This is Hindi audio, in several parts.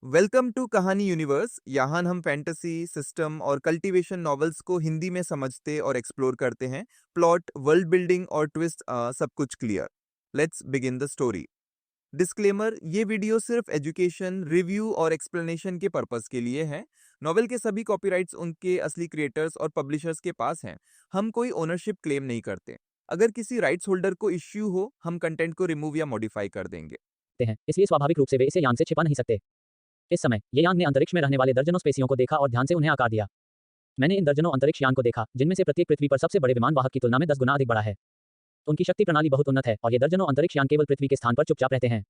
Welcome to Kahani universe. यहाँ हम फैंटेसी सिस्टम और कल्टीवेशन नॉवेल्स को हिंदी में समझते और एक्सप्लोर करते हैं। प्लॉट, वर्ल्ड बिल्डिंग और ट्विस्ट, सब कुछ clear. Let's begin the story. Disclaimer: ये वीडियो सिर्फ एजुकेशन, रिव्यू और एक्सप्लेनेशन के पर्पस के लिए है। नॉवेल के सभी कॉपीराइट्स उनके असली क्रिएटर्स और पब्लिशर्स के पास हैं। हम कोई ओनरशिप क्लेम नहीं करते। अगर किसी राइट्स होल्डर को इश्यू हो, हम कंटेंट को रिमूव या मॉडिफाई कर देंगे। हैं, इसलिए स्वाभाविक रूप से वे इसे यांग से छिपा नहीं सकते। इस समय ये यांग ने अंतरिक्ष में रहने वाले दर्जनों स्पेसियों को देखा और ध्यान से उन्हें आकार दिया। मैंने इन दर्जनों अंतरिक्ष यान को देखा, जिनमें से प्रत्येक पृथ्वी पर सबसे बड़े विमान वाहक की तुलना में 10 गुना अधिक बड़ा है। उनकी शक्ति प्रणाली बहुत उन्नत है और ये दर्जनों अंतरिक्ष यान केवल पृथ्वी के स्थान पर चुपचाप रहते हैं।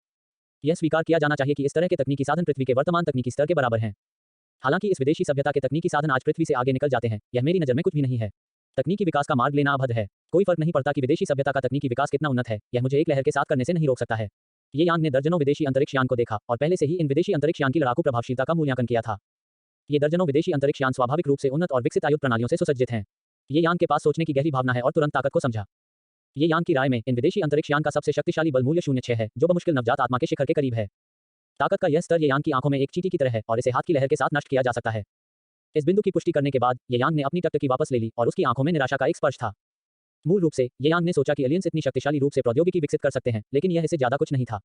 यह स्वीकार किया जाना चाहिए कि इस तरह के तकनीकी साधन पृथ्वी के वर्तमान तकनीकी स्तर के बराबर हैं। हालांकि इस विदेशी सभ्यता के तकनीकी साधन आज पृथ्वी से आगे निकल जाते हैं, यह मेरी नज़र में कुछ भी नहीं है। तकनीकी विकास का मार्ग लेना अभद्र है। कोई फर्क नहीं पड़ता कि विदेशी सभ्यता का तकनीकी विकास कितना उन्नत है, यह मुझे एक लहर के साथ करने से नहीं रोक सकता है। ये यान ने दर्जनों विदेशी अंतरिक्ष यान को देखा और पहले से ही इन विदेशी अंतरिक्ष यान की लड़ाकू प्रभावशीलता का मूल्यांकन किया था। ये दर्जनों विदेशी अंतरिक्ष यान स्वाभाविक रूप से उन्नत और विकसित आयुध प्रणालियों से सुसज्जित हैं। ये यान के पास सोचने की गहरी भावना है और तुरंत ताकत को समझा। ये यान की राय में इन विदेशी अंतरिक्ष यान का सबसे शक्तिशाली बल मूल्य 0.6 है, जो बमुश्किल नवजात आत्मा के शिखर के करीब है। ताकत का यह स्तर ये यान की आंखों में एक चींटी की तरह है और इसे हाथ की लहर के साथ नष्ट किया जा सकता है। इस बिंदु की पुष्टि करने के बाद ये यान ने अपनी टकटकी वापस ले ली और उसकी आंखों में निराशा का एक स्पर्श था। मूल रूप से ये यान ने सोचा कि एलियंस इतनी शक्तिशाली रूप से प्रौद्योगिकी विकसित कर सकते हैं, लेकिन यह इससे ज्यादा कुछ नहीं था।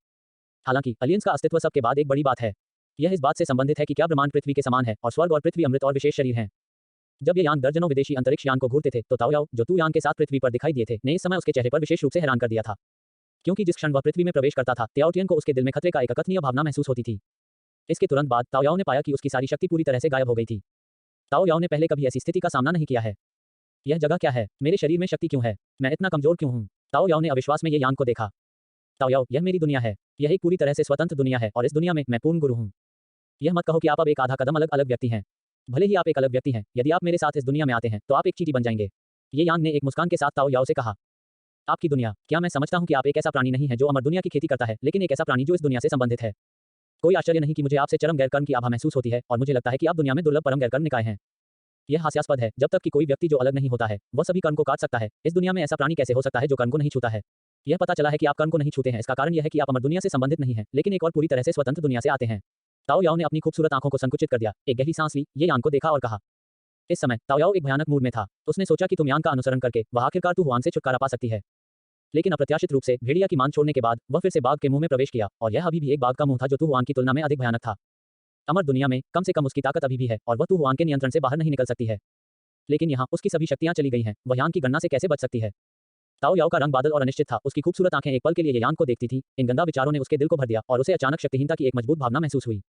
हालांकि एलियंस का अस्तित्व सबके बाद एक बड़ी बात है। यह इस बात से संबंधित है कि क्या ब्रह्मांड पृथ्वी के समान है और स्वर्ग और पृथ्वी अमृत और विशेष शरीर हैं। जब ये यान दर्जनों विदेशी अंतरिक्ष यान को घूरते थे, तो ताओ याओ, जो तू यान के साथ पृथ्वी पर दिखाई दिए थे, ने इस समय उसके चेहरे पर विशेष रूप से हैरान कर दिया था। क्योंकि जिस क्षण वह पृथ्वी में प्रवेश करता था, त्याओटियन को उसके दिल में खतरे का एक अकथनीय भावना महसूस होती थी। इसके तुरंत बाद ताओ याओ ने पाया कि उसकी सारी शक्ति पूरी तरह से गायब हो गई थी। ताओ याओ ने पहले कभी ऐसी स्थिति का सामना नहीं किया है। यह जगह क्या है? मेरे शरीर में शक्ति क्यों है? मैं इतना कमजोर क्यों हूँ? ताओ याओ ने अविश्वास में ये यान को देखा। ताओ याओ, यह मेरी दुनिया है। यह एक पूरी तरह से स्वतंत्र दुनिया है और इस दुनिया में मैं पूर्ण गुरु हूँ। यह मत कहो कि आप अब एक आधा कदम अलग अलग व्यक्ति हैं। भले ही आप एक अलग व्यक्ति हैं, यदि आप मेरे साथ इस दुनिया में आते हैं, तो आप एक चींटी बन जाएंगे। ये यान ने एक मुस्कान के साथ ताओ याओ से कहा। आपकी दुनिया? क्या मैं समझता हूँ कि आप एक ऐसा प्राणी नहीं है जो अमर दुनिया की खेती करता है, लेकिन एक ऐसा प्राणी जो इस दुनिया से संबंधित है। कोई आश्चर्य नहीं कि मुझे आपसे चरम गैरकर्म की आभा महसूस होती है और मुझे लगता है कि आप दुनिया में दुर्लभ परम गैरकर्म निकाय हैं। यह हास्यास्पद है। जब तक कि कोई व्यक्ति जो अलग नहीं होता है, वह सभी कर्म को काट सकता है। इस दुनिया में ऐसा प्राणी कैसे हो सकता है जो कर्म को नहीं छूता है? यह पता चला है कि आप कर्म को नहीं छूते हैं, इसका कारण यह है कि आप अमर दुनिया से संबंधित नहीं हैं, लेकिन एक और पूरी तरह से स्वतंत्र दुनिया से आते हैं। ताओ याओ ने अपनी खूबसूरत आंखों को संकुचित कर दिया, एक गहरी सांस ली, ये यान को देखा और कहा। इस समय ताओ याओ एक भयानक मूड में था। उसने सोचा कि तुम यान का अनुसरण करके वह आखिरकार तू हुआन से छुटकारा पा सकती है। लेकिन अप्रत्याशित रूप से भेड़िया की मांग छोड़ने के बाद वह फिर से बाघ के मुंह में प्रवेश किया, और यह अभी भी एक बाघ का मुंह था जो तू हुआन की तुलना में अधिक भयानक था। अमर दुनिया में कम से कम उसकी ताकत अभी भी है और वह तू हुआन के नियंत्रण से बाहर नहीं निकल सकती है। लेकिन यहाँ उसकी सभी शक्तियां चली गई हैं, वह यान की गणना से कैसे बच सकती है? ताओ याओ का रंग बादल और अनिश्चित था। उसकी खूबसूरत आंखें एक पल के लिए ये यान को देखती थी। इन गंदा विचारों ने उसके दिल को भर दिया और उसे अचानक शक्तिहीनता की एक मजबूत भावना महसूस हुई।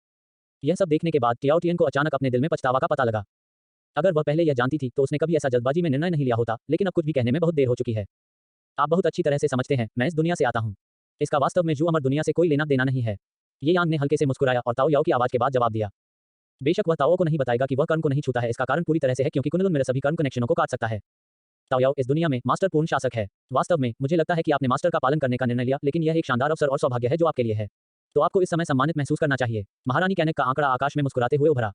यह सब देखने के बाद टियाओटियन को अचानक अपने दिल में पछतावा का पता लगा। अगर वह पहले यह जानती थी तो उसने कभी ऐसा जल्दबाजी में निर्णय नहीं लिया होता, लेकिन अब कुछ भी कहने में बहुत देर हो चुकी है। आप बहुत अच्छी तरह से समझते हैं, मैं इस दुनिया से आता हूँ। इसका वास्तव में जू अमर दुनिया से कोई लेना देना नहीं है। ये यान ने हल्के से मुस्कुराया और ताओ याओ की आवाज के बाद जवाब दिया। बेशक वह ताओ को नहीं बताएगा कि वह कर्म को नहीं छूता है, इसका कारण पूरी तरह से है क्योंकि कुंडलन मेरे सभी कर्म कनेक्शनों को काट सकता है। ताओ याओ इस दुनिया में मास्टर पूर्ण शासक है। वास्तव में मुझे लगता है कि आपने मास्टर का पालन करने का निर्णय लिया, लेकिन यह एक शानदार अवसर और सौभाग्य है जो आपके लिए है। तो आपको इस समय सम्मानित महसूस करना चाहिए। महारानी कैनेक का आंकड़ा आकाश में मुस्कुराते हुए उभरा।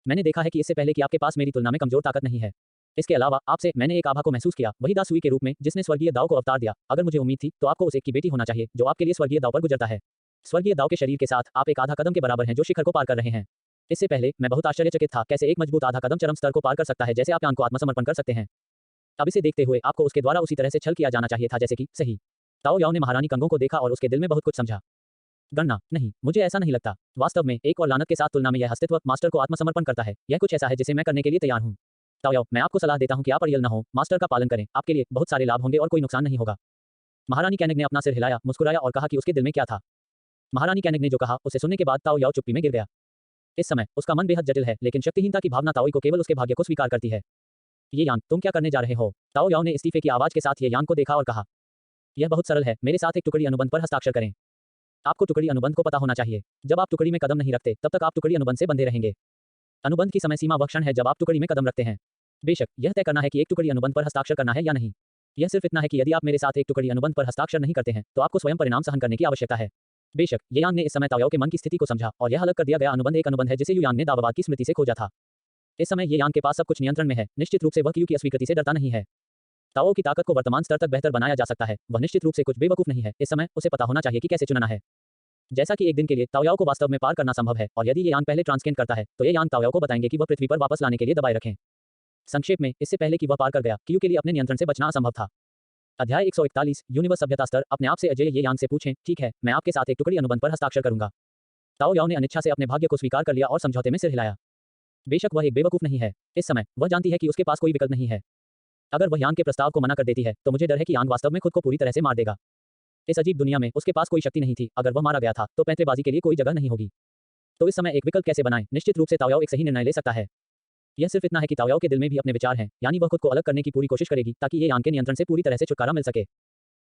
मैंने देखा है कि इससे पहले कि आपके पास मेरी तुलना में कमजोर ताकत नहीं है। इसके अलावा आपसे मैंने एक आभा को महसूस किया, वही दासुई के रूप में जिसने स्वर्गीय दाव को अवतार दिया। अगर मुझे उम्मीद थी तो आपको उस एक की बेटी होना चाहिए जो आपके लिए स्वर्गीय दाव पर गुजरता है। स्वर्गीय दाव के शरीर के साथ आप एक आधा कदम के बराबर हैं जो शिखर को पार कर रहे हैं। इससे पहले मैं बहुत आश्चर्यचकित था कैसे एक मजबूत आधा कदम चरम स्तर को पार कर सकता है, जैसे आप यान को आत्मसमर्पण कर सकते हैं। अब इसे देखते हुए आपको उसके द्वारा उसी तरह से छल किया जाना चाहिए था जैसे कि सही। ताओ याओ ने महारानी कंगों को देखा और उसके दिल में बहुत कुछ समझा। गणना नहीं, मुझे ऐसा नहीं लगता। वास्तव में एक और लानत के साथ तुलना में यह अस्तित्व मास्टर को आत्मसमर्पण करता है। यह कुछ ऐसा है जिसे मैं करने के लिए तैयार हूँ। ताओ याओ, मैं आपको सलाह देता हूँ कि आप अड़ियल न हो, मास्टर का पालन करें। आपके लिए बहुत सारे लाभ होंगे और कोई नुकसान नहीं होगा। महारानी कैनेग ने अपना सिर हिलाया, मुस्कुराया और कहा कि उसके दिल में क्या था। महारानी कैनेग ने जो कहा उसे सुनने के बाद ताओ याओ चुप्पी में गिर गया। इस समय उसका मन बेहद जटिल है, लेकिन शक्तिहीनता की भावना ताओई को केवल उसके भाग्य को स्वीकार करती है। ये यान, तुम क्या करने जा रहे हो? ताओ याओ ने इस्तीफे की आवाज के साथ ये यान को देखा और कहा। यह बहुत सरल है, मेरे साथ एक टुकड़ी अनुबंध पर हस्ताक्षर करें। आपको टुकड़ी अनुबंध को पता होना चाहिए। जब आप टुकड़ी में कदम नहीं रखते, तब तक आप टुकड़ी अनुबंध से बंधे रहेंगे। अनुबंध की समय सीमा वह क्षण है जब आप टुकड़ी में कदम रखते हैं। बेशक यह तय करना है कि एक टुकड़ी अनुबंध पर हस्ताक्षर करना है या नहीं। यह सिर्फ इतना है कि यदि आप मेरे साथ एक टुकड़ी अनुबंध पर हस्ताक्षर नहीं करते हैं, तो आपको स्वयं परिणाम सहन करने की आवश्यकता है। बेशक ये यान ने इस समय ताओ याओ के मन की स्थिति को समझा और यह अलग कर दिया गया अनुबंध एक अनुबंध है जिसे यू यान ने दावावाद की स्मृति से खोजा था। इस समय ये यान के पास सब कुछ नियंत्रण में है। निश्चित रूप से वह क्यू की अस्वीकृति से डरता नहीं है। ताओ की ताकत को वर्तमान स्तर तक बेहतर बनाया जा सकता है। वह निश्चित रूप से कुछ बेवकूफ नहीं है। इस समय उसे पता होना चाहिए कि कैसे चुनना है। जैसा कि एक दिन के लिए ताओयाओ को वास्तव में पार करना संभव है और यदि ये यान पहले ट्रांसकेंड करता है तो ये यान ताओयाओ को बताएंगे कि वह पृथ्वी पर वापस लाने के लिए दबाए रखें। संक्षेप में, इससे पहले कि वह पार कर गया, क्यू के लिए अपने नियंत्रण से बचना असंभव था। अध्याय 141 यूनिवर्स सभ्यता स्तर। अपने आप से अजय ये यान से पूछें, ठीक है, मैं आपके साथ एक टुकड़ी अनुबंध पर हस्ताक्षर करूंगा। ताओ याओ ने अनिच्छा से अपने भाग्य को स्वीकार कर लिया और समझौते में सिर हिलाया। बेशक वह एक बेवकूफ नहीं है, इस समय वह जानती है कि उसके पास कोई विकल्प नहीं है। अगर वह यान के प्रस्ताव को मना कर देती है तो मुझे डर है कि यान वास्तव में खुद को पूरी तरह से मार देगा। इस अजीब दुनिया में उसके पास कोई शक्ति नहीं थी। अगर वह मारा गया था तो पैंतरेबाजी के लिए कोई जगह नहीं होगी। तो इस समय एक विकल्प कैसे बनाएं? निश्चित रूप से ताओयाओ एक सही निर्णय ले सकता है। यह सिर्फ इतना है कि ताओयाओ के दिल में भी अपने विचार हैं, यानी वह खुद को अलग करने की पूरी कोशिश करेगी ताकि ये यान के नियंत्रण से पूरी तरह से छुटकारा मिल सके।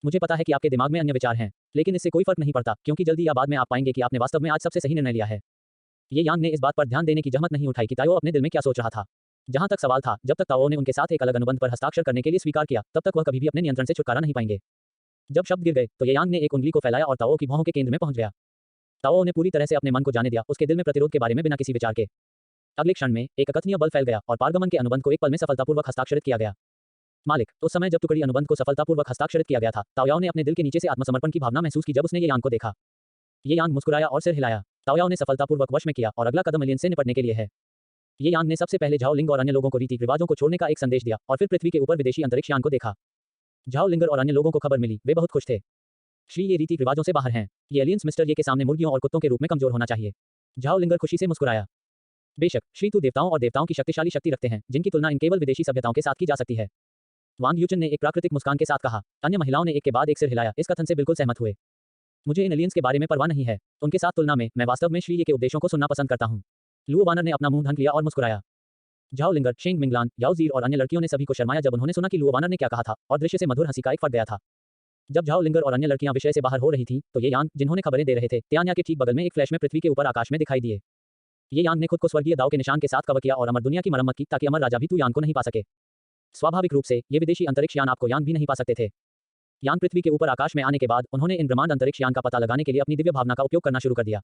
मुझे पता है कि आपके दिमाग में अन्य विचार हैं, लेकिन इससे कोई फर्क नहीं पड़ता क्योंकि जल्दी या बाद में आप पाएंगे कि आपने वास्तव में आज सबसे सही निर्णय लिया है। ये यान ने इस बात पर ध्यान देने की जहमत नहीं उठाई कि ताओ अपने दिल में क्या सोच रहा था। जहां तक सवाल था, जब तक ताओ ने उनके साथ एक अलग अनुबंध पर हस्ताक्षर करने के लिए स्वीकार किया, तब तक वह कभी भी अपने नियंत्रण से छुटकारा नहीं पाएंगे। जब शब्द गिर गए तो ये यान ने एक उंगली को फैलाया और ताओ की भौहों के केंद्र में पहुंच गया। ताओ ने पूरी तरह से अपने मन को जाने दिया, उसके दिल में प्रतिरोध के बारे में बिना किसी विचार के। अगले क्षण में एक अकथनीय बल फैल गया और पारगमन के अनुबंध को एक पल में सफलतापूर्वक हस्ताक्षरित किया गया। मालिक, उस समय जब टुकड़ी अनुबंध को सफलतापूर्वक हस्ताक्षरित किया गया था, ताओयाओ ने अपने दिल के नीचे से आत्मसमर्पण की भावना महसूस की जब उसने ये यान को देखा। ये यान मुस्कुराया और सिर हिलाया। ताओयाओ ने सफलतापूर्वक वश में किया और अगला कदम एलियन से निपटने के लिए है। ये यान ने सबसे पहले झाओ लिंग और अन्य लोगों को रीति रिवाजों को छोड़ने का एक संदेश दिया और फिर पृथ्वी के ऊपर विदेशी अंतरिक्ष यान को देखा। झाओ लिंगर और अन्य लोगों को खबर मिली, वे बहुत खुश थे। श्री, ये रीति रिवाजों से बाहर हैं। ये एलियंस मिस्टर ये के सामने मुर्गियों और कुत्तों के रूप में कमजोर होना चाहिए। झाओ लिंगर खुशी से मुस्कुराया। बेशक श्री, तू देवताओं और देवताओं की शक्तिशाली शक्ति रखते हैं जिनकी तुलना इन केवल विदेशी सभ्यताओं के साथ की जा सकती है। वांग यूचन ने एक प्राकृतिक मुस्कान के साथ कहा। अन्य महिलाओं ने एक के बाद एक सिर हिलाया, इस कथन से बिल्कुल सहमत हुए। मुझे इन एलियंस के बारे में परवाह नहीं है, उनके साथ तुलना में मैं वास्तव में श्री के उपदेशों को सुनना पसंद करता हूँ। लुओ वानर ने अपना मुंह ढक लिया और मुस्कुराया। झाओ लिंगर, शेंग मिंगलान, याओ जीर और अन्य लड़कियों ने सभी को शर्माया जब उन्होंने सुना कि लुओ वानर ने क्या कहा था और दृश्य से मधुर हंसी का एक फट गया था। जब झाओ लिंगर और अन्य लड़कियां विषय से बाहर हो रही थीं, तो ये यान जिन्होंने खबरें दे रहे थे, त्यान्या के ठीक बगल में एक फ्लैश में पृथ्वी के ऊपर आकाश में दिखाई दिए। ये यान ने खुद को स्वर्गीय दाव के निशान के साथ कवर किया और अमर दुनिया की मरम्मत की ताकि अमर राजा भी तू यान को नहीं पा सके। स्वाभाविक रूप से ये विदेशी अंतरिक्ष यान आपको यान भी नहीं पा सकते थे। यान पृथ्वी के ऊपर आकाश में आने के बाद उन्होंने इन ब्रह्मांड अंतरिक्ष यान का पता लगाने के लिए अपनी दिव्य भावना का उपयोग करना शुरू कर दिया।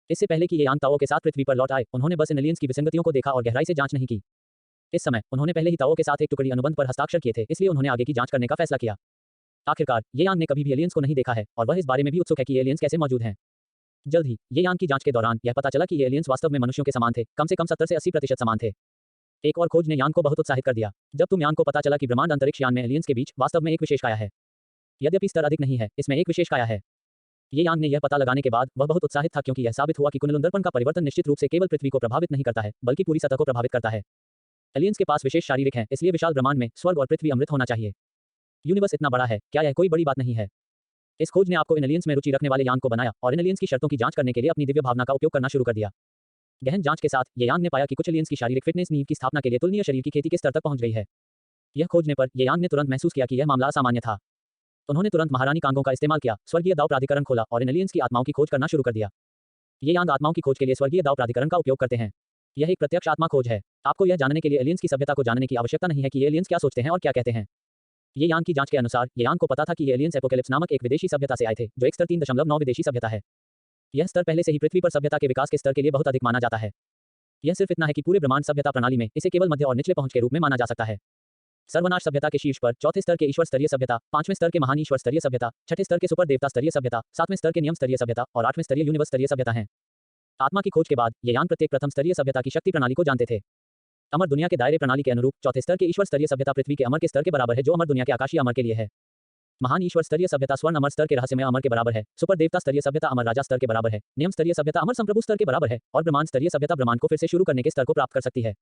इससे पहले कि ये यान ताओ के साथ पृथ्वी पर लौट आए, उन्होंने बस इन एलियंस की विसंगतियों को देखा और गहराई से जांच नहीं की। इस समय उन्होंने पहले ही ताओ के साथ एक टुकड़ी अनुबंध पर हस्ताक्षर किए थे, इसलिए उन्होंने आगे की जांच करने का फैसला किया। आखिरकार ये यान ने कभी भी एलियंस को नहीं देखा है और वह इस बारे में भी उत्सुक है कि ये एलियंस कैसे मौजूद हैं। जल्द ही ये यान की जांच के दौरान यह पता चला कि ये एलियंस वास्तव में मनुष्यों के समान थे, कम से कम 70 से 80% समान थे। एक और खोज ने यान को बहुत उत्साहित कर दिया। जब तुम यान को पता चला कि ब्रह्मांड अंतरिक्ष यान में एलियंस के बीच वास्तव में एक विशेष काया है। यद्यपि स्तर अधिक नहीं है, इसमें एक विशेष काया है। ये यान ने यह पता लगाने के बाद वह बहुत उत्साहित था क्योंकि यह साबित हुआ कि कुंडलुंदर्पण का परिवर्तन निश्चित रूप से केवल पृथ्वी को प्रभावित नहीं करता है, बल्कि पूरी सतह को प्रभावित करता है। एलियंस के पास विशेष शारीरिक हैं, इसलिए विशाल ब्रह्मांड में स्वर्ग और पृथ्वी अमृत होना चाहिए। यूनिवर्स इतना बड़ा है, क्या यह कोई बड़ी बात नहीं है? इस खोज ने आपको इन एलियंस में रुचि रखने वाले यान को बनाया और इन एलियंस की शर्तों की जांच करने के लिए अपनी दिव्य भावना का उपयोग करना शुरू कर दिया। गहन जांच के साथ ये यान ने पाया कि कुछ एलियंस की शारीरिक फिटनेस नींव की स्थापना के लिए तुलनीय शरीर की खेती के स्तर तक पहुंच गई है। यह खोजने पर ये यान ने तुरंत महसूस किया कि यह मामला असामान्य था। उन्होंने तुरंत महारानी कांगों का इस्तेमाल किया, स्वर्गीय दाव प्राधिकरण खोला और इन एलियंस की आत्माओं की खोज करना शुरू कर दिया। ये यान आत्माओं की खोज के लिए स्वर्गीय दाव प्राधिकरण का उपयोग करते हैं। यह एक प्रत्यक्ष आत्मा खोज है। आपको यह जानने के लिए एलियंस की सभ्यता को जानने की आवश्यकता नहीं है कि ये एलियंस क्या सोचते हैं और क्या कहते हैं। ये यान की जांच के अनुसार ये यान को पता था कि ये एलियंस एपोकेलिप्स नामक एक विदेशी सभ्यता से आए थे, जो एक स्तर 3.9 विदेशी सभ्यता है। यह स्तर पहले से ही पृथ्वी पर सभ्यता के विकास के स्तर के लिए बहुत अधिक माना जाता है। यह सिर्फ इतना है कि पूरे ब्रह्मांड सभ्यता प्रणाली में इसे केवल मध्य और निचले पहुंच के रूप में माना जा सकता है। सर्वनाश सभ्यता के शीर्ष पर चौथे स्तर के ईश्वर स्तरीय सभ्यता, पांचवें स्तर के महान ईश्वर स्तरीय सभ्यता, छठे स्तर के सुपर देवता स्तरीय सभ्यता, सातवें स्तर के नियम स्तरीय सभ्यता और आठवें स्तरीय यूनिवर्स स्तरीय सभ्यता है। आत्मा की खोज के बाद ये यान प्रत्येक प्रथम स्तरीय सभ्यता की शक्ति प्रणाली को जानते थे। अमर दुनिया के दायरे प्रणाली के अनुरूप चौथे स्तर के ईश्वर स्तरीय सभ्यता पृथ्वी के अमर के स्तर के बराबर है, जो अमर दुनिया के आकाशीय अमर के लिए है। महान ईश्वर स्तरीय सभ्यता स्वर्ण अमर स्तर के रहस्यमय अमर के बराबर है। सुपर देवता स्तरीय सभ्यता अमर राजा स्तर के बराबर है। नियम स्तरीय सभ्यता अमर संप्रभु स्तर के बराबर है और ब्रह्मांड स्तरीय सभ्यता ब्रह्मांड को फिर से शुरू करने के स्तर को प्राप्त कर सकती है।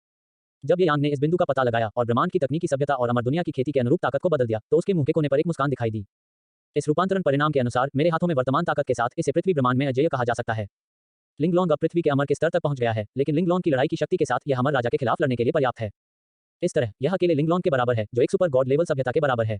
जब ये यान ने इस बिंदु का पता लगाया और ब्रह्मांड की तकनीकी सभ्यता और अमर दुनिया की खेती के अनुरूप ताकत को बदल दिया, तो उसके मुंह के कोने पर एक मुस्कान दिखाई दी। इस रूपांतरण परिणाम के अनुसार मेरे हाथों में वर्तमान ताकत के साथ इसे पृथ्वी ब्रह्मांड में अजेय कहा जा सकता है। लिंगलोंग अब पृथ्वी के अमर के स्तर तक पहुंच गया है, लेकिन लिंगलोंग की लड़ाई की शक्ति के साथ यह अमर राजा के खिलाफ लड़ने के लिए पर्याप्त है। इस तरह यह अकेले लिंगलोंग के बराबर है, जो एक सुपर गॉड लेवल सभ्यता के बराबर है।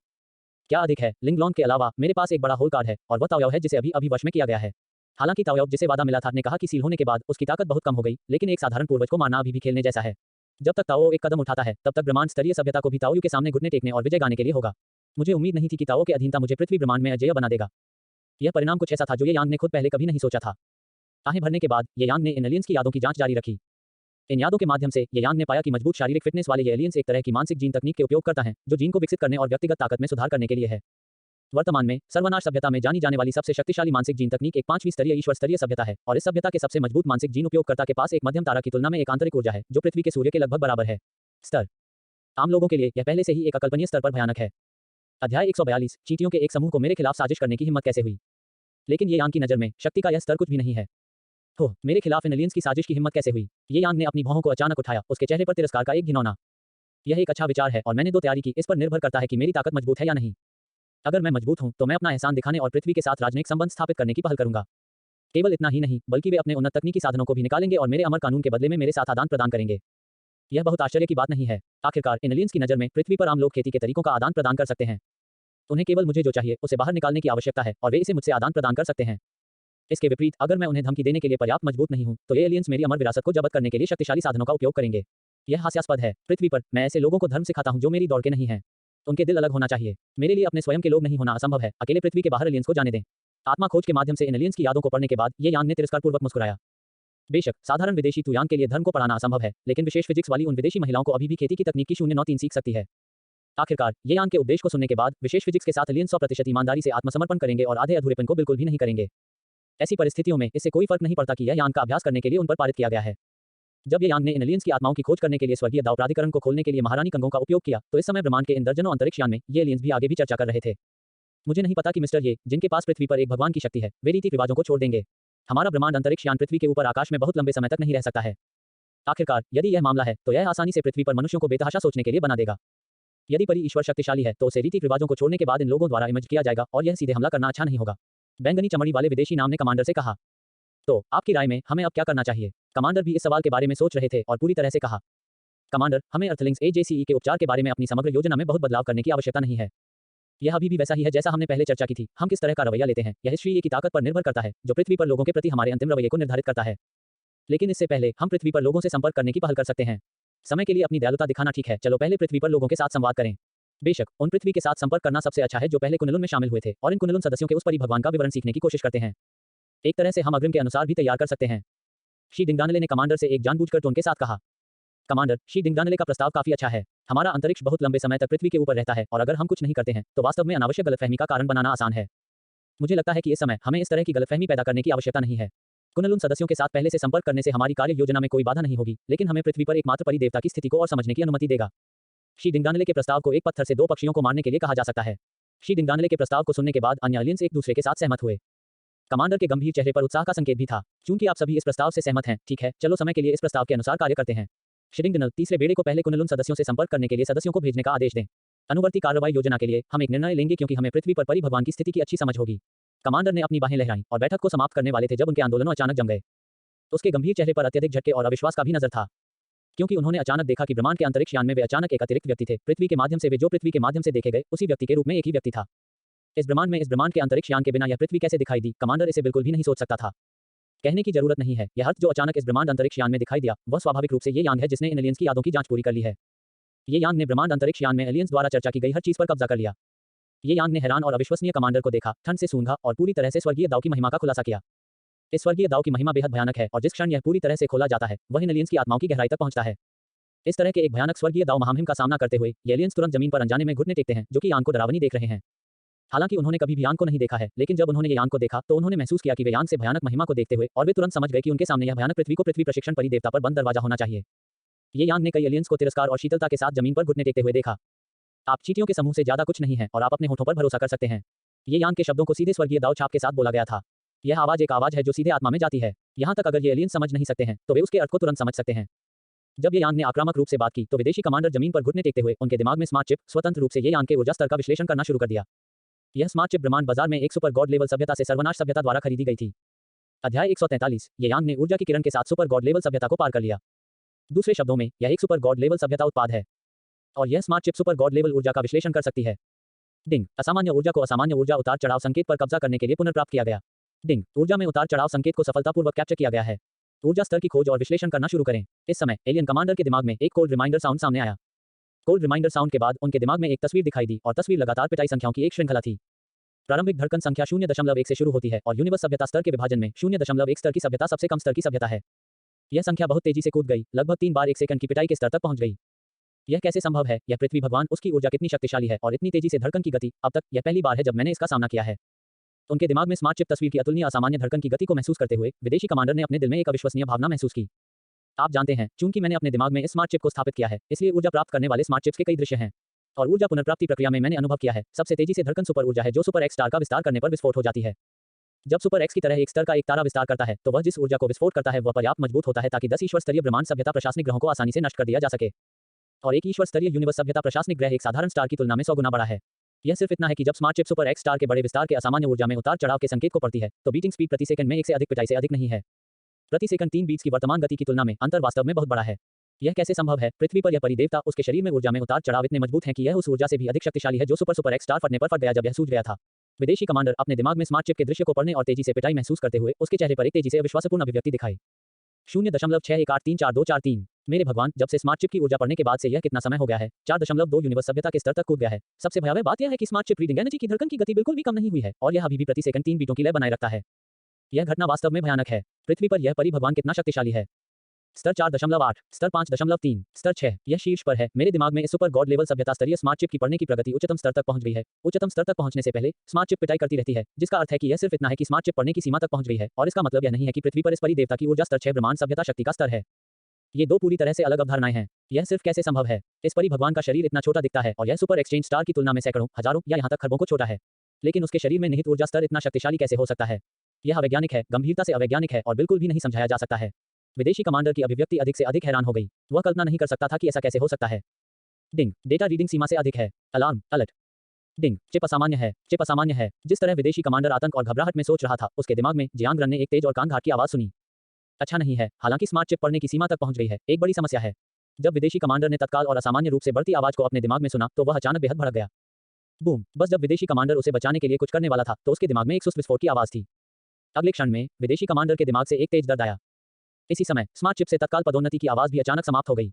क्या अधिक है, लिंगलोंग के अलावा मेरे पास एक बड़ा होल कार्ड है और वह ताओयाओ है जिसे अभी वश में किया गया है। हालांकि ताओयाओ जिसे वादा मिला था ने कहा कि सील होने के बाद उसकी ताकत बहुत कम हो गई, लेकिन एक साधारण पूर्वज को मारना अभी भी खेलने जैसा है। जब तक ताओ एक कदम उठाता है, तब तक ब्रह्मांड स्तरीय सभ्यता को भी ताओयू के सामने घुटने टेकने और विजय गाने के लिए होगा। मुझे उम्मीद नहीं थी कि ताओ के अधीनता मुझे पृथ्वी ब्रह्मांड में अजेय बना देगा। यह परिणाम कुछ ऐसा था जो ये यान ने खुद पहले कभी नहीं सोचा था। आहें भरने के बाद ये यान ने इन एलियंस की यादों की जांच जारी रखी। इन यादों के माध्यम से ये यान ने पाया कि मजबूत शारीरिक फिटनेस वाले ये एलियंस एक तरह की मानसिक जीन तकनीक के उपयोग करता है, जो जीन को विकसित करने और व्यक्तिगत ताकत में सुधार करने के लिए है। वर्तमान में सर्वनाश सभ्यता में जानी जाने वाली सबसे शक्तिशाली मानसिक जीन तकनीक एक 5वीं स्तरीय ईश्वर स्तरीय सभ्यता है और इस सभ्यता के सबसे मजबूत मानसिक जीन उपयोगकर्ता के पास एक मध्यम तारा की तुलना में एक आंतरिक ऊर्जा है जो पृथ्वी के सूर्य के लगभग बराबर है। स्तर आम लोगों के लिए यह पहले से ही एक अकल्पनीय स्तर पर भयानक है। अध्याय 142 चींटियों के एक समूह को मेरे खिलाफ साजिश करने की हिम्मत कैसे हुई। लेकिन ये यांग की नज़र में शक्ति का यह स्तर कुछ भी नहीं है। हो मेरे खिलाफ इन एलियंस की साजिश की हिम्मत कैसे हुई। ये यांग ने अपनी भौहों को अचानक उठाया, उसके चेहरे पर तिरस्कार का एक घिनौना। यह एक अच्छा विचार है और मैंने 2 तैयारी की, इस पर निर्भर करता है कि मेरी ताकत मजबूत है या नहीं। अगर मैं मजबूत हूं तो मैं अपना एहसान दिखाने और पृथ्वी के साथ राजनयिक संबंध स्थापित करने की पहल करूंगा। केवल इतना ही नहीं बल्कि वे अपने उन्नत तकनीकी साधनों को भी निकालेंगे और मेरे अमर कानून के बदले में मेरे साथ आदान प्रदान करेंगे। यह बहुत आश्चर्य की बात नहीं है। आखिरकार इन एलियंस की नज़र में पृथ्वी पर आम लोग खेती के तरीकों का आदान प्रदान कर सकते हैं। उन्हें केवल मुझे जो चाहिए उसे बाहर निकालने की आवश्यकता है और वे इसे मुझसे आदान प्रदान कर सकते हैं। इसके विपरीत अगर मैं उन्हें धमकी देने के लिए पर्याप्त मजबूत नहीं हूं तो ये एलियंस मेरी अमर विरासत को जब्त करने के लिए शक्तिशाली साधनों का उपयोग करेंगे। यह हास्यास्पद है। पृथ्वी पर मैं ऐसे लोगों को धर्म सिखाता हूं जो मेरी दौड़ के नहीं हैं। उनके दिल अलग होना चाहिए। मेरे लिए अपने स्वयं के लोग नहीं होना असंभव है। अकेले पृथ्वी के बाहर एलियंस को जाने दें। आत्मा खोज के माध्यम से इन एलियंस की यादों को पढ़ने के बाद ये यांग ने तिरस्कारपूर्वक मुस्कुराया। बेशक साधारण विदेशी तुयांग के लिए धर्म को पढ़ाना असंभव है, लेकिन विशेष फिजिक्स वाली उन विदेशी महिलाओं को अभी भी खेती की तकनीक की 093 सीख सकती है। आखिरकार ये यांग के उपदेश को सुनने के बाद विशेष फिजिक्स के साथ एलियंस 100% ईमानदारी से आत्मसमर्पण करेंगे और आधे अधूरेपन को बिल्कुल भी नहीं करेंगे। ऐसी परिस्थितियों में इससे कोई फर्क नहीं पड़ता कि यह यांग का अभ्यास करने के लिए उन पर पारित किया गया है। जब ये यांग ने इन एलियंस की आत्माओं की खोज करने के लिए स्वर्गीय दाव प्राधिकरण को खोलने के लिए महारानी कंगों का उपयोग किया तो इस समय ब्रह्मांड के इन दर्जनों अंतरिक्ष यान में ये एलियंस भी आगे भी चर्चा कर रहे थे। मुझे नहीं पता कि मिस्टर ये जिनके पास पृथ्वी पर एक भगवान की शक्ति है वे रीति रिवाजों को छोड़ देंगे। हमारा ब्रह्मांड अंतरिक्ष यान पृथ्वी के ऊपर आकाश में बहुत लंबे समय तक नहीं रह सकता है। आखिरकार यदि यह मामला है तो यह आसानी से पृथ्वी पर मनुष्यों को बेतहाशा सोचने के लिए बना देगा। यदि परी ईश्वर शक्तिशाली है तो उसे रीति रिवाजों को छोड़ने के बाद इन लोगों द्वारा इमेज किया जाएगा और यह सीधे हमला करना अच्छा नहीं होगा। बैंगनी चमड़ी वाले विदेशी नाम ने कमांडर से कहा। तो आपकी राय में हमें अब क्या करना चाहिए। कमांडर भी इस सवाल के बारे में सोच रहे थे और पूरी तरह से कहा, कमांडर हमें अर्थलिंग्स AJCE के उपचार के बारे में अपनी समग्र योजना में बहुत बदलाव करने की आवश्यकता नहीं है। यह अभी भी वैसा ही है जैसा हमने पहले चर्चा की थी। हम किस तरह का रवैया लेते हैं यह हिस्ट्री की ताकत पर निर्भर करता है जो पृथ्वी पर लोगों के प्रति हमारे अंतिम रवैये को निर्धारित करता है। लेकिन इससे पहले हम पृथ्वी पर लोगों से संपर्क करने की पहल कर सकते हैं। समय के लिए अपनी दयालुता दिखाना ठीक है, चलो पहले पृथ्वी पर लोगों के साथ संवाद करें। बेशक उन पृथ्वी के साथ संपर्क करना सबसे अच्छा है जो पहले कुनलुन में शामिल हुए थे और इन कुनलुन सदस्यों के उस परी भगवान का विवरण सीखने की कोशिश करते हैं। एक तरह से हम अग्रिम के अनुसार भी तैयार कर सकते हैं। शी डिंगडानले ने कमांडर से एक जानबूझकर टोन के साथ कहा। कमांडर शी डिंगडानले का प्रस्ताव काफी अच्छा है। हमारा अंतरिक्ष बहुत लंबे समय तक पृथ्वी के ऊपर रहता है और अगर हम कुछ नहीं करते हैं तो वास्तव में अनावश्यक गलतफहमी का कारण बनाना आसान है। मुझे लगता है कि इस समय हमें इस तरह की गलतफहमी पैदा करने की आवश्यकता नहीं है। कुनलुन सदस्यों के साथ पहले से संपर्क करने से हमारी कार्य योजना में कोई बाधा नहीं होगी, लेकिन हमें पृथ्वी पर एकमात्र परिदेवता की स्थिति को और समझने की अनुमति देगा। शी डिंगडानले के प्रस्ताव को एक पत्थर से 2 पक्षियों को मारने के लिए कहा जा सकता है। शी डिंगडानले के प्रस्ताव को सुनने के बाद अन्य एलियंस एक दूसरे के साथ सहमत हुए। कमांडर के गंभीर चेहरे पर उत्साह का संकेत भी था। चूंकि आप सभी इस प्रस्ताव से सहमत हैं, ठीक है, चलो समय के लिए इस प्रस्ताव के अनुसार कार्य करते हैं। शिडिंगडनल तीसरे बेड़े को पहले कुनलुन सदस्यों से संपर्क करने के लिए सदस्यों को भेजने का आदेश दें। अनुवर्ती कार्रवाई योजना के लिए हम एक निर्णय लेंगे क्योंकि हमें पृथ्वी पर परी भगवान की स्थिति की अच्छी समझ होगी। कमांडर ने अपनी बाहें लहराईं और बैठक को समाप्त करने वाले थे जब उनके आंदोलनों अचानक जम गए। उसके गंभीर चेहरे पर अत्यधिक झटके और अविश्वास का भी नजर था, क्योंकि उन्होंने अचानक देखा कि ब्रह्मांड के अंतरिक्ष यान में वे अचानक एक अतिरिक्त व्यक्ति थे। पृथ्वी के माध्यम से वे जो पृथ्वी के माध्यम से देखे गए उसी व्यक्ति के रूप में एक ही व्यक्ति था। इस ब्रह्मांड के अंतरिक्ष यान के बिना यह पृथ्वी कैसे दिखाई दी, कमांडर इसे बिल्कुल भी नहीं सोच सकता था। कहने की जरूरत नहीं है, यह अर्थ जो अचानक इस ब्रह्मांड अंतरिक्ष यान में दिखाई दिया वह स्वाभाविक रूप से ये यांग है जिसने इन एलियंस की यादों की जांच पूरी कर ली है। ये यांग ने ब्रह्मांड अंतरिक्ष यान में एलियंस द्वारा चर्चा की गई हर चीज पर कब्जा कर लिया। ये यांग ने हैरान और अविश्वसनीय कमांडर को देखा, ठंड से सूंघा और पूरी तरह से स्वर्गीय दाव की महिमा का खुलासा किया। इस स्वर्गीय दाव की महिमा बेहद भयानक है और जिस क्षण यह पूरी तरह से खोला जाता है वह इन एलियंस की आत्माओं की गहराई तक पहुंचता है। इस तरह के एक भयानक स्वर्गीय दाव महामहिम का सामना करते हुए ये एलियंस तुरंत जमीन पर अनजाने में घुटने टेकते हैं जो कि यांग को डरावनी देख रहे हैं। हालांकि उन्होंने कभी भी यांग को नहीं देखा है, लेकिन जब उन्होंने ये यांग को देखा तो उन्होंने महसूस किया कि वे यांग से भयानक महिमा को देखते हुए और वे तुरंत समझ गए कि उनके सामने यह भयानक पृथ्वी प्रशिक्षण परिदेवता पर बंद दरवाजा होना चाहिए। ये यांग ने कई एलियंस को तिरस्कार और शीतलता के साथ जमीन पर घुटने टेकते हुए देखा। आप चींटियों के समूह से ज्यादा कुछ नहीं है और आप अपने होठों पर भरोसा कर सकते हैं। ये यांग के शब्दों को सीधे स्वर्गीय दाव छाप के साथ बोला गया था। यह आवाज एक आवाज है जो सीधे आत्मा में जाती है। यहाँ तक अगर ये एलियंस समझ नहीं सकते हैं तो वे उसके अर्थ को तुरंत समझ सकते हैं। जब ये यांग ने आक्रामक रूप से बात की तो विदेशी कमांडर जमीन पर घुटने टेकते हुए उनके दिमाग में स्मार्ट चिप स्वतंत्र रूप से ये यांग के ऊर्जा स्तर का विश्लेषण करना शुरू कर दिया। यह स्मार्ट चिप ब्रह्मांड बाजार में एक सुपर गॉड लेवल सभ्यता से सर्वनाश सभ्यता द्वारा खरीदी गई थी। अध्याय 143 ये यांग ने ऊर्जा की किरण के साथ सुपर गॉड लेवल सभ्यता को पार कर लिया। दूसरे शब्दों में यह एक सुपर गॉड लेवल सभ्यता उत्पाद है और यह smart chip super God level ऊर्जा का विश्लेषण कर सकती है। डिंग असामान्य ऊर्जा को असामान्य ऊर्जा उतार चढ़ाव संकेत पर कब्जा करने के लिए पुनर्प्राप्त किया गया। डिंग ऊर्जा में उतार चढ़ाव संकेत को सफलतापूर्वक कैप्चर किया गया है। ऊर्जा स्तर की खोज और विश्लेषण करना शुरू करें। इस समय एलियन कमांडर के दिमाग में एक कोल्ड रिमाइंडर साउंड सामने आया। कोल्ड रिमाइंडर साउंड के बाद उनके दिमाग में एक तस्वीर दिखाई दी और तस्वीर लगातार पिटाई संख्याओं की एक श्रृंखला थी। प्रारंभिक धड़कन संख्या 0.1 से शुरू होती है और यूनिवर्स सभ्यता स्तर के विभाजन में 0.1 स्तर की सभ्यता सबसे कम स्तर की सभ्यता है। यह संख्या बहुत तेजी से कूद गई, लगभग 3 बार 1 सेकंड की पिटाई के स्तर तक पहुंच गई। यह कैसे संभव है? यह पृथ्वी भगवान, उसकी ऊर्जा कितनी शक्तिशाली है और इतनी तेजी से धड़कन की गति, अब तक यह पहली बार है जब मैंने इसका सामना किया है। उनके दिमाग में स्मार्ट चिप तस्वीर की अतुलनीय असामान्य धड़कन की गति को महसूस करते हुए विदेशी कमांडर ने अपने दिल में एक अविश्वसनीय भावना महसूस की। आप जानते हैं, चूंकि मैंने अपने दिमाग में इस स्मार्ट चिप को स्थापित किया है, इसलिए ऊर्जा प्राप्त करने वाले स्मार्ट चिप्स के कई दृश्य हैं। और ऊर्जा पुनर्प्राप्ति प्रक्रिया में मैंने अनुभव किया है, सबसे तेजी से धड़कन सुपर ऊर्जा है जो सुपर एक्स स्टार का विस्तार करने पर विस्फोट हो जाती है। जब सुपर एक्स की तरह एक स्तर का एक तारा विस्तार करता है, तो वह जिस ऊर्जा को विस्फोट करता है वह पर्याप्त मजबूत होता है ताकि 10 ईश्वर स्तरीय ब्रह्मांड सभ्यता प्रशासनिक ग्रहों को आसानी से नष्ट कर दिया जा सके। और एक ईश्वर स्तरीय यूनिवर्स सभ्यता प्रशासनिक ग्रह एक साधारण स्टार की तुलना में 100 गुना बड़ा है। यह सिर्फ इतना है कि जब smart chip super x star के बड़े विस्तार के असामान्य ऊर्जा में उतार चढ़ाव के संकेत को पढ़ती है, तो बीटिंग स्पीड प्रति सेकंड में 1 से अधिक पिटाई से अधिक नहीं है। प्रति सेकंड 3 बीट्स की वर्तमान गति की तुलना में अंतर वास्तव में बहुत बड़ा है। यह कैसे संभव है? पृथ्वी पर यह परिदेवता, उसके शरीर में ऊर्जा में उतार चढ़ाव इतने मजबूत हैं कि यह उस ऊर्जा से भी अधिक शक्तिशाली है जो सुपर एक्स स्टार फटने पर फट गया जब यह सूझ गया था। विदेशी कमांडर अपने दिमाग में स्मार्ट चिप के दृश्य को पढ़ने और तेजी से पिटाई महसूस करते हुए उसके चेहरे पर एक तेजी से अविश्वासपूर्ण अभिव्यक्ति दिखाई। 0.61834243 मेरे भगवान, जब से स्मार्ट चिप की ऊर्जा पढ़ने के बाद से यह कितना समय हो गया है? 4.2 यूनिवर्स सभ्यता के स्तर तक कूद गया है। सबसे भयावह बात यह है कि स्मार्ट चिप रीडिंग एनर्जी की धड़कन की गति बिल्कुल भी कम नहीं हुई है और यह अभी भी प्रति सेकंड 3 बीटों की लय बनाए रखता है। यह घटना वास्तव में भयानक है। पृथ्वी पर यह परी भगवान कितना शक्तिशाली है। स्तर 4.8, स्तर 5.3, स्तर 6, यह शीर्ष पर है। मेरे दिमाग में इस सुपर गॉड लेवल सभ्यता स्तरीय स्मार्ट चिप की पढ़ने की प्रगति उच्चतम स्तर तक पहुंच गई है। उच्चतम स्तर तक पहुंचने से पहले स्मार्ट चिप पिटाई करती रहती है, जिसका अर्थ है कि यह सिर्फ इतना है कि स्मार्ट चिप पढ़ने की सीमा तक पहुंच गई है और इसका मतलब यह नहीं है कि पृथ्वी पर इस परिदेवता की ऊर्जा स्तर 6 ब्रह्मांड सभ्यता शक्ति का स्तर है। ये दो पूरी तरह से अलग अवधारणाएं हैं। यह सिर्फ कैसे संभव है? इस परी भगवान का शरीर इतना छोटा दिखता है और यह सुपर एक्सचेंज स्टार की तुलना में सैकड़ों, हजारों या यहां तक खरबों को छोटा है। लेकिन उसके शरीर में निहित ऊर्जा स्तर इतना शक्तिशाली कैसे हो सकता है? यह अवैज्ञानिक है, गंभीरता से अवैज्ञानिक है और बिल्कुल भी नहीं समझाया जा सकता है। विदेशी कमांडर की अभिव्यक्ति अधिक से अधिक हैरान हो गई। वह कल्पना नहीं कर सकता था कि ऐसा कैसे हो सकता है। डिंग, डेटा रीडिंग सीमा से अधिक है। Alarm, alert. डिंग, चिप असामान्य है, चिप असामान्य है। जिस तरह विदेशी कमांडर आतंक और घबराहट में सोच रहा था, उसके दिमाग में जियांग रन ने एक तेज और कान घाट की आवाज सुनी। अच्छा नहीं है। हालांकि स्मार्ट चिप पढ़ने की सीमा तक पहुंच गई है, एक बड़ी समस्या है। जब विदेशी कमांडर ने तत्काल और असामान्य रूप से बढ़ती आवाज को अपने दिमाग में सुना, तो वह अचानक बेहद भड़क गया। बूम! बस जब विदेशी कमांडर उसे बचाने के लिए कुछ करने वाला था, तो उसके दिमाग में एक सुस्त विस्फोट की आवाज थी। अगले क्षण में विदेशी कमांडर के दिमाग से एक तेज दर्द आया। इसी समय स्मार्ट चिप से तत्काल पदोन्नति की आवाज भी अचानक समाप्त हो गई।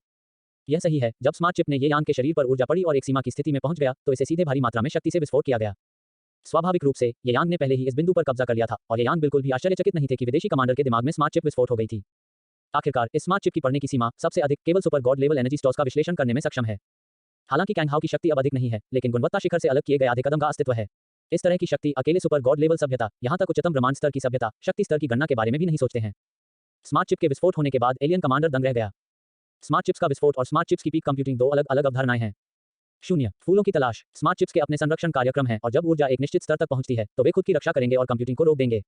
यह सही है, जब स्मार्ट चिप ने ये यान के शरीर पर ऊर्जा पड़ी और एक सीमा की स्थिति में पहुंच गया, तो इसे सीधे भारी मात्रा में शक्ति से विस्फोट किया गया। स्वाभाविक रूप से ये यान ने पहले ही इस बिंदु पर कब्जा कर लिया था और ये यान बिल्कुल भी आश्चर्यचकित नहीं थे कि विदेशी कमांडर के दिमाग में स्मार्ट चिप विस्फोट हो गई थी। आखिरकार इस स्मार्ट चिप की पढ़ने की सीमा सबसे अधिक केवल super God level energy stores का विश्लेषण करने में सक्षम है। हालांकि कैंगहाउ की शक्ति अब अधिक नहीं है, लेकिन गुणवत्ता शिखर से अलग किए गए आधे कदम का अस्तित्व है। इस तरह की शक्ति अकेले सुपर गॉड लेवल सभ्यता, यहां तक उच्चतम ब्रह्मांड स्तर की सभ्यता, शक्ति स्तर की गणना के बारे में भी नहीं सोचते हैं। स्मार्ट चिप के विस्फोट होने के बाद एलियन कमांडर दंग रह गया। स्मार्ट चिप्स का विस्फोट और स्मार्ट चिप्स की पीक कंप्यूटिंग दो अलग अलग अवधारणाएं हैं। 0 फूलों की तलाश। स्मार्ट चिप्स के अपने संरक्षण कार्यक्रम हैं और जब ऊर्जा एक निश्चित स्तर तक पहुंचती है, तो वे खुद की रक्षा करेंगे और कंप्यूटिंग को रोक देंगे।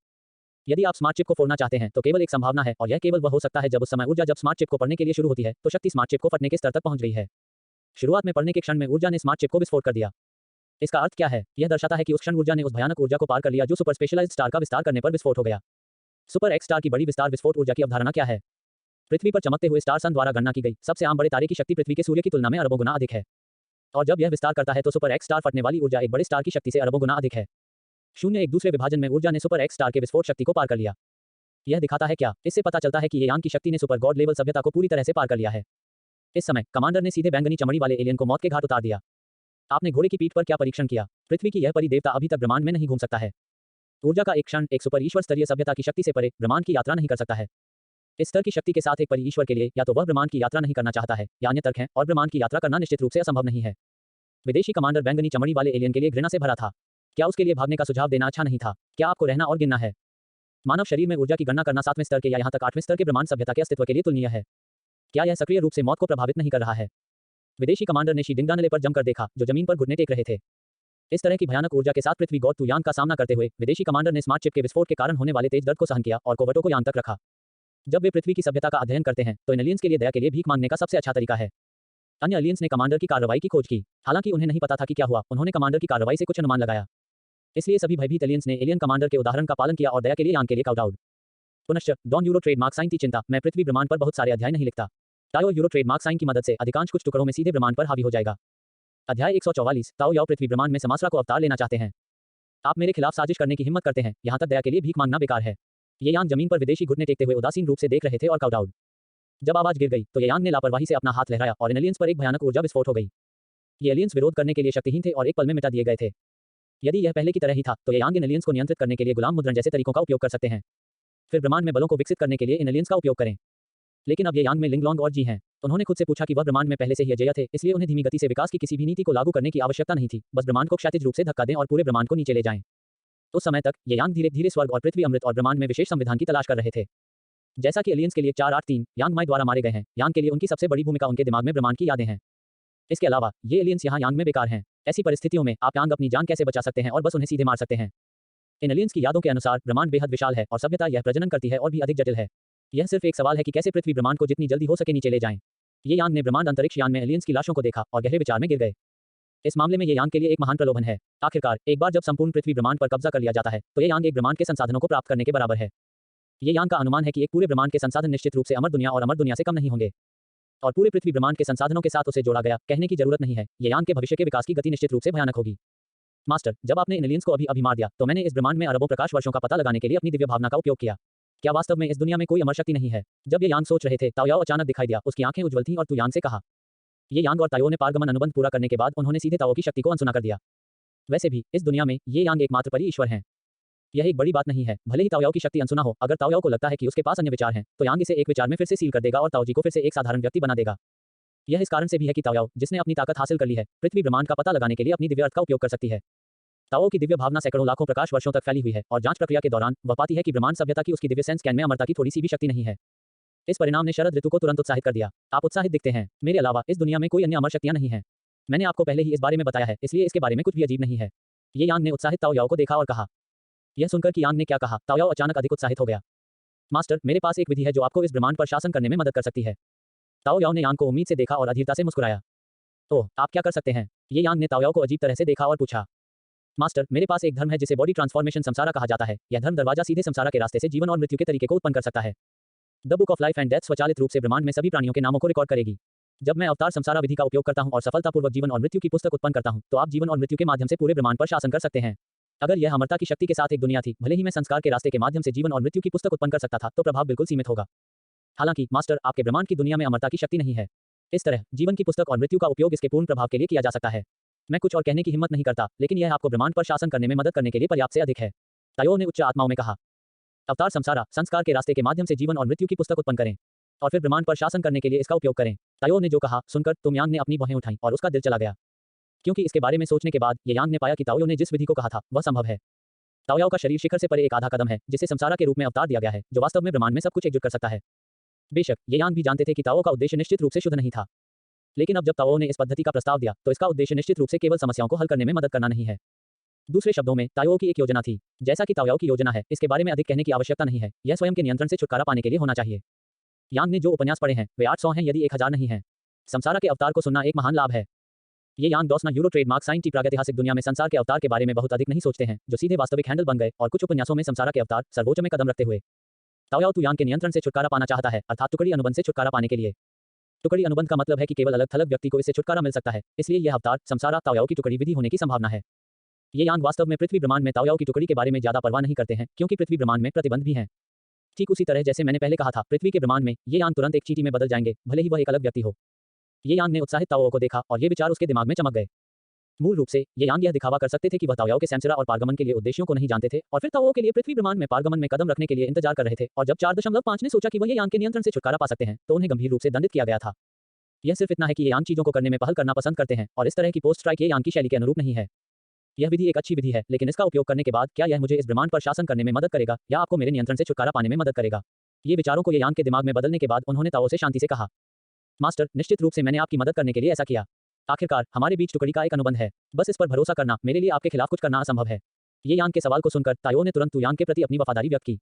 यदि आप स्मार्ट चिप को फोड़ना चाहते हैं, तो केवल एक संभावना है और यह केवल वह हो सकता है जब उस समय ऊर्जा जब स्मार्ट चिप को पढ़ने के लिए शुरू होती है, तो शक्ति स्मार्ट चिप को फटने के स्तर तक पहुंच गई है। शुरुआत में पढ़ने के क्षण में ऊर्जा ने स्मार्ट चिप को विस्फोट कर दिया। इसका अर्थ क्या है? यह दर्शाता है कि उस क्षण ऊर्जा ने उस भयानक ऊर्जा को पार कर लिया जो सुपर स्पेशलाइज्ड स्टार का विस्तार करने पर विस्फोट हो गया। सुपर एक्स स्टार की बड़ी विस्तार विस्फोट ऊर्जा की अवधारणा क्या है? पृथ्वी पर चमकते हुए स्टार सन द्वारा गणना की गई सबसे आम बड़े तारे की शक्ति पृथ्वी के सूर्य की तुलना में अरबों गुना अधिक है। और जब यह विस्तार करता है तो सुपर एक्स स्टार फटने वाली ऊर्जा एक बड़े स्टार की शक्ति से अरबों गुना अधिक है। 0 एक दूसरे विभाजन में ऊर्जा ने सुपर एक्स स्टार के विस्फोट शक्ति को पार कर लिया। यह दिखाता है क्या? इससे पता चलता है कि ये यान की शक्ति ने सुपर गॉड लेवल सभ्यता को पूरी तरह से पार कर लिया है। इस समय कमांडर ने सीधे बैंगनी चमड़ी वाले एलियन को मौत के घाट उतार दिया। आपने घोड़े की पीठ पर क्या परीक्षण किया? पृथ्वी की यह परिदेवता अभी तक ब्रह्मांड में नहीं घूम सकता है। ऊर्जा का एक क्षण एक सुपर ईश्वर स्तरीय सभ्यता की शक्ति से परे ब्रह्मांड की यात्रा नहीं कर सकता है। इस स्तर की शक्ति के साथ एक परी ईश्वर के लिए या तो वह ब्रह्मांड की यात्रा नहीं करना चाहता है या अन्य तर्क हैं और ब्रह्मांड की यात्रा करना निश्चित रूप से असंभव नहीं है। विदेशी कमांडर बैंगनी चमड़ी वाले एलियन के लिए घृणा से भरा था। क्या उसके लिए भागने का सुझाव देना अच्छा नहीं था? क्या आपको रहना और गिनना है? मानव शरीर में ऊर्जा की गणना करना 7वें स्तर के या यहां तक 8वें स्तर के ब्रह्मांड सभ्यता के अस्तित्व के लिए तुलनीय है। क्या यह सक्रिय रूप से मौत को प्रभावित नहीं कर रहा है? विदेशी कमांडर ने शी डिंगडानले पर जमकर देखा, जो जमीन पर घुटने टेक रहे थे। इस तरह की भयानक ऊर्जा के साथ पृथ्वी गॉड 2 यान का सामना करते हुए विदेशी कमांडर ने स्मार्ट चिप के विस्फोट के कारण होने वाले तेज दर्द को सहन किया और कोवटो को यान तक रखा। जब वे पृथ्वी की सभ्यता का अध्ययन करते हैं, तो इन एलियंस के लिए दया के लिए भीख मांगने का सबसे अच्छा तरीका है। अन्य एलियंस ने कमांडर की कार्रवाई की खोज की। हालांकि उन्हें नहीं पता था कि क्या हुआ, उन्होंने कमांडर की कार्रवाई से कुछ अनुमान लगाया। इसलिए सभी भयभीत एलियंस ने एलियन कमांडर के उदाहरण का पालन किया और दया के लिए यान के लिए काउडाउड। पुनश्च डॉन यूरो ट्रेडमार्क साइन की चिंता, मैं पृथ्वी ब्रह्मांड पर बहुत सारे अध्याय नहीं लिखता। ताओ यूरो ट्रेडमार्क साइन की मदद से अधिकांश कुछ टुकड़ों में सीधे ब्रह्मांड पर हावी हो जाएगा। अध्याय 144 ताओ याओ पृथ्वी ब्रह्मांड में समासरा को अवतार लेना चाहते हैं। आप मेरे खिलाफ साजिश करने की हिम्मत करते हैं, यहां तक दया के लिए भीख मांगना बेकार है। ये यान जमीन पर विदेशी घुटने टेकते हुए उदासीन रूप से देख रहे थे और काउडाउड। जब आवाज गिर गई तो ये यान ने लापरवाही से अपना हाथ लहराया और इन एलियंस पर एक भयानक ऊर्जा विस्फोट हो गई। ये एलियंस विरोध करने के लिए शक्तिहीन थे और एक पल में मिटा दिए गए थे। यदि यह पहले की तरह ही था, तो ये यान इन एलियंस को नियंत्रित करने के लिए गुलाम मुद्रण जैसे तरीकों का उपयोग कर सकते हैं। फिर ब्रह्मांड में बलों को विकसित करने के लिए इन एलियंस का उपयोग करें। लेकिन अब ये यांग में लिंग लॉन्ग और जी हैं। उन्होंने खुद से पूछा कि वह ब्रह्मांड में पहले से ही अजेय थे, इसलिए उन्हें धीमी गति से विकास की किसी भी नीति को लागू करने की आवश्यकता नहीं थी, बस ब्रह्मांड को क्षैतिज रूप से धक्का दें और पूरे ब्रह्मांड को नीचे ले जाएं। उस समय तक ये यांग धीरे धीरे स्वर्ग और पृथ्वी अमृत और ब्रह्मांड में विशेष संविधान की तलाश कर रहे थे। जैसा कि एलियंस के लिए 483 यांग माई द्वारा मारे गए हैं, यांग के लिए उनकी सबसे बड़ी भूमिका उनके दिमाग में ब्रह्मांड की यादें हैं। इसके अलावा ये एलियंस यहाँ यांग में बेकार हैं। ऐसी परिस्थितियों में आप यांग अपनी जान कैसे बचा सकते हैं और बस उन्हें सीधे मार सकते हैं। इन एलियंस की यादों के अनुसार ब्रह्मांड बेहद विशाल है और सभ्यता यह प्रजनन करती है और भी अधिक जटिल है। यह सिर्फ एक सवाल है कि कैसे पृथ्वी ब्रह्मांड को जितनी जल्दी हो सके नीचे ले जाएं। ये यांग ने ब्रह्मांड अंतरिक्ष यान में एलियंस की लाशों को देखा और गहरे विचार में गिर गए। इस मामले में ये यांग के लिए एक महान प्रलोभन है। आखिरकार एक बार जब संपूर्ण पृथ्वी ब्रह्मांड पर कब्जा कर लिया जाता है तो ये यांग एक ब्रह्मांड के संसाधनों को प्राप्त करने के बराबर है। ये यांग का अनुमान है कि एक पूरे ब्रह्मांड के संसाधन निश्चित रूप से अमर दुनिया और अमर दुनिया से कम नहीं होंगे और पूरे पृथ्वी ब्रह्मांड के संसाधनों के साथ उसे जोड़ा गया। कहने की जरूरत नहीं है, ये यांग के भविष्य के विकास की गति निश्चित रूप से भयानक होगी। मास्टर, जब आपने इन एलियंस को अभी मार दिया तो मैंने इस ब्रह्मांड में अरबों प्रकाश वर्षों का पता लगाने के लिए अपनी दिव्य भावना का उपयोग किया। क्या वास्तव में इस दुनिया में कोई अमर शक्ति नहीं है? जब ये यांग सोच रहे थे, ताओयाओ अचानक दिखाई दिया। उसकी आंखें उज्ज्वल थीं और तू यांग से कहा। ये यांग और ताओ ने पारगमन अनुबंध पूरा करने के बाद उन्होंने सीधे ताओ की शक्ति को अनसुना कर दिया। वैसे भी इस दुनिया में ये यांग एकमात्र परी ईश्वर हैं। यह एक बड़ी बात नहीं है, भले ही ताओयाओ की शक्ति अनसुना हो। अगर ताओयाओ को लगता है कि उसके पास अन्य विचार हैं, तो यांग इसे एक विचार में फिर से सील कर देगा और ताओजी को फिर से एक साधारण व्यक्ति बना देगा। यह इस कारण से भी है कि ताओयाओ, जिसने अपनी ताकत हासिल कर ली है, पृथ्वी ब्रह्मांड का पता लगाने के लिए अपनी दिव्य अर्थ का उपयोग कर सकती है। ताओ की दिव्य भावना सैकड़ों लाखों प्रकाश वर्षों तक फैली हुई है और जांच प्रक्रिया के दौरान वह पाती है कि ब्रह्मांड सभ्यता की उसकी दिव्य सेंस स्कैन में अमरता की थोड़ी सी भी शक्ति नहीं है। इस परिणाम ने शरद ऋतु को तुरंत उत्साहित कर दिया। आप उत्साहित दिखते हैं। मेरे अलावा इस दुनिया में कोई अन्य अमर शक्तियां नहीं है। मैंने आपको पहले ही इस बारे में बताया है, इसलिए इसके बारे में कुछ भी अजीब नहीं है। ये यांग ने उत्साहित ताओयाओ को देखा और कहा। यह सुनकर कि यांग ने क्या कहा, ताओयाओ अचानक अधिक उत्साहित हो गया। मास्टर, मेरे पास एक विधि है जो आपको इस ब्रह्मांड पर शासन करने में मदद कर सकती है। ताओयाओ ने यांग को उम्मीद से देखा और अधीरता से मुस्कुराया। ओह, आप क्या कर सकते हैं? ये यांग ने ताओयाओ को अजीब तरह से देखा और पूछा। मास्टर, मेरे पास एक धर्म है जिसे बॉडी ट्रांसफॉर्मेशन संसारा कहा जाता है। यह धर्म दरवाजा सीधे संसारा के रास्ते से जीवन और मृत्यु के तरीके को उत्पन्न कर सकता है। The book of life and death स्वचालित रूप से ब्रह्मांड में सभी प्राणियों के नामों को रिकॉर्ड करेगी। जब मैं अवतार संसारा विधि का उपयोग करता हूं और सफलतापूर्वक जीवन और मृत्यु की पुस्तक उत्पन्न करता हूं, तो आप जीवन और मृत्यु के माध्यम से पूरे ब्रह्मांड पर शासन कर सकते हैं। अगर यह अमरता की शक्ति के साथ एक दुनिया थी, भले ही मैं संस्कार के रास्ते के माध्यम से जीवन और मृत्यु की पुस्तक उत्पन्न कर सकता था, तो प्रभाव बिल्कुल सीमित होगा। हालांकि मास्टर, आपके ब्रह्मांड की दुनिया में अमरता की शक्ति नहीं है। इस तरह जीवन की पुस्तक और मृत्यु का उपयोग इसके पूर्ण प्रभाव के लिए किया जा सकता है। मैं कुछ और कहने की हिम्मत नहीं करता, लेकिन यह आपको ब्रह्मांड पर शासन करने में मदद करने के लिए पर्याप्त से अधिक है। ताओ ने उच्च आत्माओं में कहा। अवतार संसारा संस्कार के रास्ते के माध्यम से जीवन और मृत्यु की पुस्तक उत्पन्न करें और फिर ब्रह्मांड पर शासन करने के लिए इसका उपयोग करें। ताओ ने जो कहा सुनकर तुम यांग ने अपनी भौहें उठाई और उसका दिल चला गया, क्योंकि इसके बारे में सोचने के बाद ये यांग ने पाया कि ताओ ने जिस विधि को कहा था वह संभव है। ताओयाओ का शरीर शिखर से परे एक आधा कदम है, जिसे संसारा के रूप में अवतार दिया गया है, जो वास्तव में ब्रह्मांड में सब कुछ एकजुट कर सकता है। बेशक ये यांग भी जानते थे कि ताओ का उद्देश्य निश्चित रूप से शुद्ध नहीं था, लेकिन अब जब ताओ ने इस पद्धति का प्रस्ताव दिया तो इसका उद्देश्य निश्चित रूप से केवल समस्याओं को हल करने में मदद करना नहीं है। दूसरे शब्दों में, ताओ की एक योजना थी। जैसा कि ताओयाओ की योजना है, इसके बारे में अधिक कहने की आवश्यकता नहीं है। यह स्वयं के नियंत्रण से छुटकारा पाने के लिए होना चाहिए। यांग ने जो उपन्यास पढ़े हैं वे 800 हैं, यदि 1000 नहीं है। संसारा के अवतार को सुनना एक महान लाभ है। ये यांग डॉसना यूरो ट्रेडमार्क साइन टी प्रागैतिहासिक दुनिया में संसार के अवतार के बारे में बहुत अधिक नहीं सोचते हैं, जो सीधे वास्तविक हैंडल बन गए और कुछ उपन्यासों में संसारा के अवतार सर्वोच्च में कदम रखते हुए। ताओयाओ तू यांग के नियंत्रण से छुटकारा पाना चाहता है, अर्थात टुकड़ी अनुबंध से छुटकारा पाने के लिए। टुकड़ी अनुबंध का मतलब है कि केवल अलग थलग व्यक्ति को इससे छुटकारा मिल सकता है, इसलिए यह अवतार संसारा ताओयाओ की टुकड़ी विधि होने की संभावना है। ये यांग वास्तव में पृथ्वी ब्रह्मांड में ताओयाओ की टुकड़ी के बारे में ज्यादा परवाह नहीं करते हैं, क्योंकि पृथ्वी ब्रह्मांड में प्रतिबंध भी हैं। ठीक उसी तरह जैसे मैंने पहले कहा था, पृथ्वी के ब्रह्मांड में ये यांग तुरंत एक चींटी में बदल जाएंगे, भले ही वह एक अलग व्यक्ति हो। ये यांग ने उत्साहित ताओ को देखा और ये विचार उसके दिमाग में चमक गए। मूल रूप से ये यांग यह दिखावा कर सकते थे कि वह ताओयाओ के सैमसरा और पारगमन के लिए उद्देश्यों को नहीं जानते थे और फिर ताओ के लिए पृथ्वी ब्रह्मांड में पारगमन में कदम रखने के लिए इंतजार कर रहे थे। और जब 4.5 ने सोचा कि वह ये यांग के नियंत्रण से छुटकारा पा सकते हैं, तो उन्हें गंभीर रूप से दंडित किया गया था। यह सिर्फ इतना है कि ये यांग चीजों को करने में पहल करना पसंद करते हैं और इस तरह की पोस्ट स्ट्राइक ये यांग की शैली के अनुरूप नहीं है। यह विधि एक अच्छी विधि है, लेकिन इसका उपयोग करने के बाद क्या यह मुझे इस ब्रह्मांड पर शासन करने में मदद करेगा या आपको मेरे नियंत्रण से छुटकारा पाने में मदद करेगा? ये विचारों को ये यांग के दिमाग में बदलने के बाद उन्होंने ताओ से शांति से कहा, मास्टर, निश्चित रूप से मैंने आपकी मदद करने के लिए ऐसा किया। आखिरकार हमारे बीच टुकड़ी का एक अनुबंध है, बस इस पर भरोसा करना मेरे लिए आपके खिलाफ कुछ करना असंभव है। ये यांग के सवाल को सुनकर ताओ ने तुरंत तू यांग के प्रति अपनी वफादारी व्यक्त की।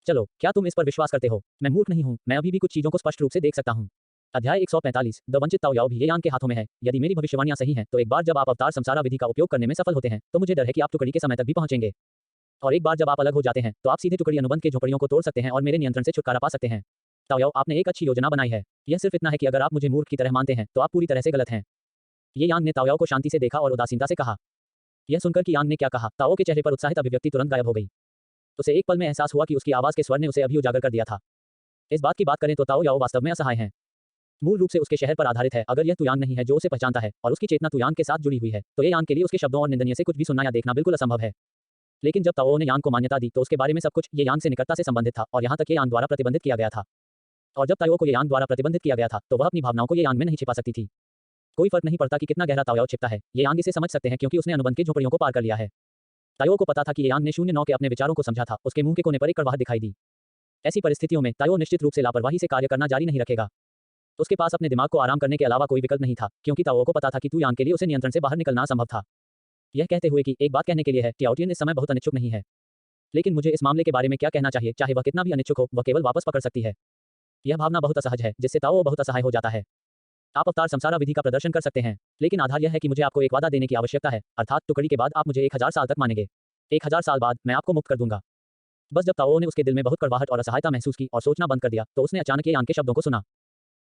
चलो, क्या तुम इस पर विश्वास करते हो? मैं मूर्ख नहीं हूं, मैं अभी भी कुछ चीजों को स्पष्ट रूप से देख सकता हूं। अध्याय 145 द वंचित ताओयाओ भी ये यांग के हाथों में है। यदि मेरी भविष्यवाणियां सही हैं, तो एक बार जब आप अवतार संसारा विधि का उपयोग करने में सफल होते हैं, तो मुझे डर है कि आप टुकड़ी के समय तक भी पहुंचेंगे। और एक बार जब आप अलग हो जाते हैं, तो आप सीधे टुकड़ी अनुबंध के झोपड़ियों को तोड़ सकते हैं और मेरे नियंत्रण से छुटकारा पा सकते हैं। ताओयाओ, आपने एक अच्छी योजना बनाई है। यह सिर्फ इतना है कि अगर आप मुझे मूर्ख की तरह मानते हैं, तो आप पूरी तरह से गलत हैं। ये यांग ने ताओयाओ को शांति से देखा और उदासीनता से कहा। यह सुनकर कि यांग ने क्या कहा, ताओ के चेहरे पर उत्साहित अभिव्यक्ति तुरंत गायब हो गई। उसे एक पल में एहसास हुआ कि उसकी आवाज के स्वर ने उसे अभी उजागर कर दिया था। इस बात की बात करें तो ताओयाओ वास्तव में असहाय हैं। मूल रूप से उसके शहर पर आधारित है। अगर यह तुयांग नहीं है जो उसे पहचानता है और उसकी चेतना तुयांग के साथ जुड़ी हुई है, तो ये यांग के लिए उसके शब्दों और निंदनीय से कुछ भी सुनना या देखना बिल्कुल असंभव है। लेकिन जब ताओ ने यांग को मान्यता दी, तो उसके बारे में सब कुछ ये यांग से निकटता से संबंधित था और यहाँ तक ये यांग द्वारा प्रतिबंधित किया गया था। और जब ताओ को ये यांग द्वारा प्रतिबंधित किया गया था तो वह अपनी भावनाओं को ये यांग में नहीं छिपा सकती थी। कोई फर्क नहीं पड़ता कि कितना गहरा ताओ छिपता है, ये यांग इसे समझ सकते हैं क्योंकि उसने अनुबंध की झोपड़ियों को पार कर लिया है। ताओ को पता था कि ये यांग ने 0-9 के अपने विचारों को समझा था, उसके मुंह के कोने पर एक कड़वाहट दिखाई दी। ऐसी परिस्थितियों में ताओ निश्चित रूप से लापरवाही से कार्य करना जारी नहीं रखेगा। उसके पास अपने दिमाग को आराम करने के अलावा कोई विकल्प नहीं था, क्योंकि ताओ को पता था कि तू यांग के लिए उसे नियंत्रण से बाहर निकलना असंभव था। यह कहते हुए कि एक बात कहने के लिए है, टियाओटियन इस समय बहुत अनिच्छुक नहीं है। लेकिन मुझे इस मामले के बारे में क्या कहना चाहिए, चाहे वह कितना भी अनिच्छुक हो, वह केवल वापस पकड़ सकती है। यह भावना बहुत असहज है, जिससे ताओ बहुत असहाय हो जाता है। आप अवतार समसारा विधि का प्रदर्शन कर सकते हैं, लेकिन आधार यह है कि मुझे आपको एक वादा देने की आवश्यकता है, अर्थात टुकड़ी के बाद आप मुझे 1000 साल तक मानेंगे। 1000 साल बाद मैं आपको मुक्त कर दूंगा। बस जब ताओ ने उसके दिल में बहुत कड़वाहट और असहायता महसूस की और सोचना बंद कर दिया, तो उसने अचानक ये यांग के शब्दों को सुना।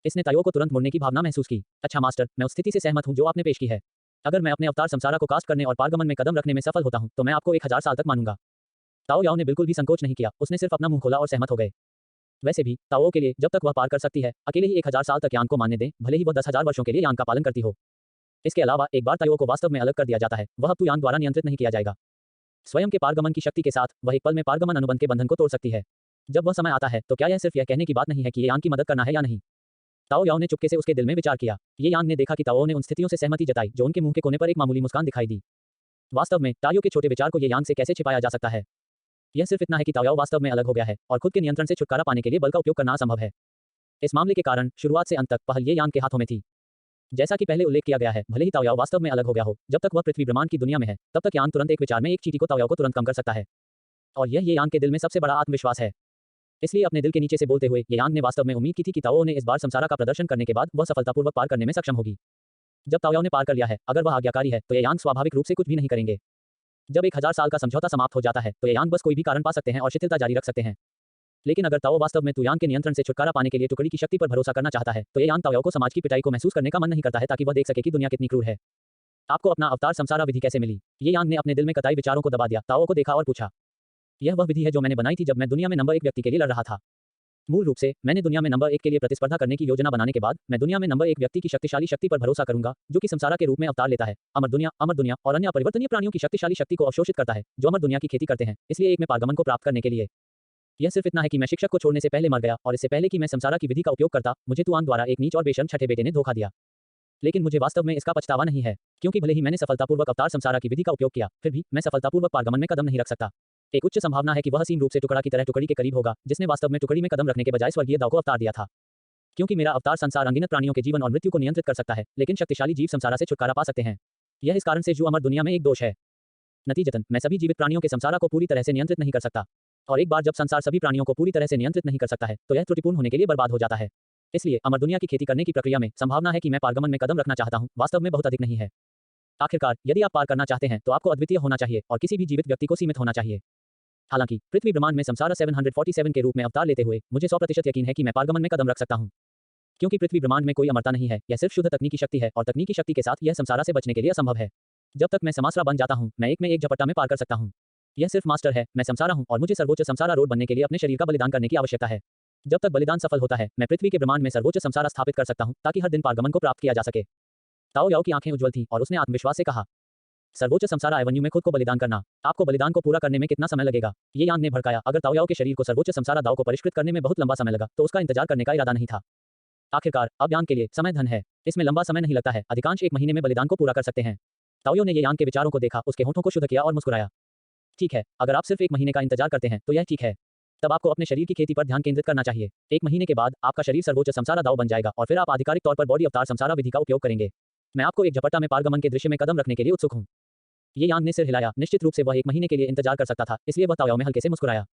इसने ताओ को तुरंत मुड़ने की भावना महसूस की। अच्छा मास्टर, मैं उस स्थिति से सहमत हूं जो आपने पेश की है। अगर मैं अपने अवतार समसारा को कास्ट करने और पारगमन में कदम रखने में सफल होता हूं, तो मैं आपको 1000 साल तक मानूंगा। ताओ याओ ने बिल्कुल भी संकोच नहीं किया, उसने सिर्फ अपना मुंह खोला और सहमत हो गए। वैसे भी ताओ के लिए जब तक वह पार कर सकती है, अकेले ही 1000 साल तक यांग को मानने दें, भले ही वह 10,000 वर्षों के लिए यांग का पालन करती हो। इसके अलावा एक बार ताओ को वास्तव में अलग कर दिया जाता है, वह अब तू यांग द्वारा नियंत्रित नहीं किया जाएगा। स्वयं के पारगमन की शक्ति के साथ वह एक पल में पारगमन अनुबंध के बंधन को तोड़ सकती है। जब वह समय आता है तो क्या यह सिर्फ यह कहने की बात नहीं है कि ये यांग की मदद करना है या नहीं। ताओ याओ ने चुपके से उसके दिल में विचार किया। ये यांग ने देखा कि ताओ ने उन स्थितियों से सहमति जताई जो उनके मुंह के कोने पर एक मामूली मुस्कान दिखाई दी। वास्तव में ताओ के छोटे विचार को ये यांग से कैसे छिपाया जा सकता है। यह सिर्फ इतना है कि ताओ याओ वास्तव में अलग हो गया है और खुद के नियंत्रण से छुटकारा पाने के लिए बल का उपयोग करना असंभव है। इस मामले के कारण शुरुआत से अंत तक पहल ये यांग के हाथों में थी। जैसा कि पहले उल्लेख किया गया है, भले ही ताओ याओ वास्तव में अलग हो गया हो, जब तक वह पृथ्वी ब्रह्मांड की दुनिया में है, तब तक यांग तुरंत एक विचार में एक चींटी को ताओ याओ को तुरंत कम कर सकता है। और यह ये यांग के दिल में सबसे बड़ा आत्मविश्वास है। इसलिए अपने दिल के नीचे से बोलते हुए ये यांग ने वास्तव में उम्मीद की थी कि ताओ ने इस बार समसारा का प्रदर्शन करने के बाद वह सफलतापूर्वक पार करने में सक्षम होगी। जब ताओ याओ ने पार कर लिया है, अगर वह आज्ञाकारी है तो ये यांग स्वाभाविक रूप से कुछ भी नहीं करेंगे। जब 1000 साल का समझौता समाप्त हो जाता है तो ये यांग बस कोई भी कारण पा सकते हैं और शिथिलता जारी रख सकते हैं। लेकिन अगर ताओ वास्तव में तू यांग के नियंत्रण से छुटकारा पाने के लिए टुकड़ी की शक्ति पर भरोसा करना चाहता है, तो ये यांग ताओ याओ को समाज की पिटाई को महसूस करने का मन नहीं करता है, ताकि वह देख सके कि दुनिया कितनी क्रूर है। आपको अपना अवतार समसारा विधि कैसे मिली? ये यांग ने अपने दिल में कताई विचारों को दबा दिया, ताओ को देखा और पूछा। यह वह विधि है जो मैंने बनाई थी जब मैं दुनिया में नंबर 1 व्यक्ति के लिए लड़ रहा था। मूल रूप से मैंने दुनिया में नंबर 1 के लिए प्रतिस्पर्धा करने की योजना बनाने के बाद मैं दुनिया में नंबर 1 व्यक्ति की शक्तिशाली शक्ति पर भरोसा करूंगा, जो कि समसारा के रूप में अवतार लेता है, अमर दुनिया और अन्य अपरिवर्तनीय प्राणियों की शक्तिशाली शक्ति को अवशोषित करता है, जो अमर दुनिया की खेती करते हैं, इसलिए एक में पारगमन को प्राप्त करने के लिए। यह सिर्फ इतना है कि मैं शिक्षक को छोड़ने से पहले मर गया और इससे पहले कि मैं समसारा की विधि का उपयोग करता, मुझे तुआंग द्वारा एक नीच और बेशर्म छठे बेटे ने धोखा दिया। लेकिन मुझे वास्तव में इसका पछतावा नहीं है, क्योंकि भले ही मैंने सफलतापूर्वक अवतार समसारा की विधि का उपयोग किया, फिर भी मैं सफलतापूर्वक पारगमन में कदम नहीं रख सकता। एक उच्च संभावना है कि वह असीम रूप से टुकड़ा की तरह टुकड़ी के करीब होगा, जिसने वास्तव में टुकड़ी में कदम रखने के बजाय स्वर्गीय दाव को अवतार दिया था। क्योंकि मेरा अवतार संसार अनगिनत प्राणियों के जीवन और मृत्यु को नियंत्रित कर सकता है, लेकिन शक्तिशाली जीव समसारा से छुटकारा पा सकते हैं। यह इस कारण से जो अमर दुनिया में एक दोष है। नतीजतन मैं सभी जीवित प्राणियों के समसारा को पूरी तरह से नियंत्रित नहीं कर सकता। और एक बार जब संसार सभी प्राणियों को पूरी तरह से नियंत्रित नहीं कर सकता है, तो यह त्रुटिपूर्ण होने के लिए बर्बाद हो जाता है। इसलिए अमर दुनिया की खेती करने की प्रक्रिया में संभावना है कि मैं पारगमन में कदम रखना चाहता हूं, वास्तव में बहुत अधिक नहीं है। आखिरकार यदि आप पार करना चाहते हैं तो आपको अद्वितीय होना चाहिए और किसी भी जीवित व्यक्ति को सीमित होना चाहिए। हालांकि पृथ्वी ब्रह्मांड में समसारा 747 के रूप में अवतार लेते हुए मुझे 100% यकीन है कि मैं पारगमन में कदम रख सकता हूं। क्योंकि पृथ्वी ब्रह्मांड में कोई अमरता नहीं है, यह सिर्फ शुद्ध तकनीकी शक्ति है और तकनीकी शक्ति के साथ यह समसारा से बचने के लिए असंभव है। जब तक मैं समासरा बन जाता हूं, मैं एक में एक झपट्टा में पार कर सकता हूं। यह सिर्फ मास्टर है, मैं समसारा हूं और मुझे सर्वोच्च समसारा रोड बनने के लिए अपने शरीर का बलिदान करने की आवश्यकता है। जब तक बलिदान सफल होता है, मैं पृथ्वी के ब्रह्मांड में सर्वोच्च समसारा स्थापित कर सकता हूं, ताकि हर दिन पारगमन को प्राप्त किया जा सके। ताओ याओ की आंखें उज्ज्वल थीं और उसने आत्मविश्वास से कहा, सर्वोच्च समसारा एवेन्यू में खुद को बलिदान करना, आपको बलिदान को पूरा करने में कितना समय लगेगा? ये यांग ने भड़काया, अगर ताओ याओ के शरीर को सर्वोच्च समसारा दाव को परिष्कृत करने में बहुत लंबा समय लगा, तो उसका इंतजार करने का इरादा नहीं था। आखिरकार अब यांग के लिए समय धन है, इसमें लंबा समय नहीं लगता है, अधिकांश 1 महीने में बलिदान को पूरा कर सकते हैं। ताओ याओ ने ये यांग के विचारों को देखा, उसके होठों को शुद्ध किया और मुस्कुराया। ठीक है, अगर आप सिर्फ 1 महीने का इंतजार करते हैं तो यह ठीक है। तब आपको अपने शरीर की खेती पर ध्यान केंद्रित करना चाहिए। 1 महीने के बाद आपका शरीर सर्वोच्च समसारा दाव बन जाएगा और फिर आप आधिकारिक तौर पर बॉडी अवतार समसारा विधि का उपयोग करेंगे। मैं आपको एक झपट्टा में पारगमन के दृश्य में कदम रखने के लिए उत्सुक हूं। ये यांग ने सिर हिलाया, निश्चित रूप से वह 1 महीने के लिए इंतजार कर सकता था, इसलिए वह ताओ याओ में हल्के से मुस्कुराया।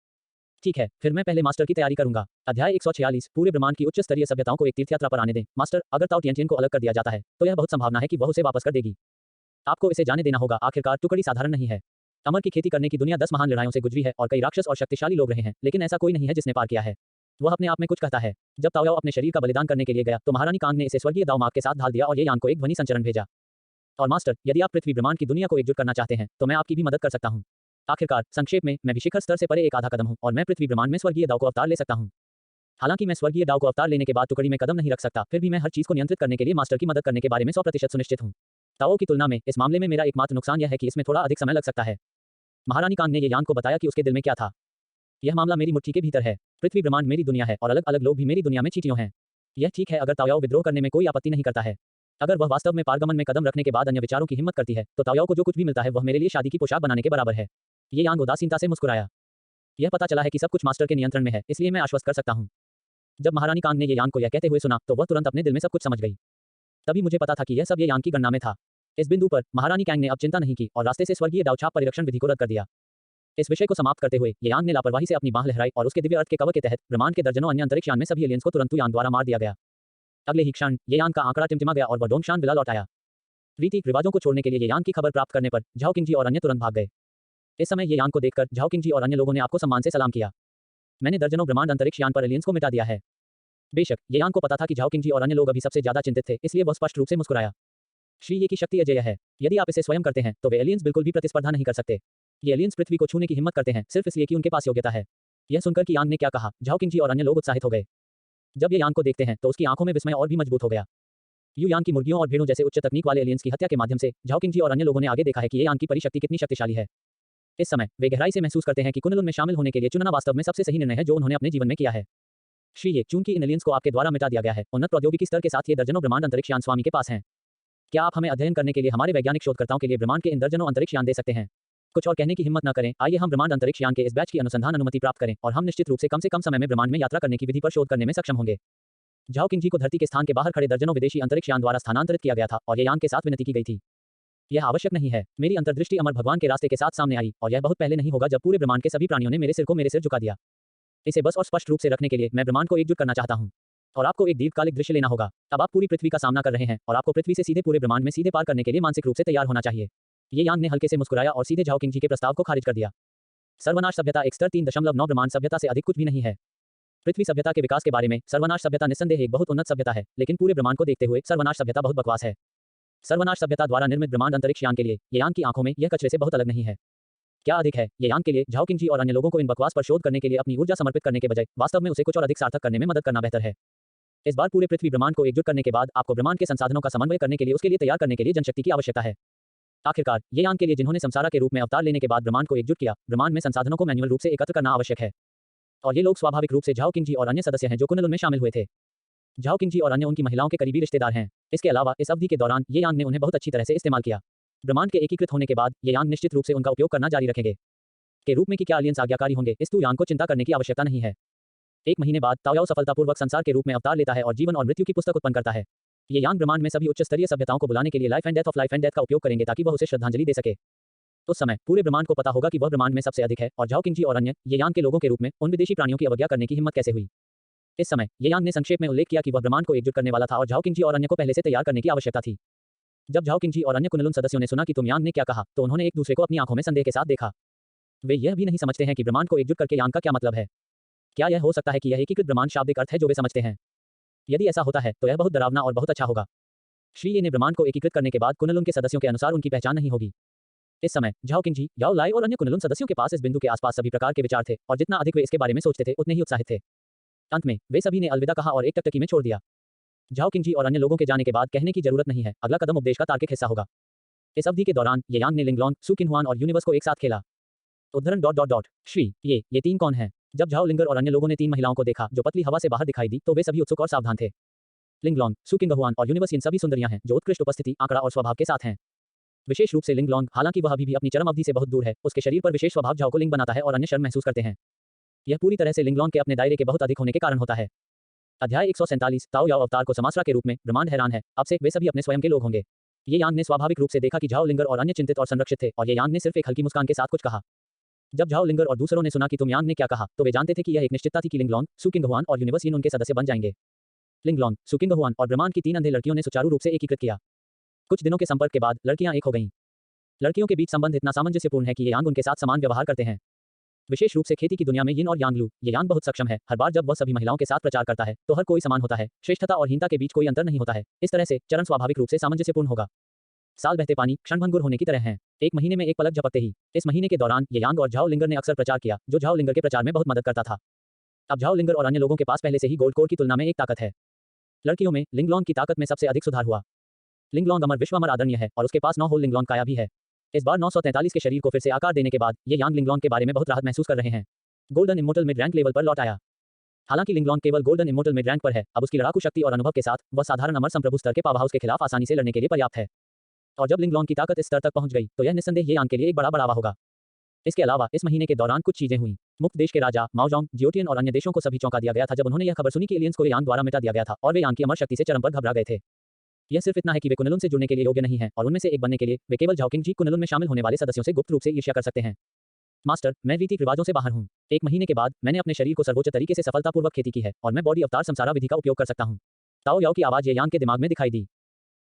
ठीक है, फिर मैं पहले मास्टर की तैयारी करूंगा। अध्याय 146, पूरे ब्रह्मांड की उच्च स्तरीय सभ्यताओं को एक तीर्थयात्रा पर आने दें। मास्टर, अगर ताओ टिएनटिएन को अलग कर दिया जाता है, तो यह बहुत संभावना है कि वह उसे वापस कर देगी। आपको इसे जाने देना होगा, आखिरकार टुकड़ी साधारण नहीं है। अमर की खेती करने की दुनिया 10 महान लड़ाइयों से गुजरी है और कई राक्षस और शक्तिशाली लोग रहे हैं, लेकिन ऐसा कोई नहीं है जिसने पार किया है। वह अपने आप में कुछ कहता है। जब ताओ याओ अपने शरीर का बलिदान करने के लिए गया, तो महारानी कांग ने इसे स्वर्गीय दाव मार्ग के साथ ढाल दिया और ये यांग को एक ध्वनि संचरण भेजा। और मास्टर, यदि आप पृथ्वी ब्रह्मांड की दुनिया को एकजुट करना चाहते हैं, तो मैं आपकी भी मदद कर सकता हूं। आखिरकार संक्षेप में, मैं भी शिखर स्तर से परे एक आधा कदम हूं और मैं पृथ्वी ब्रह्मांड में स्वर्गीय दाव को अवतार ले सकता हूं। हालांकि मैं स्वर्गीय दाव को अवतार लेने के बाद टुकड़ी में कदम नहीं रख सकता, फिर भी मैं हर चीज को नियंत्रित करने के लिए मास्टर की मदद करने के बारे में 100% सुनिश्चित हूं। ताओ की तुलना में इस मामले में मेरा एकमात्र नुकसान यह है कि इसमें थोड़ा अधिक समय लग सकता है। महारानी कांग ने ये यांग को बताया कि उसके दिल में क्या था। यह मामला मेरी मुट्ठी के भीतर है। पृथ्वी ब्रह्मांड मेरी दुनिया है और अलग अलग लोग भी मेरी दुनिया में चींटियों हैं। यह ठीक है अगर ताओयाओ विद्रोह करने में कोई आपत्ति नहीं करता है। अगर वह वास्तव में पारगमन में कदम रखने के बाद अन्य विचारों की हिम्मत करती है तो ताओयाओ को जो कुछ भी मिलता है वह मेरे लिए शादी की पोशाक बनाने के बराबर है। ये यांग उदासीनता से मुस्कुराया। यह पता चला है कि सब कुछ मास्टर के नियंत्रण में है, इसलिए मैं आश्वस्त कर सकता हूँ। जब महारानी कांग ने ये यांग को यह कहते हुए सुना तो वह तुरंत अपने दिल में सब कुछ समझ गई। तभी मुझे पता था कि यह सब ये यांग की गणना में था। इस बिंदु पर महारानी कैंग ने अब चिंता नहीं की और रास्ते से स्वर्गीय दावछाप परिरक्षण विधि को रद्द कर दिया। इस विषय को समाप्त करते हुए ये यांग ने लापरवाही से अपनी बांह लहराई और उसके दिव्य अर्थ के कवर के तहत ब्रह्मांड के दर्जनों अन्य अंतरिक्ष यान में सभी एलियंस को तुरंत यांग द्वारा मार दिया गया। अगले ही क्षण ये यांग का आंकड़ा टिमटिमा गया और वह डोंगशान विला लौट आया। रीति रिवाजों को छोड़ने के लिए ये यांग की खबर प्राप्त करने पर झाओ किंगजी और अन्य तुरंत भाग गए। इस समय ये यांग को देखकर झाओ किंगजी और अन्य लोगों ने आपको सम्मान से सलाम किया। मैंने दर्जनों ब्रह्मांड अंतरिक्ष यान पर एलियंस को मिटा दिया है। बेशक ये यांग को पता था कि झाओ किंगजी और अन्य लोग अभी सबसे ज्यादा चिंतित थे, इसलिए वह स्पष्ट रूप से मुस्कुराया। श्री ये की शक्ति अजेय है। यदि आप इसे स्वयं करते हैं तो वे एलियंस बिल्कुल भी प्रतिस्पर्धा नहीं कर सकते। ये एलियंस पृथ्वी को छूने की हिम्मत करते हैं सिर्फ इसलिए कि उनके पास योग्यता है। यह सुनकर कि यांग ने क्या कहा, झाओ किंगजी और अन्य लोग उत्साहित हो गए। जब ये यांग को देखते हैं तो उसकी आंखों में विस्मय और भी मजबूत हो गया। यू यांग की मुर्गियों और भेड़ों जैसे उच्च तकनीक वाले एलियंस की हत्या के माध्यम से झाओ किंगजी और अन्य लोगों ने आगे देखा है कि ये यांग की परिशक्ति कितनी शक्तिशाली है। इस समय वे गहराई से महसूस करते हैं कि कुनलुन में शामिल होने के लिए चुनना वास्तव में सबसे सही निर्णय है जो उन्होंने अपने जीवन में किया है। श्री ये चूंकि इन एलियंस को आपके द्वारा मिटा दिया गया है, उन्नत प्रौद्योगिकी स्तर के साथ ये दर्जनों ब्रह्मांड अंतरिक्ष यान स्वामी के पास हैं। क्या आप हमें अध्ययन करने के लिए हमारे वैज्ञानिक शोधकर्ताओं के लिए ब्रह्मांड के इन दर्जनों अंतरिक्ष यान दे सकते हैं? कुछ और कहने की हिम्मत न करें, आइए हम ब्रह्मांड अंतरिक्ष यान के इस बैच की अनुसंधान अनुमति प्राप्त करें और हम निश्चित रूप से कम समय में ब्रह्मांड में यात्रा करने की विधि पर शोध करने में सक्षम होंगे। झाओ किंगजी को धरती के स्थान के बाहर खड़े दर्जनों विदेशी अंतरिक्ष यान द्वारा स्थानांतरित किया गया था और ये यान के साथ विनती की गई थी। यह आवश्यक नहीं है। मेरी अंतर्दृष्टि अमर भगवान के रास्ते के साथ सामने आई और यह बहुत पहले नहीं होगा जब पूरे ब्रह्मांड के सभी प्राणियों ने मेरे सिर झुका दिया। इसे बस और स्पष्ट रूप से रखने के लिए मैं ब्रह्मांड को एकजुट करना चाहता हूं। और आपको एक दीर्घकालिक दृश्य लेना होगा। अब आप पूरी पृथ्वी का सामना कर रहे हैं और आपको पृथ्वी से सीधे पूरे ब्रह्मांड में सीधे पार करने के लिए मानसिक रूप से तैयार होना चाहिए। ये यांग ने हल्के से मुस्कुराया और सीधे झाओ किंगजी के प्रस्ताव को खारिज कर दिया। सर्वनाश सभ्यता एक स्तर 3.9 ब्रह्मांड सभ्यता से अधिक कुछ भी नहीं है। पृथ्वी सभ्यता के विकास के बारे में सर्वनाश सभ्यता निस्संदेह एक बहुत उन्नत सभ्यता है, लेकिन पूरे ब्रह्मांड को देखते हुए सर्वनाश सभ्यता बहुत बकवास है। सर्वनाश सभ्यता द्वारा निर्मित ब्रह्मांड अंतरिक्ष यान के लिए ये यान की आंखों में यह कचरे से बहुत अलग नहीं है। क्या अधिक है, ये यान के लिए झाओ किंगजी और अन्य लोगों को इन बकवास पर शोध करने के लिए अपनी ऊर्जा समर्पित करने के बजाय वास्तव में उसे कुछ और अधिक सार्थक करने में मदद करना बेहतर है। इस बार पूरे पृथ्वी ब्रह्मांड को एकजुट करने के बाद आपको ब्रह्मांड के संसाधनों का समन्वय करने के लिए उसके लिए तैयार करने के लिए जनशक्ति की आवश्यकता है। आखिरकार ये यान के लिए जिन्होंने संसारा के रूप में अवतार लेने के बाद ब्रह्मांड को एकजुट किया, ब्रह्मांड में संसाधनों को मैन्युअल रूप से एकत्र करना आवश्यक है। और ये लोग स्वाभाविक रूप से झाओ किंगजी और अन्य सदस्य हैं जो कुनलुन में शामिल हुए थे। झाओ किंगजी और अन्य उनकी महिलाओं के करीबी रिश्तेदार हैं। इसके अलावा इस अवधि के दौरान ये यांग ने उन्हें बहुत अच्छी तरह से इस्तेमाल किया। ब्रह्मांड के एकीकृत होने के बाद ये यांग निश्चित रूप से उनका उपयोग करना जारी रखेंगे। के रूप में कि क्या एलियंस आज्ञाकारी होंगे, इस यांग को चिंता करने की आवश्यकता नहीं है। 1 महीने बाद ताओयाओ सफलतापूर्वक संसार के रूप में अवतार लेता है और जीवन और मृत्यु की पुस्तक उत्पन्न करता है। ये यांग ब्रह्मांड में सभी उच्च स्तरीय सभ्यताओं को बुलाने के लिए लाइफ एंड डेथ का उपयोग करेंगे ताकि वह उसे श्रद्धांजलि दे सके। उस समय पूरे ब्रह्मांड को पता होगा कि वह ब्रह्मांड में सबसे अधिक है और झाओ किंगजी और अन्य ये यांग के लोगों के रूप में उन विदेशी प्राणियों की अवज्ञा करने की हिम्मत कैसे हुई। इस समय ये यांग ने संक्षेप में उल्लेख किया कि वह ब्रह्मांड को एकजुट करने वाला था और झाओ किंगजी और अन्य को पहले से तैयार करने की आवश्यकता थी। जब झाओ किंगजी और अन्य कुनलुन सदस्यों ने सुना कि तुम यांग ने क्या कहा तो उन्होंने एक दूसरे को अपनी आंखों में संदेह के साथ देखा। वे यह भी नहीं समझते हैं कि ब्रह्मांड को एकजुट करके यांग का क्या मतलब है। क्या यह हो सकता है कि यह एकीकृत ब्रह्मांड शाब्दिक अर्थ है जो वे समझते हैं? यदि ऐसा होता है तो यह बहुत डरावना और बहुत अच्छा होगा। श्री ये ने ब्रह्मांड को एकीकृत करने के बाद कुनलुन के सदस्यों के अनुसार उनकी पहचान नहीं होगी। इस समय झाओ किंगजी, याओ लाई और अन्य कुनलुन सदस्यों के पास इस बिंदु के आसपास सभी प्रकार के विचार थे और जितना अधिक वे इसके बारे में सोचते थे उतने ही उत्साहित थे। अंत में वे सभी ने अलविदा कहा और एक टकटकी में छोड़ दिया। झाओ किंगजी और अन्य लोगों के जाने के बाद कहने की जरूरत नहीं है, अगला कदम उपदेश का तार्किक हिस्सा होगा। इस अवधि के दौरान ये यांग ने लिंगलॉन्ग, सु किन्हुआन और यूनिवर्स को एक साथ खेला। उद्धरण श्री ये 3 कौन है? जब झाओ लिंगर और अन्य लोगों ने 3 महिलाओं को देखा जो पतली हवा से बाहर दिखाई दी तो वे सभी उत्सुक और सावधान थे। लिंगलॉन्ग, सु किन्हुआन और यूनिवर्स इन सभी सुंदरियां हैं जो उत्कृष्ट उपस्थिति, आंकड़ा और स्वभाव के साथ हैं। विशेष रूप से लिंगलॉन्ग, हालांकि वह अभी भी अपनी चरम अवधि से बहुत दूर है, उसके शरीर पर विशेष स्वभाव झाओ को लिंग बनाता है और अन्य शर्म महसूस करते हैं। यह पूरी तरह से लिंगलॉन्ग के अपने दायरे के बहुत अधिक होने के कारण होता है। अध्याय 147 ताओ याओ अवतार को समासरा के रूप में ब्रह्मांड हैरान है, अब से वे सभी अपने स्वयं के लोग होंगे। ये यांग ने स्वाभाविक रूप से देखा कि झाओ लिंगर और अन्य चिंतित और संरक्षित थे और ये यांग ने सिर्फ एक हल्की मुस्कान के साथ कुछ कहा। जब झाओ लिंगर और दूसरों ने सुना कि तुम यांग ने क्या कहा तो वे जानते थे कि यह एक निश्चितता थी कि लिंगलॉन्ग, सु किन्हुआन और यूनिवर्स इन उनके सदस्य बन जाएंगे। लिंगलॉन्ग, सु किन्हुआन और ब्रह्मांड की 3 अंधे लड़कियों ने सुचारू रूप से एकीकृत किया। कुछ दिनों के संपर्क के बाद लड़कियां एक हो गईं। लड़कियों के बीच संबंध इतना सामंजस्यपूर्ण है कि ये यांग उनके साथ समान व्यवहार करते हैं। विशेष रूप से खेती की दुनिया में यिन और यांग लू, ये यांग बहुत सक्षम है। हर बार जब वह सभी महिलाओं के साथ प्रचार करता है तो हर कोई समान होता है, श्रेष्ठता और हीनता के बीच कोई अंतर नहीं होता है। इस तरह से चरण स्वाभाविक रूप से सामंजस्यपूर्ण होगा। साल बहते पानी क्षणभंगुर होने की तरह हैं। 1 महीने में एक पलक झपकते ही। इस महीने के दौरान ये यांग और झाओ लिंगर ने अक्सर प्रचार किया जो झाओ लिंगर के प्रचार में बहुत मदद करता था। अब झाओ लिंगर और अन्य लोगों के पास पहले से ही गोल्ड कोर की तुलना में एक ताकत है। लड़कियों में लिंगलॉन्ग की ताकत में सबसे अधिक सुधार हुआ। लिंगलॉन्ग अमर विश्व अमर आदरणीय है और उसके पास 9 होल लिंगलॉन्ग काया भी है। इस बार 943 के शरीर को फिर से आकार देने के बाद ये यांग लिंगलॉन्ग के बारे में बहुत राहत महसूस कर रहे हैं। Golden immortal mid rank level पर लौट आया। हालांकि लिंगलॉन्ग केवल गोल्डन इमोर्टल मिड रैंक पर है, अब उसकी लड़ाकू शक्ति और अनुभव के साथ वह साधारण अमर संप्रभु स्तर के पावरहाउस के खिलाफ आसानी से लड़ने के लिए पर्याप्त है। और जब लिंगलॉन्ग की ताकत इस स्तर तक पहुंच गई तो यह निस्संदेह ये यांग के लिए एक बड़ा बढ़ावा होगा। इसके अलावा इस महीने के दौरान कुछ चीजें हुई। मुक्त देश के राजा माओजोंग, जियोटियन और अन्य देशों को सभी चौंका दिया गया था जब उन्होंने यह खबर सुनी कि एलियंस को यांग द्वारा मिटा दिया गया था और वे यांग की अमर शक्ति से चरम पर घबरा गए थे। यह सिर्फ इतना है कि वे कुनलुन से जुड़ने के लिए योग्य नहीं हैं और उनमें से एक बनने के लिए वे केवल झाओकिंग जी कुनलुन में शामिल होने वाले सदस्यों से गुप्त रूप से ईर्ष्या कर सकते हैं। मास्टर, मैं रीति रिवाजों से बाहर हूँ। 1 महीने के बाद मैंने अपने शरीर को सर्वोच्च तरीके से सफलतापूर्वक खेती की है और मैं बॉडी अवतार संसारा विधि का उपयोग कर सकता हूँ। ताओ याओ की आवाज ये यांग के दिमाग में दिखाई दी।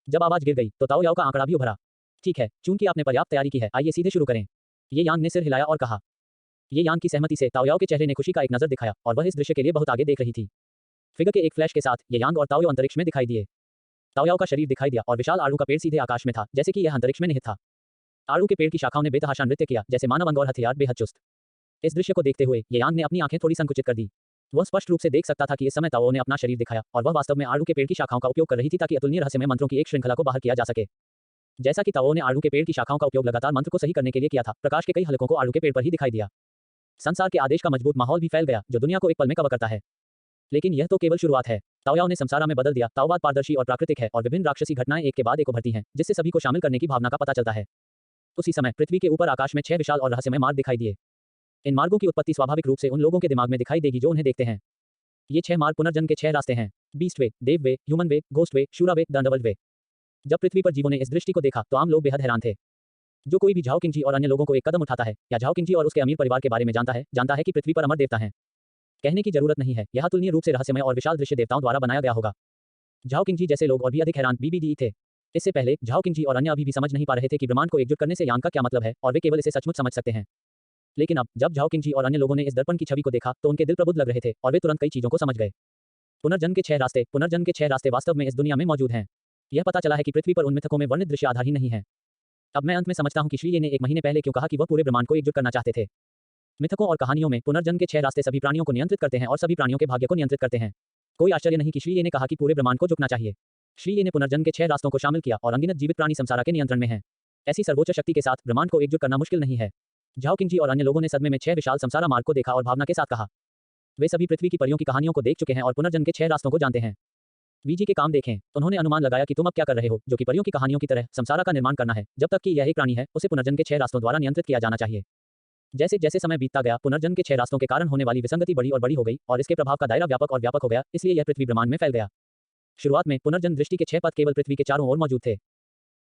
जब आवाज गिर गई तो ताओ याओ का आंकड़ा भी उभरा। ठीक है, चूंकि आपने पर्याप्त तैयारी की है, आइए सीधे शुरू करें। ये यांग ने सिर हिलाया और कहा। ये यांग की सहमति से ताओ याओ के चेहरे ने खुशी का एक नजर दिखाया और वह इस दृश्य के लिए बहुत आगे देख रही थी। फिगर के एक फ्लैश के साथ ये यांग और ताओ याओ अंतरिक्ष में दिखाई दिए। ताओ याओ का शरीर दिखाई दिया और विशाल आड़ू का पेड़ सीधे आकाश में था, जैसे कि यह अंतरिक्ष में निहित था। आड़ू के पेड़ की शाखाओं ने बेतहाशा नृत्य किया, जैसे मानव अंग और हथियार बेहद चुस्त। इस दृश्य को देखते हुए ये यांग ने अपनी आंखें थोड़ी संकुचित कर दी। वह स्पष्ट रूप से देख सकता था कि इस समय ताओ ने अपना शरीर दिखाया और वह वास्तव में आड़ू के पेड़ की शाखाओं का उपयोग कर रही थी ताकि अतुलनीय रहस्यमय मंत्रों की एक श्रृंखला को बाहर किया जा सके। जैसा कि ताओ ने आड़ू के पेड़ की शाखाओं का उपयोग लगातार मंत्र को सही करने के लिए किया था, प्रकाश के कई हलकों को आड़ू के पेड़ पर ही दिखाई दिया। संसार के आदेश का मजबूत माहौल भी फैल गया जो दुनिया को एक पल में कवर करता है। लेकिन यह तो केवल शुरुआत है। ताओ याओ ने संसारा में बदल दिया। ताओवाद पारदर्शी और प्राकृतिक है और विभिन्न राक्षसी घटनाएं एक के बाद एक उभरती हैं, जिससे सभी को शामिल करने की भावना का पता चलता है। उसी समय पृथ्वी के ऊपर आकाश में 6 विशाल और रहस्यमय मार्ग दिखाई दिए। इन मार्गों की उत्पत्ति स्वाभाविक रूप से उन लोगों के दिमाग में दिखाई देगी जो उन्हें देखते हैं। ये 6 मार्ग पुनर्जन्म के 6 रास्ते हैं। Beast way, dev way, human way, ghost way, Shura way, the underworld वे। जब पृथ्वी पर जीवों ने इस दृष्टि को देखा तो आम लोग बेहद हैरान थे। जो कोई भी झाओकिंग जी और अन्य लोगों को एक कदम उठाता है या झाओकिंग जी और उसके अमीर परिवार के बारे में जानता है कि पृथ्वी पर अमर देवता हैं। कहने की जरूरत नहीं है, यह अतुलनीय रूप से रहस्यमय और विशाल दृश्य देवताओं द्वारा बनाया गया होगा। झाओकिंग जी जैसे लोग और भी अधिक हैरान बीबीडी थे। इससे पहले झाओकिंग जी और अन्य अभी भी समझ नहीं पा रहे थे कि ब्रह्मांड को एकजुट करने से यांग का क्या मतलब है और वे केवल इसे सचमुच समझ सकते हैं। लेकिन अब जब झाओकिंग जी और अन्य लोगों ने इस दर्पण की छवि को देखा तो उनके दिल प्रबुद्ध लग रहे थे और वे तुरंत कई चीजों को समझ गए। पुनर्जन्म के 6 रास्ते वास्तव में इस दुनिया में मौजूद हैं। यह पता चला है कि पृथ्वी पर उन मिथकों में वर्णित दृश्य आधारहीन नहीं है। अब मैं अंत में समझता हूं कि श्री ये ने 1 महीने पहले क्यों कहा कि वह पूरे ब्रह्मांड को एकजुट करना चाहते थे। मिथकों और कहानियों में पुनर्जन्म के 6 रास्ते सभी प्राणियों को नियंत्रित करते हैं और सभी प्राणियों के भाग्य को नियंत्रित करते हैं। कोई आश्चर्य नहीं कि श्री ये ने कहा कि पूरे ब्रह्मांड को झुकना चाहिए। श्री ये ने पुनर्जन्म के 6 रास्तों को शामिल किया और अनगिनत जीवित प्राणी संसार के नियंत्रण में हैं। ऐसी सर्वोच्च शक्ति के साथ ब्रह्मांड को एकजुट करना मुश्किल नहीं है। झाओकिंग जी और अन्य लोगों ने सदमे में 6 विशाल संसारा मार्ग को देखा और भावना के साथ कहा। वे सभी पृथ्वी की परियों की कहानियों को देख चुके हैं और पुनर्जन्म के 6 रास्तों को जानते हैं। वीजी के काम देखें। उन्होंने अनुमान लगाया कि तुम अब क्या कर रहे हो, जो कि परियों की कहानियों की तरह संसारा का निर्माण करना है। जब तक कि यह एक प्राणी है, उसे पुनर्जन्म के 6 रास्तों द्वारा नियंत्रित किया जाना चाहिए। जैसे जैसे समय बीतता गया, पुनर्जन्म के 6 रास्तों के कारण होने वाली विसंगति बड़ी और बड़ी हो गई और इसके प्रभाव का दायरा व्यापक और व्यापक हो गया, इसलिए यह पृथ्वी ब्रह्मांड में फैल गया। शुरुआत में पुनर्जन्म दृष्टि के 6 पथ केवल पृथ्वी के चारों ओर मौजूद थे।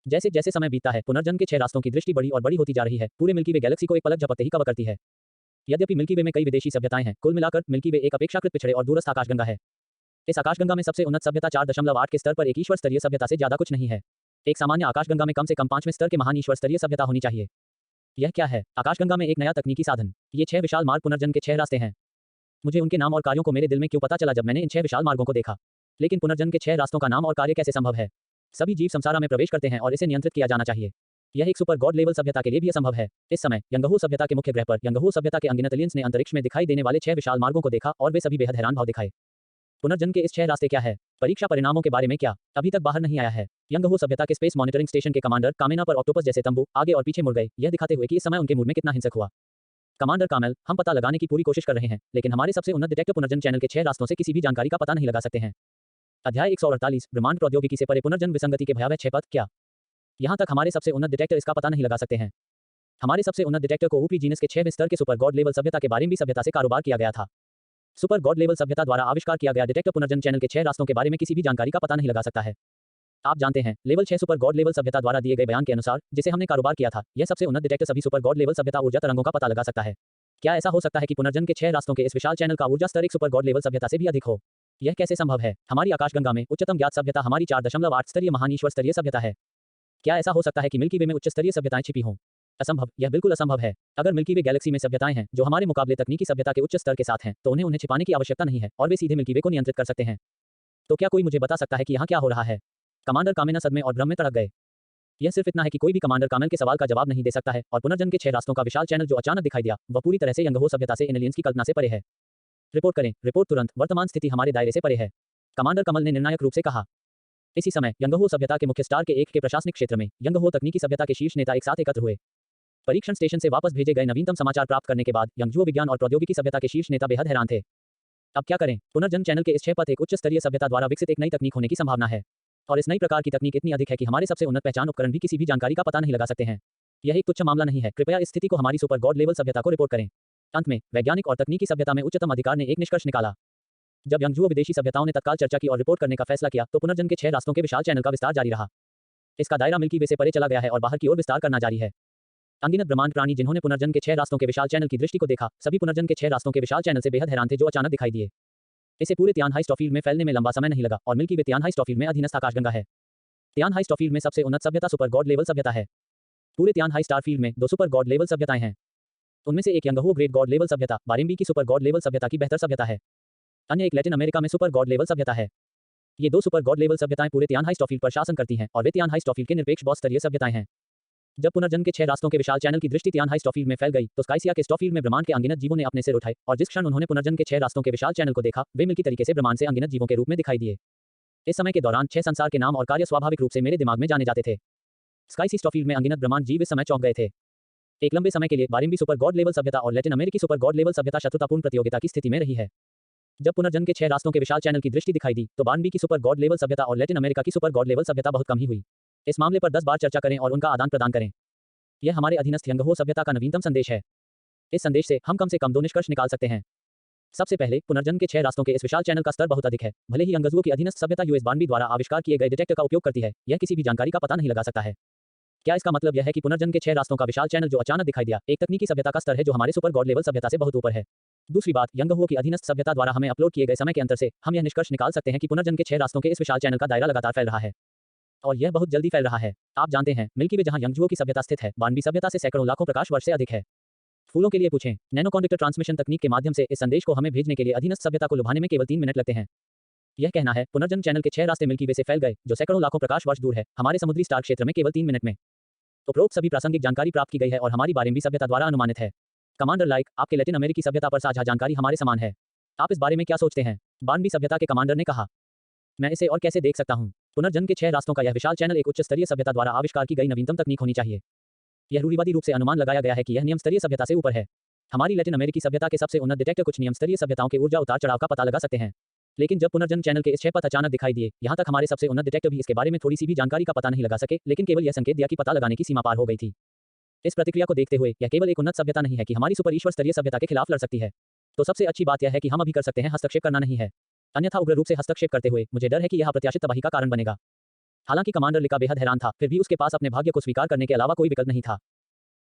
जैसे जैसे समय बीतता है, पुनर्जन्म के 6 रास्तों की दृष्टि बड़ी और बड़ी होती जा रही है। पूरे मिल्की वे गैलेक्सी को एक पलक झपकते ही कवर करती है। यद्यपि मिल्की वे में कई विदेशी सभ्यताएं हैं, कुल मिलाकर मिल्की वे एक अपेक्षाकृत पिछड़े और दूरस्थ आकाशगंगा है। इस आकाशगंगा में सबसे उन्नत सभ्यता 4.8 के स्तर पर एक ईश्वर स्तरीय सभ्यता से ज्यादा कुछ नहीं है। एक सामान्य आकाशगंगा में कम से कम 5वें स्तर के महान ईश्वर स्तरीय सभ्यता होनी चाहिए। यह क्या है? आकाशगंगा में एक नया तकनीकी साधन। ये 6 विशाल मार्ग पुनर्जन्म के 6 रास्ते हैं। मुझे उनके नाम और कार्यों को मेरे दिल में क्यों पता चला जब मैंने इन 6 विशाल मार्गों को देखा। लेकिन पुनर्जन्म के 6 रास्तों का नाम और कार्य कैसे संभव है? सभी जीव संसारा में प्रवेश करते हैं और इसे नियंत्रित किया जाना चाहिए। यह एक सुपर गॉड लेवल सभ्यता के लिए भी असंभव है। इस समय यंगहू सभ्यता के मुख्य ग्रह पर यंगहू सभ्यता के अनगिनत एलियंस ने अंतरिक्ष में दिखाई देने वाले 6 विशाल मार्गों को देखा और वे सभी बेहद हैरान भाव दिखाए। पुनर्जन्म के इस 6 रास्ते क्या है? परीक्षा परिणामों के बारे में क्या अभी तक बाहर नहीं आया है? यंगहू सभ्यता के स्पेस मॉनिटरिंग स्टेशन के कमांडर कामेना पर ऑक्टोपस जैसे तंबू आगे और पीछे मुड़ गए, यह दिखाते हुए कि इस समय उनके मूड में कितना हिंसक हुआ। कमांडर कामेल, हम पता लगाने की पूरी कोशिश कर रहे हैं, लेकिन हमारे सबसे उन्नत डिटेक्टिव पुनर्जन्म चैनल के 6 रास्तों से किसी भी जानकारी का पता नहीं लगा सकते हैं। अध्याय 148 ब्रह्मांड प्रौद्योगिकी से परे पुनर्जन्म विसंगति के भयावह 6 पथ क्या? यहाँ तक हमारे सबसे उन्नत डिटेक्टर इसका पता नहीं लगा सकते हैं। हमारे सबसे उन्नत डिटेक्टर को ऊपरी जीनस के 6वें स्तर के सुपर गॉड लेवल सभ्यता के बारे में भी सभ्यता से कारोबार किया गया था। सुपर गॉड लेवल सभ्यता द्वारा आविष्कार किया गया डिटेक्टर पुनर्जन्म चैनल के 6 रास्तों के बारे में किसी भी जानकारी का पता नहीं लगा सकता है। आप जानते हैं, लेवल 6 सुपर गॉड लेवल सभ्यता द्वारा दिए गए बयान के अनुसार, जिसे हमने कारोबार किया था, यह सबसे उन्नत डिटेक्टर सभी सुपर गॉड लेवल सभ्यता ऊर्जा तरंगों का पता लगा सकता है। क्या ऐसा हो सकता है कि पुनर्जन्म के 6 रास्तों के इस विशाल चैनल का ऊर्जा स्तर एक सुपर गॉड लेवल सभ्यता से भी अधिक हो? यह कैसे संभव है? हमारी आकाशगंगा में उच्चतम ज्ञात सभ्यता हमारी 4.8 स्तरीय महान ईश्वर स्तरीय सभ्यता है। क्या ऐसा हो सकता है कि मिल्की वे में उच्च स्तरीय सभ्यताएं छिपी हों? असंभव, यह बिल्कुल असंभव है। अगर मिल्की वे गैलेक्सी में सभ्यताएं हैं जो हमारे मुकाबले तकनीकी सभ्यता के उच्च स्तर के साथ हैं, तो उन्हें छिपाने की आवश्यकता नहीं है और वे सीधे मिल्की वे को नियंत्रित कर सकते हैं। तो क्या कोई मुझे बता सकता है कि यहाँ क्या हो रहा है? कमांडर कामेना सदमे और भ्रम में तड़प गए। यह सिर्फ इतना है कि कोई भी कमांडर कामेल के सवाल का जवाब नहीं दे सकता है और पुनर्जन्म के 6 रास्तों का विशाल चैनल जो अचानक दिखाई दिया, वह पूरी तरह से यंगहू सभ्यता से इन एलियंस की कल्पना से परे है। रिपोर्ट करें, रिपोर्ट तुरंत, वर्तमान स्थिति हमारे दायरे से परे है, कमांडर कमल ने निर्णायक रूप से कहा। इसी समय यंगहू सभ्यता के मुख्य स्टार के एक के प्रशासनिक क्षेत्र में यंगहू तकनीकी सभ्यता के शीर्ष नेता एक साथ एकत्र हुए। परीक्षण स्टेशन से वापस भेजे गए नवीनतम समाचार प्राप्त करने के बाद यंगजुओ विज्ञान और प्रौद्योगिकी सभ्यता के शीर्ष नेता बेहद हैरान थे। अब क्या करें? पुनर्जन्म चैनल के इस 6 पथ एक उच्च स्तरीय सभ्यता द्वारा विकसित एक नई तकनीक होने की संभावना है। और इस नई प्रकार की तकनीक इतनी अधिक है कि हमारे सबसे उन्नत पहचान उपकरण भी किसी भी जानकारी का पता नहीं लगा सकते हैं। यह एक तुच्छ मामला नहीं है। कृपया इस स्थिति को हमारी सुपर गॉड लेवल सभ्यता को रिपोर्ट करें। अंत में वैज्ञानिक और तकनीकी सभ्यता में उच्चतम अधिकार ने एक निष्कर्ष निकाला। जब यंगजुओ विदेशी सभ्यताओं ने तत्काल चर्चा की और रिपोर्ट करने का फैसला किया तो पुनर्जन्म के 6 रास्तों के विशाल चैनल का विस्तार जारी रहा। इसका दायरा मिल्की वे से परे चला गया है और बाहर की ओर विस्तार करना जारी है। अनगिनत ब्रह्मांड प्राणी जिन्होंने पुनर्जन्म के 6 रास्तों के विशाल चैनल की दृष्टि को देखा, सभी पुनर्जन्म के 6 रास्तों के विशाल चैनल से बेहद हैरान थे जो अचानक दिखाई दिए। इसे पूरे तियानहाई स्टार फील्ड में फैलने में लंबा समय नहीं लगा और मिल्की वे तियानहाई स्टार फील्ड में अधीनस्थ आकाशगंगा है। तियानहाई स्टार फील्ड में सबसे उन्नत सभ्यता सुपर गॉड लेवल सभ्यता है। पूरे तियानहाई स्टार फील्ड में 2 सुपर गॉड लेवल सभ्यताएं हैं। उनमें से एक यंगहो ग्रेट गॉड लेवल सभ्यता, बारिम्बी की सुपर गॉड लेवल सभ्यता की बेहतर सभ्यता है। अन्य एक लैटिन अमेरिका में सुपर गॉड लेवल सभ्यता है। ये 2 सुपर गॉड लेवल सभ्यताएं पूरे तियानहाई स्टार फील्ड पर शासन करती हैं और वे तियानहाई स्टार फील्ड के निरपेक्ष बॉस स्तरीय सभ्यताएं हैं। जब पुनर्जन्म के 6 रास्तों के विशाल चैनल की दृष्टि तियानहाई स्टार फील्ड में फैल गई तो स्काइसिया के स्टार फील्ड में ब्रह्मांड के अनगिनत जीवों ने अपने सिर उठाए और जिस क्षण उन्होंने पुनर्जन्म के 6 रास्तों के विशाल चैनल को देखा वे मिल्की तरीके से ब्रह्मांड से अनगिनत जीवों के रूप में दिखाई दिए। इस समय के दौरान 6 संसार के नाम और कार्य स्वाभाविक रूप से मेरे दिमाग में जाने जाते थे। स्काइसी स्टार फील्ड में अनगिनत ब्रह्मांड जीव इस समय चौंक गए थे। एक लंबे समय के लिए बारिम्बी सुपर गॉड लेवल सभ्यता और लैटिन अमेरिकी सुपर गॉड लेवल सभ्यता शत्रुतापूर्ण प्रतियोगिता की स्थिति में रही है। जब पुनर्जन्म के 6 रास्तों के विशाल चैनल की दृष्टि दिखाई दी तो बारिम्बी की सुपर गॉड लेवल सभ्यता और लैटिन अमेरिका की सुपर गॉड लेवल सभ्यता बहुत कम ही हुई। इस मामले पर 10 बार चर्चा करें और उनका आदान प्रदान करें। यह हमारे अधीनस्थ यंगहो सभ्यता का नवीनतम संदेश है। इस संदेश से कम 2 निष्कर्ष निकाल सकते हैं। सबसे पहले, पुनर्जन्म के 6 रास्तों के इस विशाल चैनल का स्तर बहुत अधिक है। भले ही यंगजुओ की अधीनस्थ सभ्यता यूएस बारम्बी द्वारा आविष्कार किए गए डिटेक्टर का उपयोग करती है, यह किसी भी जानकारी का पता नहीं लगा सकता है। क्या इसका मतलब यह है कि पुनर्जन्म के 6 रास्तों का विशाल चैनल जो अचानक दिखाई दिया एक तकनीकी सभ्यता का स्तर है जो हमारे सुपर गॉड लेवल सभ्यता से बहुत ऊपर है? दूसरी बात, यंगहो की अधीनस्थ सभ्यता द्वारा हमें अपलोड किए गए समय के अंतर से हम यह निष्कर्ष निकाल सकते हैं कि पुनर्जन्म के 6 रास्तों के इस विशाल चैनल का दायरा लगातार फैल रहा है और यह बहुत जल्दी फैल रहा है। आप जानते हैं, मिल्की वे जहां यंगजुओ की सभ्यता स्थित है, बारम्बी सभ्यता से सैकड़ों लाखों प्रकाश वर्ष से अधिक है। फूलों के लिए पूछें, नैनो कंडक्टर ट्रांसमिशन तकनीक के माध्यम से इस संदेश को हमें भेजने के लिए अधीनस्थ सभ्यता को लुभाने में केवल 3 मिनट लगते हैं। यह कहना है, पुनर्जन्म चैनल के 6 रास्ते मिल्की वे से फैल गए जो सैकड़ों लाखों प्रकाश वर्ष दूर है, हमारे समुद्री स्टार क्षेत्र में केवल 3 मिनट में। उपरोक्त सभी प्रासंगिक जानकारी प्राप्त की गई है और हमारी बारिम्बी सभ्यता द्वारा अनुमानित है। कमांडर लाइक, आपके लैटिन अमेरिकी सभ्यता पर साझा जानकारी हमारे समान है। आप इस बारे में क्या सोचते हैं? बारम्बी सभ्यता के कमांडर ने कहा। मैं इसे और कैसे देख सकता हूं? पुनर्जन्म के 6 रास्तों का यह विशाल चैनल एक उच्च स्तरीय सभ्यता द्वारा आविष्कार की गई नवीनतम तकनीक होनी चाहिए। यह रूढ़िवादी रूप से अनुमान लगाया गया है कि यह नियम स्तरीय सभ्यता से ऊपर है। हमारी लैटिन अमेरिकी सभ्यता के सबसे उन्नत डिटेक्टर कुछ नियम स्तरीय सभ्यताओं के ऊर्जा उतार चढ़ाव का पता लगा सकते हैं, लेकिन जब पुनर्जन्म चैनल के इस 6 पथ अचानक दिखाई दिए, यहां तक हमारे सबसे उन्नत डिटेक्टर भी इसके बारे में थोड़ी सी भी जानकारी का पता नहीं लगा सके, लेकिन केवल यह संकेत दिया कि पता लगाने की सीमा पार हो गई थी। इस प्रतिक्रिया को देखते हुए यह केवल एक उन्नत सभ्यता नहीं है कि हमारी सुपर ईश्वर स्तरीय सभ्यता के खिलाफ लड़ सकती है। तो सबसे अच्छी बात यह है कि हम अभी कर सकते हैं, हस्तक्षेप करना नहीं है। अन्यथा उग्र रूप से हस्तक्षेप करते हुए मुझे डर है कि यह अप्रत्याशित तबाही का कारण बनेगा। हालांकि कमांडर लिका बेहद हैरान था, फिर भी उसके पास अपने भाग्य को स्वीकार करने के अलावा कोई विकल्प नहीं था।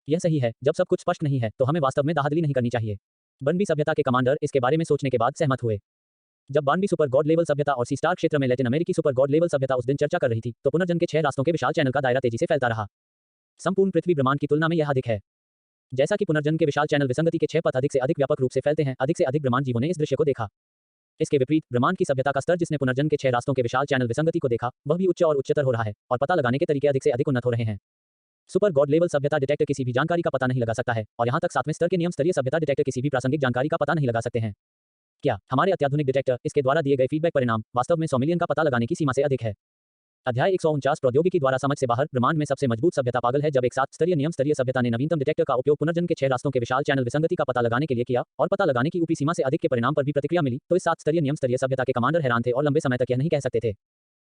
यह सही है, जब सब कुछ स्पष्ट नहीं है तो हमें वास्तव में दाहदली नहीं करनी चाहिए। बारम्बी सभ्यता के कमांडर इसके बारे में सोचने के बाद सहमत हुए। जब बारम्बी सुपर गॉड लेवल सभ्यता और सी स्टार क्षेत्र में लैटिन अमेरिकी सुपर गॉड लेवल सभ्यता उस दिन चर्चा कर रही थी तो पुनर्जन्म के 6 रास्तों के विशाल चैनल का दायरा तेजी से फैलता रहा। संपूर्ण पृथ्वी ब्रह्मांड की तुलना में यह अधिक है। जैसा कि पुनर्जन्म के विशाल चैनल विसंगति के 6 पथ अधिक से अधिक व्यापक रूप से फैलते हैं, अधिक से अधिक ब्रह्मांड जीवों ने इस दृश्य को देखा। इसके विपरीत, ब्रह्मांड की सभ्यता का स्तर जिसने पुनर्जन्म के 6 रास्तों के विशाल चैनल विसंगति को देखा, वह भी उच्च और उच्चतर हो रहा है और पता लगाने के तरीके अधिक से अधिक उन्नत हो रहे हैं। सुपर गॉड लेवल सभ्यता डिटेक्टर किसी भी जानकारी का पता नहीं लगा सकता है और यहां तक 7वें स्तर के नियम स्तरीय सभ्यता डिटेक्टर किसी भी प्रासंगिक जानकारी का पता नहीं लगा सकते हैं। क्या हमारे अत्याधुनिक डिटेक्टर इसके द्वारा दिए गए फीडबैक परिणाम वास्तव में 100 मिलियन का पता लगाने की सीमा से अधिक है? अध्याय 149 प्रौद्योगिकी द्वारा समझ से बाहर ब्रह्मांड में सबसे मजबूत सभ्यता पागल है। जब एक 7 स्तरीय नियम स्तरीय सभ्यता ने नवीनतम डिटेक्टर का उपयोग पुनर्जन्म के 6 रास्तों के विशाल चैनल विसंगति का पता लगाने के लिए किया और पता लगाने की ऊपरी सीमा से अधिक के परिणाम पर भी प्रतिक्रिया मिली, तो इस 7 स्तरीय नियम स्तरीय सभ्यता के कमांडर हैरान थे और लंबे समय तक यह नहीं कह सकते थे।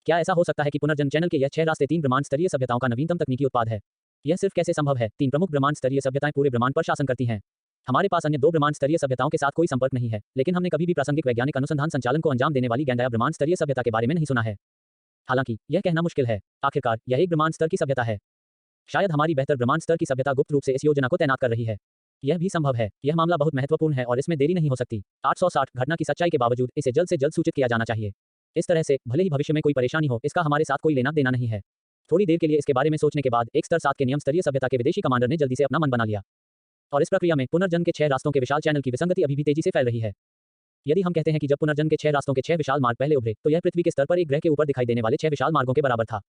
क्या ऐसा हो सकता है कि पुनर्जन्म चैनल के यह 6 रास्ते 3 ब्रह्मांड स्तरीय सभ्यताओं का नवीनतम तकनीकी उत्पाद है? यह सिर्फ कैसे संभव है? 3 प्रमुख ब्रह्मांड स्तरीय सभ्यताएं पूरे ब्रह्मांड पर शासन करती हैं। हमारे पास अन्य 2 ब्रह्मांड स्तरीय सभ्यताओं के साथ कोई संपर्क नहीं है, लेकिन हमने कभी भी प्रासंगिक वैज्ञानिक अनुसंधान संचालन को अंजाम देने वाली गैंडाया ब्रह्मांड स्तरीय सभ्यता के बारे में नहीं सुना है। हालांकि यह कहना मुश्किल है। आखिरकार यह एक ब्रह्मांड स्तर की सभ्यता है। शायद हमारी बेहतर ब्रह्मांड स्तर की सभ्यता गुप्त रूप से इस योजना को तैनात कर रही है। यह भी संभव है। यह मामला बहुत महत्वपूर्ण है और इसमें देरी नहीं हो सकती। 860 घटना की सच्चाई के बावजूद इसे जल्द से जल्द सूचित किया जाना चाहिए। इस तरह से भले ही भविष्य में कोई परेशानी हो, इसका हमारे साथ कोई लेना देना नहीं है। थोड़ी देर के लिए इसके बारे में सोचने के बाद एक स्तर 7 के नियम स्तरीय सभ्यता के विदेशी कमांडर ने जल्दी से अपना मन बना लिया और इस प्रक्रिया में पुनर्जन्म के 6 रास्तों के विशाल चैनल की विसंगति अभी भी तेजी से फैल रही है। यदि हम कहते हैं कि जब पुनर्जन्म के 6 रास्तों के 6 विशाल मार्ग पहले उभरे तो यह पृथ्वी के स्तर पर एक ग्रह के ऊपर दिखाई देने वाले 6 विशाल मार्गों के बराबर था।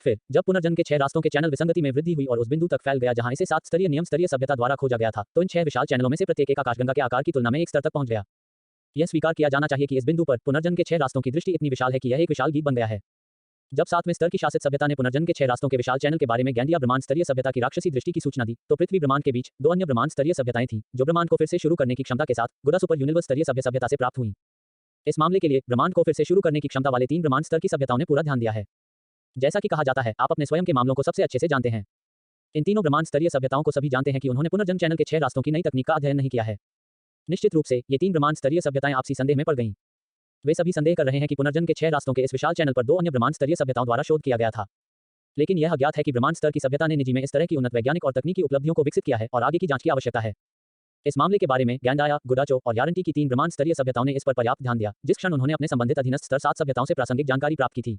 फिर जब पुनर्जन्म के 6 रास्तों के चैनल विसंगति में वृद्धि हुई और उस बिंदु तक फैल गया जहां इसे 7 स्तरीय नियम स्तरीय सभ्यता द्वारा खोजा गया था, तो इन 6 विशाल चैनलों में से प्रत्येक एक आकाशगंगा के आकार की तुलना में एक स्तर तक पहुंच गया। यह स्वीकार किया जाना चाहिए कि इस बिंदु पर पुनर्जन्म के 6 रास्तों की दृष्टि इतनी विशाल है कि यह एक विशाल गीत बन गया है। जब 7वें स्तर की शासित सभ्यता ने पुनर्जन्म के 6 रास्तों के विशाल चैनल के बारे में ज्ञान दिया ब्रह्मांड स्तरीय सभ्यता की राक्षसी दृष्टि की सूचना दी, तो पृथ्वी ब्रह्मांड के बीच 2 अन्य ब्रह्मांड स्तरीय सभ्यताएं थीं, जो ब्रह्मांड को फिर से शुरू करने की क्षमता के साथ गुड़ा सुपर यूनिवर्स स्तरीय सभ्यता से प्राप्त हुई। इस मामले के लिए ब्रह्मांड को फिर से शुरू करने की क्षमता वाले 3 ब्रह्मांड स्तर की सभ्यताओं ने पूरा ध्यान दिया है। जैसा कि कहा जाता है, आप अपने स्वयं के मामलों को सबसे अच्छे से जानते हैं। इन तीनों ब्रह्मांड स्तरीय सभ्यताओं को सभी जानते हैं कि उन्होंने पुनर्जन्म चैनल के 6 रास्तों की नई तकनीक का अध्ययन नहीं किया है। निश्चित रूप से ये 3 ब्रह्मांड स्तरीय सभ्यताएं आपसी संदेह में पड़ गईं। वे सभी संदेह कर रहे हैं कि पुनर्जन्म के 6 रास्तों के इस विशाल चैनल पर 2 अन्य ब्रह्मांड स्तरीय सभ्यताओं द्वारा शोध किया गया था। लेकिन यह अज्ञात है कि ब्रह्मांड स्तर की सभ्यता ने निजी में इस तरह की उन्नत वैज्ञानिक और तकनीकी उपलब्धियों को विकसित किया है और आगे की जांच की आवश्यकता है। इस मामले के बारे में गैंडाया, गुडाचो और यारंटी की 3 ब्रह्मांड स्तरीय सभ्यताओं ने इस पर पर्याप्त ध्यान दिया, जिस क्षण उन्होंने अपने संबंधित अधीनस्थ स्तर 7 सभ्यताओं से प्रासंगिक जानकारी प्राप्त की थी।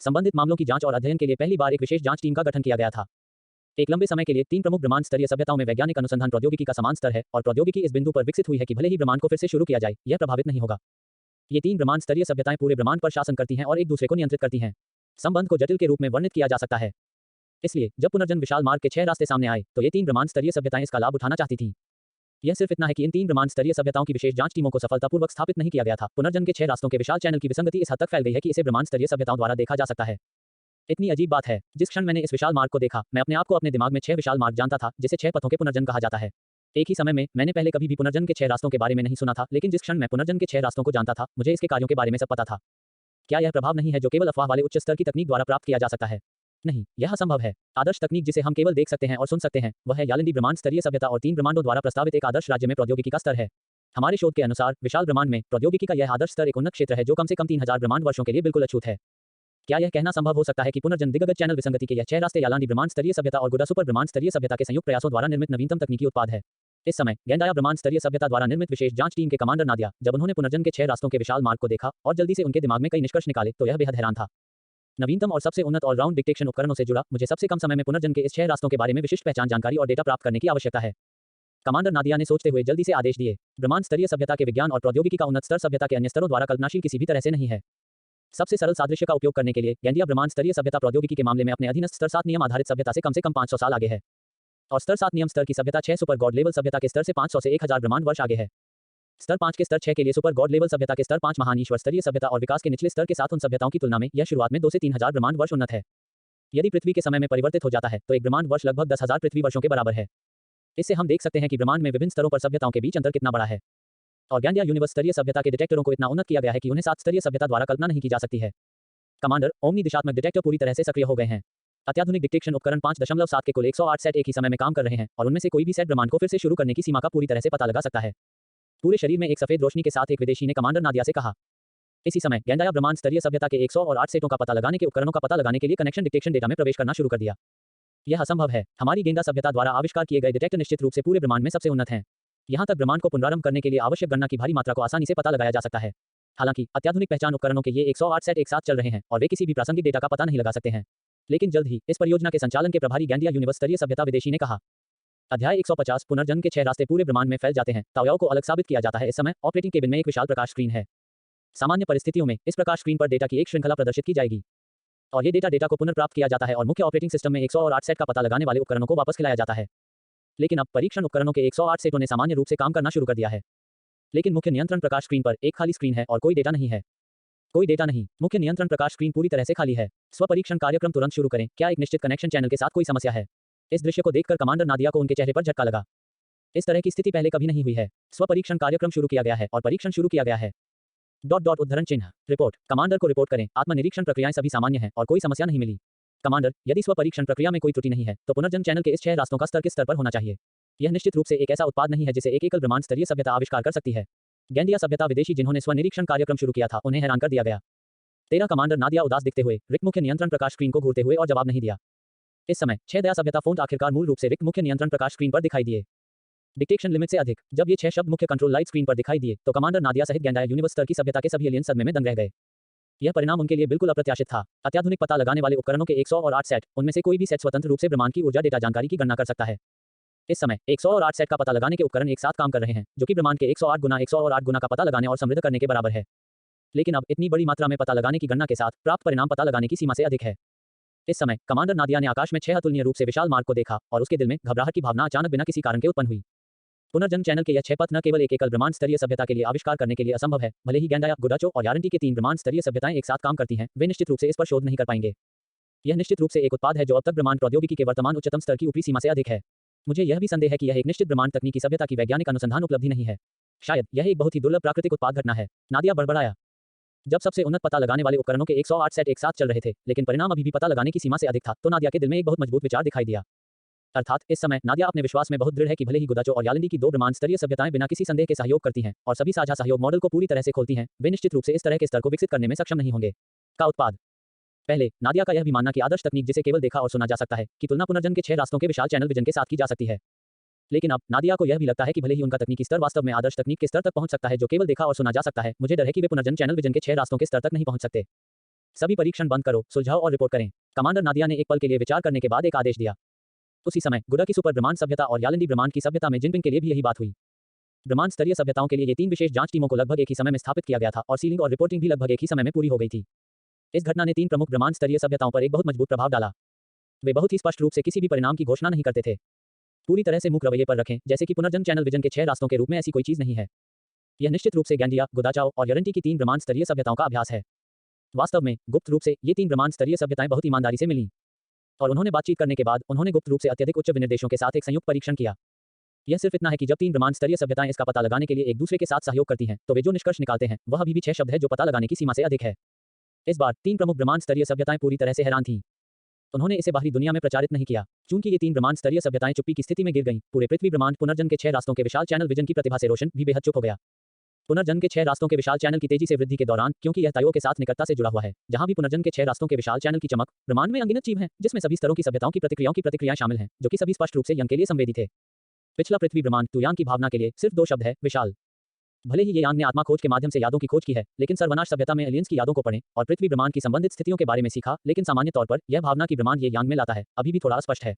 संबंधित मामलों की जांच और अध्ययन के लिए पहली बार एक विशेष जांच टीम का गठन किया गया था। एक लंबे समय के लिए 3 प्रमुख ब्रह्मांड स्तरीय सभ्यताओं में वैज्ञानिक अनुसंधान प्रौद्योगिकी का समान स्तर है और प्रौद्योगिकी इस बिंदु पर विकसित हुई है कि भले ही ब्रह्मांड को फिर से शुरू किया जाए, यह प्रभावित नहीं होगा। ये 3 ब्रह्मांड स्तरीय सभ्यताएं पूरे ब्रह्मांड पर शासन करती हैं और एक दूसरे को नियंत्रित करती हैं। संबंध को जटिल के रूप में वर्णित किया जा सकता है। इसलिए जब पुनर्जन्म विशाल मार्ग के 6 रास्ते सामने आए, तो ये 3 ब्रह्मांड स्तरीय सभ्यताएं इसका लाभ उठाना चाहती थीं। यह सिर्फ इतना है कि इन 3 ब्रह्मांड स्तरीय सभ्यताओं की विशेष जांच टीमों को सफलतापूर्वक स्थापित नहीं किया गया था। पुनर्जन्म के 6 रास्तों के विशाल चैनल की विसंगति इस हद तक फैल गई है कि इसे ब्रह्मांड स्तरीय सभ्यताओं द्वारा देखा जा सकता है। इतनी अजीब बात है, जिस क्षण मैंने इस विशाल मार्ग को देखा, मैं अपने आप को अपने दिमाग में 6 विशाल मार्ग जानता था, जिसे 6 पथों के पुनर्जन्म कहा जाता है। एक ही समय में मैंने पहले कभी भी पुनर्जन्म के 6 रास्तों के बारे में नहीं सुना था, लेकिन जिस क्षण मैं पुनर्जन्म के 6 रास्तों को जानता था, मुझे इसके कार्यों के बारे में सब पता था। क्या यह प्रभाव नहीं है जो केवल अफवाह वाले उच्च स्तर की तकनीक द्वारा प्राप्त किया जा सकता है? नहीं, यह असंभव है। आदर्श तकनीक जिसे हम केवल देख सकते हैं और सुन सकते हैं, वह है यालिंदी ब्रह्मांड स्तरीय सभ्यता और 3 ब्रह्मांडों द्वारा प्रस्तावित एक आदर्श राज्य में प्रौद्योगिकी का स्तर है। हमारे शोध के अनुसार विशाल ब्रह्मांड में प्रौद्योगिकी का यह आदर्श स्तर एक उन्नत क्षेत्र है जो कम से कम 3000 ब्रह्मांड वर्षों के लिए बिल्कुल अछूत है। क्या यह कहना संभव हो सकता है कि पुनर्जन्म दिग्गज चैनल विसंगति के यह 6 रास्ते यालांडी ब्रह्मांड स्तरीय सभ्यता और गुडा सुपर ब्रह्मांड स्तरीय सभ्यता के संयुक्त प्रयासों द्वारा निर्मित नवीनतम तकनीकी उत्पाद है? इस समय गैंडाया ब्रह्मांड स्तरीय सभ्यता द्वारा निर्मित विशेष जांच टीम के कमांडर नादिया, जब उन्होंने पुनर्जन्म के 6 रास्तों के विशाल मार्ग को देखा और जल्दी से उनके दिमाग में कई निष्कर्ष निकाले, तो यह बेहद हैरान था। नवीनतम और सबसे उन्नत ऑलराउंड डिटेक्शन उपकरणों से जुड़ा मुझे सबसे कम समय में पुनर्जन्म के इस 6 रास्तों के बारे में विशिष्ट पहचान जानकारी और डेटा प्राप्त करने की आवश्यकता है। कमांडर नादिया ने सोचते हुए जल्दी से आदेश दिए। ब्रह्मांड स्तरीय सभ्यता के विज्ञान और प्रौद्योगिकी का उन्नत स्तर सभ्यता के अन्य स्तरों द्वारा कल्पनाशील किसी भी तरह से नहीं है। सबसे सरल सादृश्य का उपयोग करने के लिए गैंडिया ब्रह्मांड स्तरीय सभ्यता प्रौद्योगिकी के मामले में अपने अधीनस्थ स्तर 7 नियम आधारित सभ्यता से कम 500 साल आगे है। और स्तर 7 नियम स्तर की सभ्यता 6 सुपर गॉड लेवल सभ्यता के स्तर से 500 से 1000 ब्रह्मांड वर्ष आगे है। स्तर 5 के स्तर 6 के लिए सुपर गॉड लेवल सभ्यता के स्तर 5 महान ईश्वर स्तरीय सभ्यता और विकास के निचले स्तर के साथ उन सभ्यताओं की तुलना में यह शुरुआत में 2 से 3000 ब्रह्मांड वर्ष उन्नत है। यदि पृथ्वी के समय में परिवर्तित हो जाता है, तो एक ब्रह्मांड वर्ष लगभग 10,000 पृथ्वी वर्षों के बराबर है। इससे हम देख सकते हैं कि ब्रह्मांड में विभिन्न स्तरों पर सभ्यताओं के बीच अंतर कितना बड़ा है। और गैंडिया यूनिवर्स स्तरीय सभ्यता के डिटेक्टरों को इतना उन्नत किया गया है कि उन्हें 7 स्तरीय सभ्यता द्वारा कल्पना नहीं की जा सकती है। कमांडर, ओमनी दिशात्मक डिटेक्टर पूरी तरह से सक्रिय हो गए हैं। अत्याधुनिक डिटेक्शन उपकरण 5.7 के कुल 108 सेट एक ही समय में काम कर रहे हैं और उनमें से कोई भी सेट ब्रह्मांड को फिर से शुरू करने की सीमा का पूरी तरह से पता लगा सकता है। पूरे शरीर में एक सफेद रोशनी के साथ एक विदेशी ने कमांडर नादिया से कहा। इसी समय गैंडाया ब्रह्मांड स्तरीय सभ्यता के 108 सेटों का पता लगाने के उपकरणों का पता लगाने के लिए कनेक्शन डिटेक्शन डेटा में प्रवेश करना शुरू कर दिया। यह असंभव है। हमारी गेंडा सभ्यता द्वारा आविष्कार किए गए डिटेक्टर निश्चित रूप से पूरे ब्रह्मांड में सबसे उन्नत हैं। यहाँ तक ब्रह्मांड को पुनरारंभ करने के लिए आवश्यक गणना की भारी मात्रा को आसानी से पता लगाया जा सकता है। हालांकि अत्याधुनिक पहचान उपकरणों के ये 108 सेट एक साथ चल रहे हैं और वे किसी भी प्रासंगिक डेटा का पता नहीं लगा सकते हैं। लेकिन जल्द ही इस परियोजना के संचालन के प्रभारी गैंडिया यूनिवर्स स्तरीय सभ्यता विदेशी ने कहा। अध्याय 150 पुनर्जन्म के 6 रास्ते पूरे ब्रह्मांड में फैल जाते हैं। ताओयाओ को अलग साबित किया जाता है। इस समय ऑपरेटिंग केबिन में एक विशाल प्रकाश स्क्रीन है। सामान्य परिस्थितियों में इस प्रकाश स्क्रीन पर डेटा की एक श्रृंखला प्रदर्शित की जाएगी और ये डेटा को पुनर्प्राप्त किया जाता है और मुख्य ऑपरेटिंग सिस्टम में 108 सेट का पता लगाने वाले उपकरणों को वापस खिलाया जाता है। लेकिन अब परीक्षण उपकरणों के 108 सेटों ने सामान्य रूप से काम करना शुरू कर दिया है। लेकिन मुख्य नियंत्रण प्रकाश स्क्रीन पर एक खाली स्क्रीन है और कोई डेटा नहीं है। कोई डेटा नहीं। मुख्य नियंत्रण प्रकाश स्क्रीन पूरी तरह से खाली है। स्वपरीक्षण कार्यक्रम तुरंत शुरू करें। क्या एक निश्चित कनेक्शन चैनल के साथ कोई समस्या है? इस दृश्य को देखकर कमांडर नादिया को उनके चेहरे पर झटका लगा। इस तरह की स्थिति पहले कभी नहीं हुई है। स्वपरीक्षण कार्यक्रम शुरू किया गया है और परीक्षण शुरू किया गया है। उद्धरण चिन्ह। रिपोर्ट। कमांडर को रिपोर्ट करें। आत्मनिरीक्षण प्रक्रियाएं सभी सामान्य हैं और कोई समस्या नहीं मिली। कमांडर, यदि स्वपरीक्षण प्रक्रिया में कोई त्रुटि नहीं है, तो पुनर्जन्म चैनल के इस 6 रास्तों का स्तर किस स्तर पर होना चाहिए? यह निश्चित रूप से एक ऐसा उत्पाद नहीं है जिसे एक एकल ब्रह्मांड स्तरीय सभ्यता आविष्कार कर सकती है। गैंडिया सभ्यता विदेशी जिन्होंने स्वनिरीक्षण कार्यक्रम शुरू किया था, उन्हें हैरान कर दिया गया। 13 कमांडर नादिया उदास दिखते हुए रिक्त मुख्य नियंत्रण प्रकाश स्क्रीन को घूरते हुए और जवाब नहीं दिया। इस समय 6 दया सभ्यता फोन आखिरकार मूल रूप से रिक्त मुख्य नियंत्रण प्रकाश स्क्रीन पर दिखाई दिए। डिटेक्शन लिमिट से अधिक। जब ये 6 शब्द मुख्य कंट्रोल लाइट स्क्रीन पर दिखाई दिए, तो कमांडर नादिया सहित गैंडाया यूनिवर्स स्तर की सभ्यता के सभी एलियन सदमे में दंग रह गए। यह परिणाम उनके लिए बिल्कुल अप्रत्याशित था। अत्याधुनिक पता लगाने वाले उपकरणों के 108 सेट, उनमें से कोई भी सेट स्वतंत्र रूप से ब्रह्मांड की ऊर्जा डेटा जानकारी की गणना कर सकता है। इस समय 108 सेट का पता लगाने के उपकरण एक साथ काम कर रहे हैं, जो कि ब्रह्मांड के 108 गुना का पता लगाने और समृद्ध करने के बराबर है। लेकिन अब इतनी बड़ी मात्रा में पता लगाने की गणना के साथ प्राप्त परिणाम पता लगाने की सीमा से अधिक है। इस समय कमांडर नादिया ने आकाश में 6 अतुलनीय रूप से विशाल मार्ग को देखा और उसके दिल में घबराहट की भावना अचानक बिना किसी कारण के उत्पन्न हुई। पुनर्जन्म चैनल के यह 6 पथ न केवल एक एकल ब्रह्मांड स्तरीय सभ्यता के लिए आविष्कार करने के लिए असंभव है, भले ही गैंडाया, गुडाचो और यारंटी के 3 ब्रह्मांड स्तरीय सभ्यताएं एक साथ काम करती हैं, वे निश्चित रूप से इस पर शोध नहीं कर पाएंगे। यह निश्चित रूप से एक उत्पाद है जो अब तक ब्रह्मांड प्रौद्योगिकी के वर्तमान उच्चतम स्तर की ऊपरी सीमा से अधिक है। मुझे यह भी संदेह है कि यह एक निश्चित ब्रह्मांड तकनीकी सभ्यता की वैज्ञानिक अनुसंधान उपलब्धि नहीं है। शायद यह एक बहुत ही दुर्लभ प्राकृतिक उत्पाद घटना है। नादिया बड़बड़ाया। जब सबसे उन्नत पता लगाने वाले उपकरणों के 108 सेट एक साथ चल रहे थे, लेकिन परिणाम अभी भी पता लगाने की सीमा से अधिक था, तो नादिया के दिल में एक बहुत मजबूत विचार दिखाई दिया। अर्थात इस समय नादिया अपने विश्वास में बहुत दृढ़ है कि भले ही गुदाचो और यालिंडी की 2 ब्रह्मांड स्तरीय सभ्यताएं बिना किसी संदेह के सहयोग करती हैं और सभी साझा सहयोग मॉडल को पूरी तरह से खोलती हैं, वे निश्चित रूप से इस तरह के स्तर को विकसित करने में सक्षम नहीं होंगे। का उत्पाद। पहले, नादिया का यह भी मानना कि आदर्श तकनीक जिसे केवल देखा और सुना जा सकता है, की तुलना पुनर्जन्म के 6 रास्तों के विशाल चैनल विजन के साथ की जा सकती है। लेकिन अब नादिया को यह भी लगता है कि भले ही उनका तकनीकी स्तर वास्तव में आदर्श तकनीक के स्तर तक पहुंच सकता है जो केवल देखा और सुना जा सकता है, मुझे डर है कि वे पुनर्जन्म चैनल विजन के 6 रास्तों के स्तर तक नहीं पहुंच सकते। सभी परीक्षण बंद करो, सुलझाओ और रिपोर्ट करें। कमांडर नादिया ने एक पल के लिए विचार करने के बाद एक आदेश दिया। उसी समय गुडा की सुपर ब्रह्मांड सभ्यता और यालिंडी ब्रह्मांड की सभ्यता में जिनपिंग के लिए भी यही बात हुई। ब्रह्मांड स्तरीय सभ्यताओं के लिए ये 3 विशेष जांच टीमों को लगभग एक ही समय में स्थापित किया गया था और सीलिंग और रिपोर्टिंग भी लगभग एक ही समय में पूरी हो गई थी। इस घटना ने 3 प्रमुख ब्रह्मांड स्तरीय सभ्यताओं पर एक बहुत मजबूत प्रभाव डाला। वे बहुत ही स्पष्ट रूप से किसी भी परिणाम की घोषणा नहीं करते थे। पूरी तरह से मूक रवैये पर रखें, जैसे कि पुनर्जन्म चैनल विजन के 6 रास्तों के रूप में ऐसी कोई चीज नहीं है। यह निश्चित रूप से गैंडिया, गुदाचाओ और यारंटी की 3 ब्रह्मांड स्तरीय सभ्यताओं का अभ्यास है। वास्तव में गुप्त रूप से ये 3 ब्रह्मांड स्तरीय सभ्यताएं बहुत ईमानदारी से मिलीं और उन्होंने बातचीत करने के बाद उन्होंने गुप्त रूप से अत्यधिक उच्च विनिर्देशों के साथ एक संयुक्त परीक्षण किया। यह सिर्फ इतना है कि जब 3 ब्रह्मांड स्तरीय सभ्यताएं इसका पता लगाने के लिए एक दूसरे के साथ सहयोग करती हैं, तो वे जो निष्कर्ष निकालते हैं वह अभी भी 6 शब्द है जो पता लगाने की सीमा से अधिक है। इस बार 3 प्रमुख ब्रह्मांड स्तरीय सभ्यताएं पूरी तरह से हैरान थीं। उन्होंने इसे बाहरी दुनिया में प्रचारित नहीं किया, चूंकि ये 3 ब्रह्मांड स्तरीय सभ्यताएं चुप्पी की स्थिति में गिर गईं। पूरे पृथ्वी ब्रह्मांड पुनर्जन्म के 6 रास्तों के विशाल चैनल विजन की प्रतिभा से रोशन भी बेहद चुप हो गया। पुनर्जन्म के 6 रास्तों के विशाल चैनल की तेजी से वृद्धि के दौरान, क्योंकि यह ताइओ के साथ निकटता से जुड़ा हुआ है, जहां भी पुनर्जन्म के 6 रास्तों के विशाल चैनल की चमक, ब्रह्मांड में अनगिनत जीव हैं, जिसमें सभी स्तरों की सभ्यताओं की प्रतिक्रियाएं शामिल हैं, जो कि सभी स्पष्ट रूप से यांग के लिए संवेदी थे। पिछला पृथ्वी ब्रह्मांड तुयांग की भावना के लिए सिर्फ 2 शब्द है, विशाल। भले ही ये यांग ने आत्मा खोज के माध्यम से यादों की खोज की है, लेकिन सर्वनाश सभ्यता में एलियंस की यादों को पढ़ें और पृथ्वी ब्रह्मांड की संबंधित स्थितियों के बारे में सीखा, लेकिन सामान्य तौर पर यह भावना की ब्रह्मांड ये यांग में लाता है, अभी भी थोड़ा अस्पष्ट है।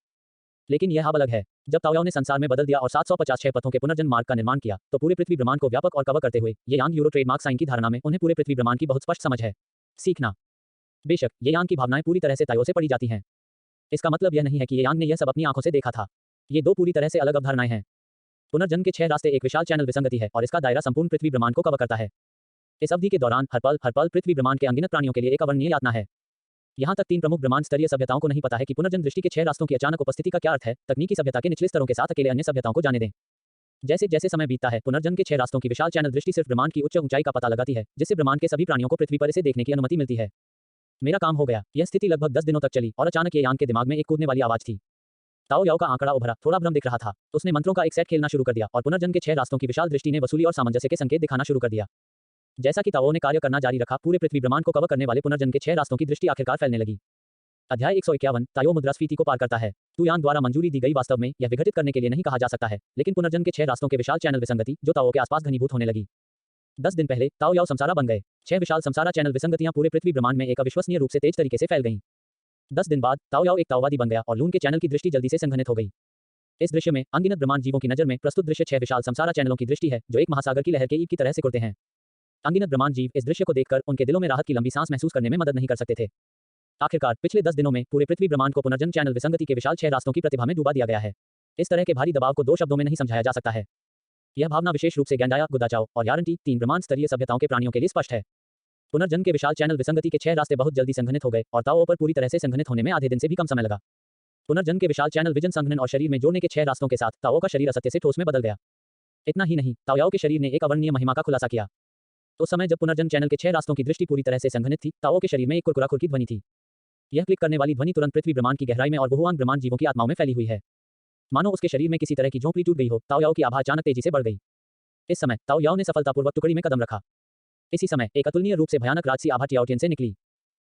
लेकिन यह अब अलग है। जब ताओयाओ ने संसार में बदल दिया और 756 पथों के पुनर्जन्म मार्ग का निर्माण किया, तो पूरे पृथ्वी ब्रह्मांड को व्यापक और कवर करते हुए ये यांग यूरो ट्रेडमार्क साइन की धारणा में उन्हें पूरे पृथ्वी ब्रह्मांड की बहुत स्पष्ट समझ है। सीखना। बेशक ये यांग की भावनाएं पूरी तरह से ताइओ से पढ़ी जाती हैं। इसका मतलब यह नहीं है कि ये यांग ने यह सब अपनी आंखों से देखा था। ये 2 पूरी तरह से अलग अवधारणाएं हैं। पुनर्जन्म के 6 रास्ते एक विशाल चैनल विसंगति है और इसका दायरा संपूर्ण पृथ्वी ब्रह्मांड को कवर करता है। इस अवधि के दौरान हर पल पृथ्वी ब्रह्मांड के अनगिनत प्राणियों के लिए एक अवर्णनीय यातना है। यहाँ तक 3 प्रमुख ब्रह्मांड स्तरीय सभ्यताओं को नहीं पता है कि पुनर्जन्म दृष्टि के 6 रास्तों की अचानक उपस्थिति का क्या अर्थ है। तकनीकी सभ्यता के निचले स्तरों के साथ अकेले अन्य सभ्यताओं को जाने दें। जैसे जैसे समय बीतता है, पुनर्जन्म के 6 रास्तों की विशाल चैनल दृष्टि सिर्फ ब्रह्मांड की उच्च ऊंचाई का पता लगाती है, जिससे ब्रह्मांड के सभी प्राणियों को पृथ्वी पर इसे देखने की अनुमति मिलती है। मेरा काम हो गया। यह स्थिति लगभग 10 दिनों तक चली और अचानक ये यांग के दिमाग में एक कूदने वाली आवाज थी। ताओ याओ का आंकड़ा उभरा, थोड़ा भ्रम दिख रहा था। उसने मंत्रों का एक सेट खेलना शुरू कर दिया और पुनर्जन्म के 6 रास्तों की विशाल दृष्टि ने वसूली और सामंजस्य के संकेत दिखाना शुरू कर दिया। जैसा कि ताओ ने कार्य करना जारी रखा, पूरे पृथ्वी ब्रह्मांड को कवर करने वाले पुनर्जन्म के 6 रास्तों की दृष्टि आखिरकार फैलने लगी। अध्याय 151 ताइओ मुद्रास्फीति को पार करता है। तुयांग द्वारा मंजूरी दी गई वास्तव में यह विघटित करने के लिए नहीं कहा जा सकता है, लेकिन पुनर्जन्म के 6 रास्तों के विशाल चैनल विसंगति जो ताओ के आसपास घनीभूत होने लगी। 10 दिन पहले ताओ याओ समसारा बन गए। 6 विशाल समसारा चैनल विसंगतियां पूरे पृथ्वी ब्रह्मांड में एक अविश्वसनीय रूप से तेज तरीके से फैल गईं। 10 दिन बाद ताओ याओ एक ताओवादी बन गया और लून के चैनल की दृष्टि जल्दी से संघनित हो गई। इस दृश्य में अनगिनत ब्रह्मांड जीवों की नजर में प्रस्तुत दृश्य 6 विशाल समसारा चैनलों की दृष्टि है, जो एक महासागर की लहर के ईद की तरह सिकुड़ते हैं। अनगिनत ब्रह्मांड जीव इस दृश्य को देखकर उनके दिलों में राहत की लंबी सांस महसूस करने में मदद नहीं कर सकते थे। आखिरकार पिछले 10 दिनों में पूरे पृथ्वी ब्रह्मांड को पुनर्जन्म चैनल विसंगति के विशाल 6 रास्तों की प्रतिभा में डूबा दिया गया है। इस तरह के भारी दबाव को 2 शब्दों में नहीं समझाया जा सकता है। यह भावना विशेष रूप से गैंडाया, गुदाचाओ और यारंटी 3 ब्रह्मांड स्तरीय सभ्यताओं के प्राणियों के लिए स्पष्ट है। पुनर्जन्म के विशाल चैनल विसंगति के 6 रास्ते बहुत जल्दी संघनित हो गए और ताओ पर पूरी तरह से संघनित होने में आधे दिन से भी कम समय लगा। पुनर्जन्म के विशाल चैनल विजन संघनन और शरीर में जोड़ने के 6 रास्तों के साथ ताओ का शरीर असत्य से ठोस में बदल गया। इतना ही नहीं, ताओ के शरीर ने एक अवर्णनीय महिमा का खुलासा किया। उस समय जब पुनर्जन्म चैनल के 6 रास्तों की दृष्टि पूरी तरह से संघनित थी, ताओ के शरीर में एक कुरकुरा खुर की ध्वनि थी। यह क्लिक करने वाली ध्वनि तुरंत पृथ्वी ब्रह्मांड की गहराई में और बहुआंग ब्रह्मांड जीवों की आत्माओं में फैली हुई है। मानो उसके शरीर में किसी तरह की झोंपड़ी टूट गई हो। ताओ याओ की आभा अचानक तेजी से बढ़ गई। इस समय ताओ याओ ने सफलतापूर्वक टुकड़ी में कदम रखा। इसी समय एक अतुलनीय रूप से भयानक राजसी आभा टियाओटियन से निकली।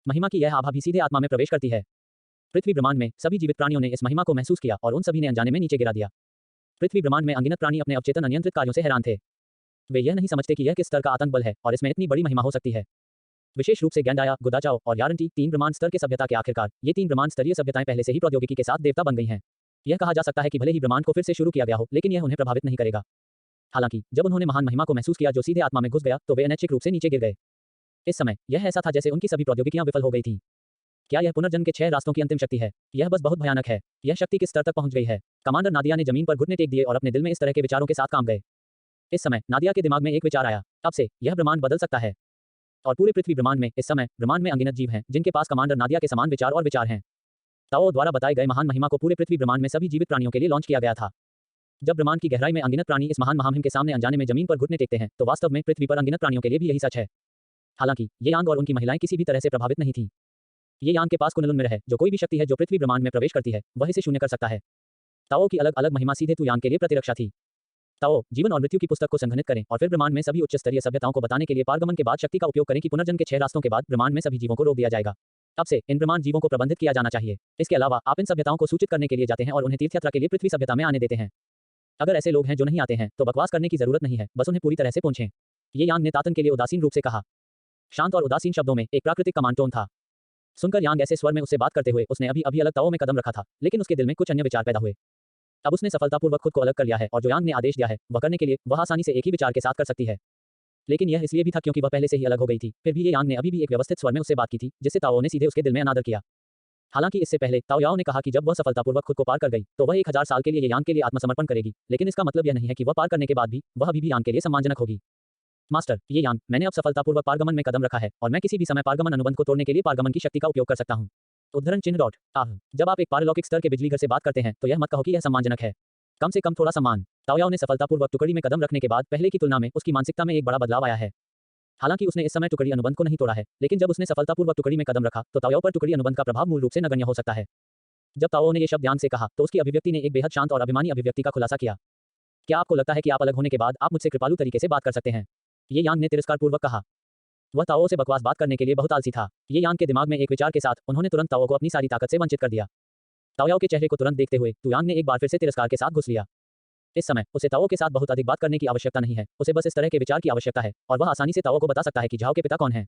महिमा की यह आभा भी सीधे आत्मा में प्रवेश करती है। पृथ्वी ब्रह्मांड में सभी जीवित प्राणियों ने इस महिमा को महसूस किया और उन सभी ने अनजाने में नीचे गिरा दिया। पृथ्वी ब्रह्मांड में अनगिनत प्राणी अपने अवचेतन अनियंत्रित कार्यों से हैरान थे। वे यह नहीं समझते कि यह किस स्तर का आतंक बल है और इसमें इतनी बड़ी महिमा हो सकती है। विशेष रूप से गैंडाया, गुदाचाओ और यारंटी 3 ब्रह्मांड स्तर के सभ्यता के आखिरकार ये 3 ब्रह्मांड स्तरीय सभ्यताएं पहले से ही प्रौद्योगिकी के साथ देवता बन गई हैं। यह कहा जा सकता है कि भले ही ब्रह्मांड को फिर से शुरू किया गया हो, लेकिन यह उन्हें प्रभावित नहीं करेगा। हालांकि जब उन्होंने महान महिमा को महसूस किया जो सीधे आत्मा में घुस गया, तो वे अनैच्छिक रूप से नीचे गिर गए। इस समय यह ऐसा था जैसे उनकी सभी प्रौद्योगिकियां विफल हो गई थीं। क्या यह पुनर्जन्म के 6 रास्तों की अंतिम शक्ति है? यह बस बहुत भयानक है। यह शक्ति किस स्तर तक पहुंच गई है? कमांडर नादिया ने जमीन पर घुटने टेक दिए और अपने दिल में इस तरह के विचारों के साथ काम गए। इस समय नादिया के दिमाग में एक विचार आया, अब से यह ब्रह्मांड बदल सकता है। और पूरे पृथ्वी ब्रह्मांड में इस समय ब्रह्मांड में अनगिनत जीव हैं जिनके पास कमांडर नादिया के समान विचार और विचार हैं। ताओ द्वारा बताए गए महान महिमा को पूरे पृथ्वी ब्रह्मांड में सभी जीवित प्राणियों के लिए लॉन्च किया गया था। जब ब्रह्मांड की गहराई में अनगिनत प्राणी इस महान महामुहिम के सामने अनजाने में जमीन पर घुटने टेकते हैं, तो वास्तव में पृथ्वी पर अनगिनत प्राणियों के लिए भी यही सच है। हालांकि ये यांग और उनकी महिलाएं किसी भी तरह से प्रभावित नहीं थीं। ये यांग के पास कुंडलिन में है, जो कोई भी शक्ति है जो पृथ्वी ब्रह्मांड में प्रवेश करती है, वह इसे शून्य कर सकता है। ताओ की अलग अलग महिमा सीधे तु यांग के लिए प्रतिरक्षा थी। ताओ जीवन और मृत्यु की पुस्तक को संघनित करें और फिर ब्रह्मांड में सभी उच्च स्तरीय सभ्यताओं को बताने के लिए पारगमन के बाद शक्ति का उपयोग करें कि पुनर्जन्म के 6 रास्तों के बाद ब्रह्मांड में सभी जीवों को रोक दिया जाएगा। अब से इन ब्रह्मांड जीवों को प्रबंधित किया जाना चाहिए। इसके अलावा आप इन सभ्यताओं को सूचित करने के लिए जाते हैं और उन्हें तीर्थयात्रा के लिए पृथ्वी सभ्यता में आने देते हैं। अगर ऐसे लोग हैं जो नहीं आते हैं, तो बकवास करने की जरूरत नहीं है, बस उन्हें पूरी तरह से पहुंचें। ये यांग ने तातन के लिए उदासीन रूप से कहा। शांत और उदासीन शब्दों में एक प्राकृतिक कमांड टोन था। सुनकर यांग ऐसे स्वर में उससे बात करते हुए उसने अभी अभी अलग ताओ में कदम रखा था, लेकिन उसके दिल में कुछ अन्य विचार पैदा हुए। अब उसने सफलतापूर्वक खुद को अलग कर लिया है और जो यांग ने आदेश दिया है वह करने के लिए वह आसानी से एक ही विचार के साथ कर सकती है। लेकिन यह इसलिए भी था क्योंकि वह पहले से ही अलग हो गई थी। फिर भी ये यांग ने अभी भी एक व्यवस्थित स्वर में उससे बात की थी, जिससे ताओ ने सीधे उसके दिल में अनादर किया। हालांकि इससे पहले ताओ याओ ने कहा कि जब वह सफलतापूर्वक खुद को पार कर गई तो वह 1000 साल के लिए ये यांग के लिए आत्मसमर्पण करेगी, लेकिन इसका मतलब यह नहीं है कि वह पार करने के बाद भी वह अभी भी यांग के लिए सम्मानजनक होगी। मास्टर, ये यांग, मैंने अब सफलतापूर्वक पारगमन में कदम रखा है और मैं किसी भी समय पारगमन अनुबंध को तोड़ने के लिए पारगमन की शक्ति का उपयोग कर सकता हूँ। उद्धरण चिन्ह डॉट आह, जब आप एक पारलौकिक स्तर के बिजली घर से बात करते हैं तो यह मत कहो कि यह सम्मानजनक है। कम से कम थोड़ा सम्मान। ताओ याओ ने सफलतापूर्वक टुकड़ी में कदम रखने के बाद पहले की तुलना में उसकी मानसिकता में एक बड़ा बदलाव आया है। हालांकि उसने इस समय टुकड़ी अनुबंध को नहीं तोड़ा है, लेकिन जब उसने सफलतापूर्वक टुकड़ी में कदम रखा तो ताओ याओ पर टुकड़ी अनुबंध का प्रभाव मूल रूप से नगण्य हो सकता है। जब ताओ ने यह शब्द यांग से कहा तो उसकी अभिव्यक्ति ने एक बेहद शांत और अभिमानी अभिव्यक्ति का खुलासा किया। क्या आपको लगता है कि आप अलग होने के बाद आप मुझसे कृपालु तरीके से बात कर सकते हैं? ये यांग ने तिरस्कारपूर्वक कहा। वह ताओ से बकवास बात करने के लिए बहुत आलसी था। ये यांग के दिमाग में एक विचार के साथ उन्होंने तुरंत ताओ को अपनी सारी ताकत से वंचित कर दिया। ताओ याओ के चेहरे को तुरंत देखते हुए तु यांग ने एक बार फिर से तिरस्कार के साथ घुस लिया। इस समय उसे ताओ के साथ बहुत अधिक बात करने की आवश्यकता नहीं है, उसे बस इस तरह के विचार की आवश्यकता है और वह आसानी से ताओ को बता सकता है कि झाओ के पिता कौन है।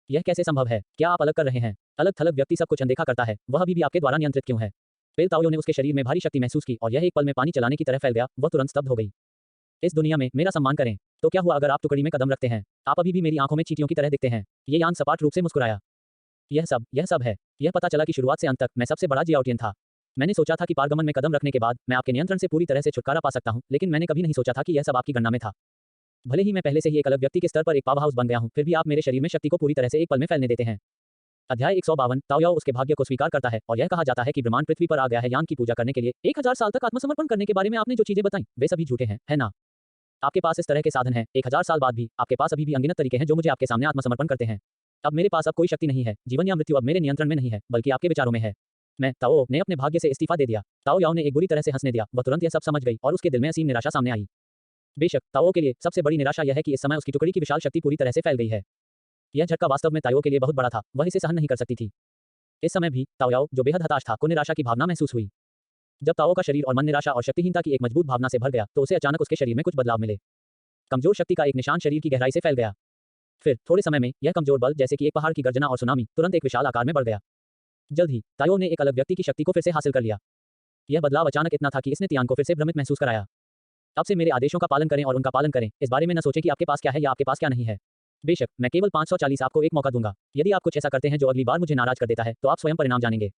यह कैसे संभव है? क्या आप अलग कर रहे हैं? अलग थलग व्यक्ति सब कुछ अनदेखा करता है, वह अभी भी आपके द्वारा नियंत्रित क्यों है? फिर ताओ ने उसके शरीर में भारी शक्ति महसूस की और यह एक पल में पानी चलाने की तरह फैल गया। वह तुरंत स्तब्ध हो गई। इस दुनिया में मेरा सम्मान करें। तो क्या हुआ अगर आप टुकड़ी में कदम रखते हैं? आप अभी भी मेरी आंखों में चींटियों की तरह दिखते हैं। ये यांग सपाट रूप से मुस्कुराया। यह सब है। यह पता चला कि शुरुआत से अंत तक मैं सबसे बड़ा जियाओटियन था। मैंने सोचा था कि पारगमन में कदम रखने के बाद मैं आपके नियंत्रण से पूरी तरह से छुटकारा पा सकता हूं, लेकिन मैंने कभी नहीं सोचा था कि यह सब आपकी गणना में था। भले ही मैं पहले से ही एक अलग व्यक्ति के स्तर पर एक पावर हाउस बन गया हूं, फिर भी आप मेरे शरीर में शक्ति को पूरी तरह से एक पल में फैलने देते हैं। अध्याय 152। ताओ याओ उसके भाग्य को स्वीकार करता है और यह कहा जाता है कि ब्रह्मांड पृथ्वी पर आ गया है यांग की पूजा करने के लिए। 1000 साल तक आत्मसमर्पण करने के बारे में आपने जो चीजें बताई वे सभी झूठे हैं, है ना? आपके पास इस तरह के साधन हैं। 1000 साल बाद भी आपके पास अभी भी अनगिनत तरीके हैं जो मुझे आपके सामने आत्मसमर्पण करते हैं। अब मेरे पास अब कोई शक्ति नहीं है। जीवन या मृत्यु अब मेरे नियंत्रण में नहीं है, बल्कि आपके विचारों में है। मैं ताओ ने अपने भाग्य से इस्तीफा दे दिया। ताओ याओ ने एक बुरी तरह से हंसने दिया। वह तुरंत यह सब समझ गई और उसके दिल में असीम निराशा सामने आई। बेशक ताओ के लिए सबसे बड़ी निराशा यह है कि इस समय उसकी टुकड़ी की विशाल शक्ति पूरी तरह से फैल गई है। यह झटका वास्तव में ताओ के लिए बहुत बड़ा था, वह इसे सहन नहीं कर सकती थी। इस समय भी ताओ याओ, जो बेहद हताश था, को निराशा की भावना महसूस हुई। जब ताओ का शरीर और मन निराशा और शक्तिहीनता की एक मजबूत भावना से भर गया तो उसे अचानक उसके शरीर में कुछ बदलाव मिले। कमजोर शक्ति का एक निशान शरीर की गहराई से फैल गया। फिर थोड़े समय में यह कमजोर बल, जैसे कि एक पहाड़ की गर्जना और सुनामी, तुरंत एक विशाल आकार में बढ़ गया। जल्द ही ताओ ने एक अलग व्यक्ति की शक्ति को फिर से हासिल कर लिया। यह बदलाव अचानक इतना था कि इसने तियान को फिर से भ्रमित महसूस कराया। अब से मेरे आदेशों का पालन करें और उनका पालन करें। इस बारे में न सोचें कि आपके पास क्या है या आपके पास क्या नहीं है। बेशक मैं केवल 540 आपको एक मौका दूंगा। यदि आप कुछ ऐसा करते हैं जो अगली बार मुझे नाराज कर देता है तो आप स्वयं परिणाम जानेंगे।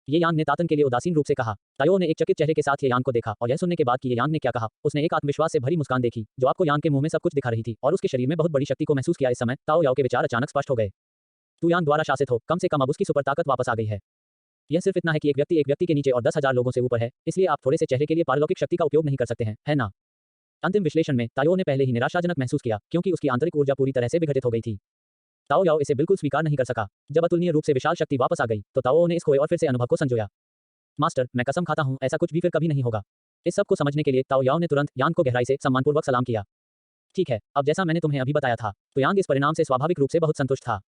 ये यांग ने तातन के लिए उदासीन रूप से कहा। ताओ ने एक चकित चेहरे के साथ ये यांग को देखा और यह सुनने के बाद कि ये यांग ने क्या कहा, उसने एक आत्मविश्वास से भरी मुस्कान देखी जो आपको यांग के मुंह में सब कुछ दिखा रही थी और उसके शरीर में बहुत बड़ी शक्ति को महसूस किया। इस समय ताओ याओ के विचार अचानक स्पष्ट हो गए। तू यांग द्वारा शासित हो, कम से कम अब उसकी सुपर ताकत वापस आ गई है। यह सिर्फ इतना है कि एक व्यक्ति के नीचे और 10,000 लोगों से ऊपर है, इसलिए आप थोड़े से चेहरे के लिए पारलौकिक शक्ति का उपयोग नहीं कर सकते हैं, है ना? अंतिम विश्लेषण में ताओ ने पहले ही निराशाजनक महसूस किया क्योंकि उसकी आंतरिक ऊर्जा पूरी तरह से विघटित हो गई थी। ताओ याओ इसे बिल्कुल स्वीकार नहीं कर सका। जब अतुलनीय रूप से विशाल शक्ति वापस आ गई तो ताओ ने इस खोए और फिर से अनुभव को संजोया। मास्टर, मैं कसम खाता हूं ऐसा कुछ भी फिर कभी नहीं होगा। इस सब को समझने के लिए ताओ याओ ने तुरंत यांग को गहराई से सम्मानपूर्वक सलाम किया। ठीक है, अब जैसा मैंने तुम्हें अभी बताया था, तो यांग इस परिणाम से स्वाभाविक रूप से बहुत संतुष्ट था।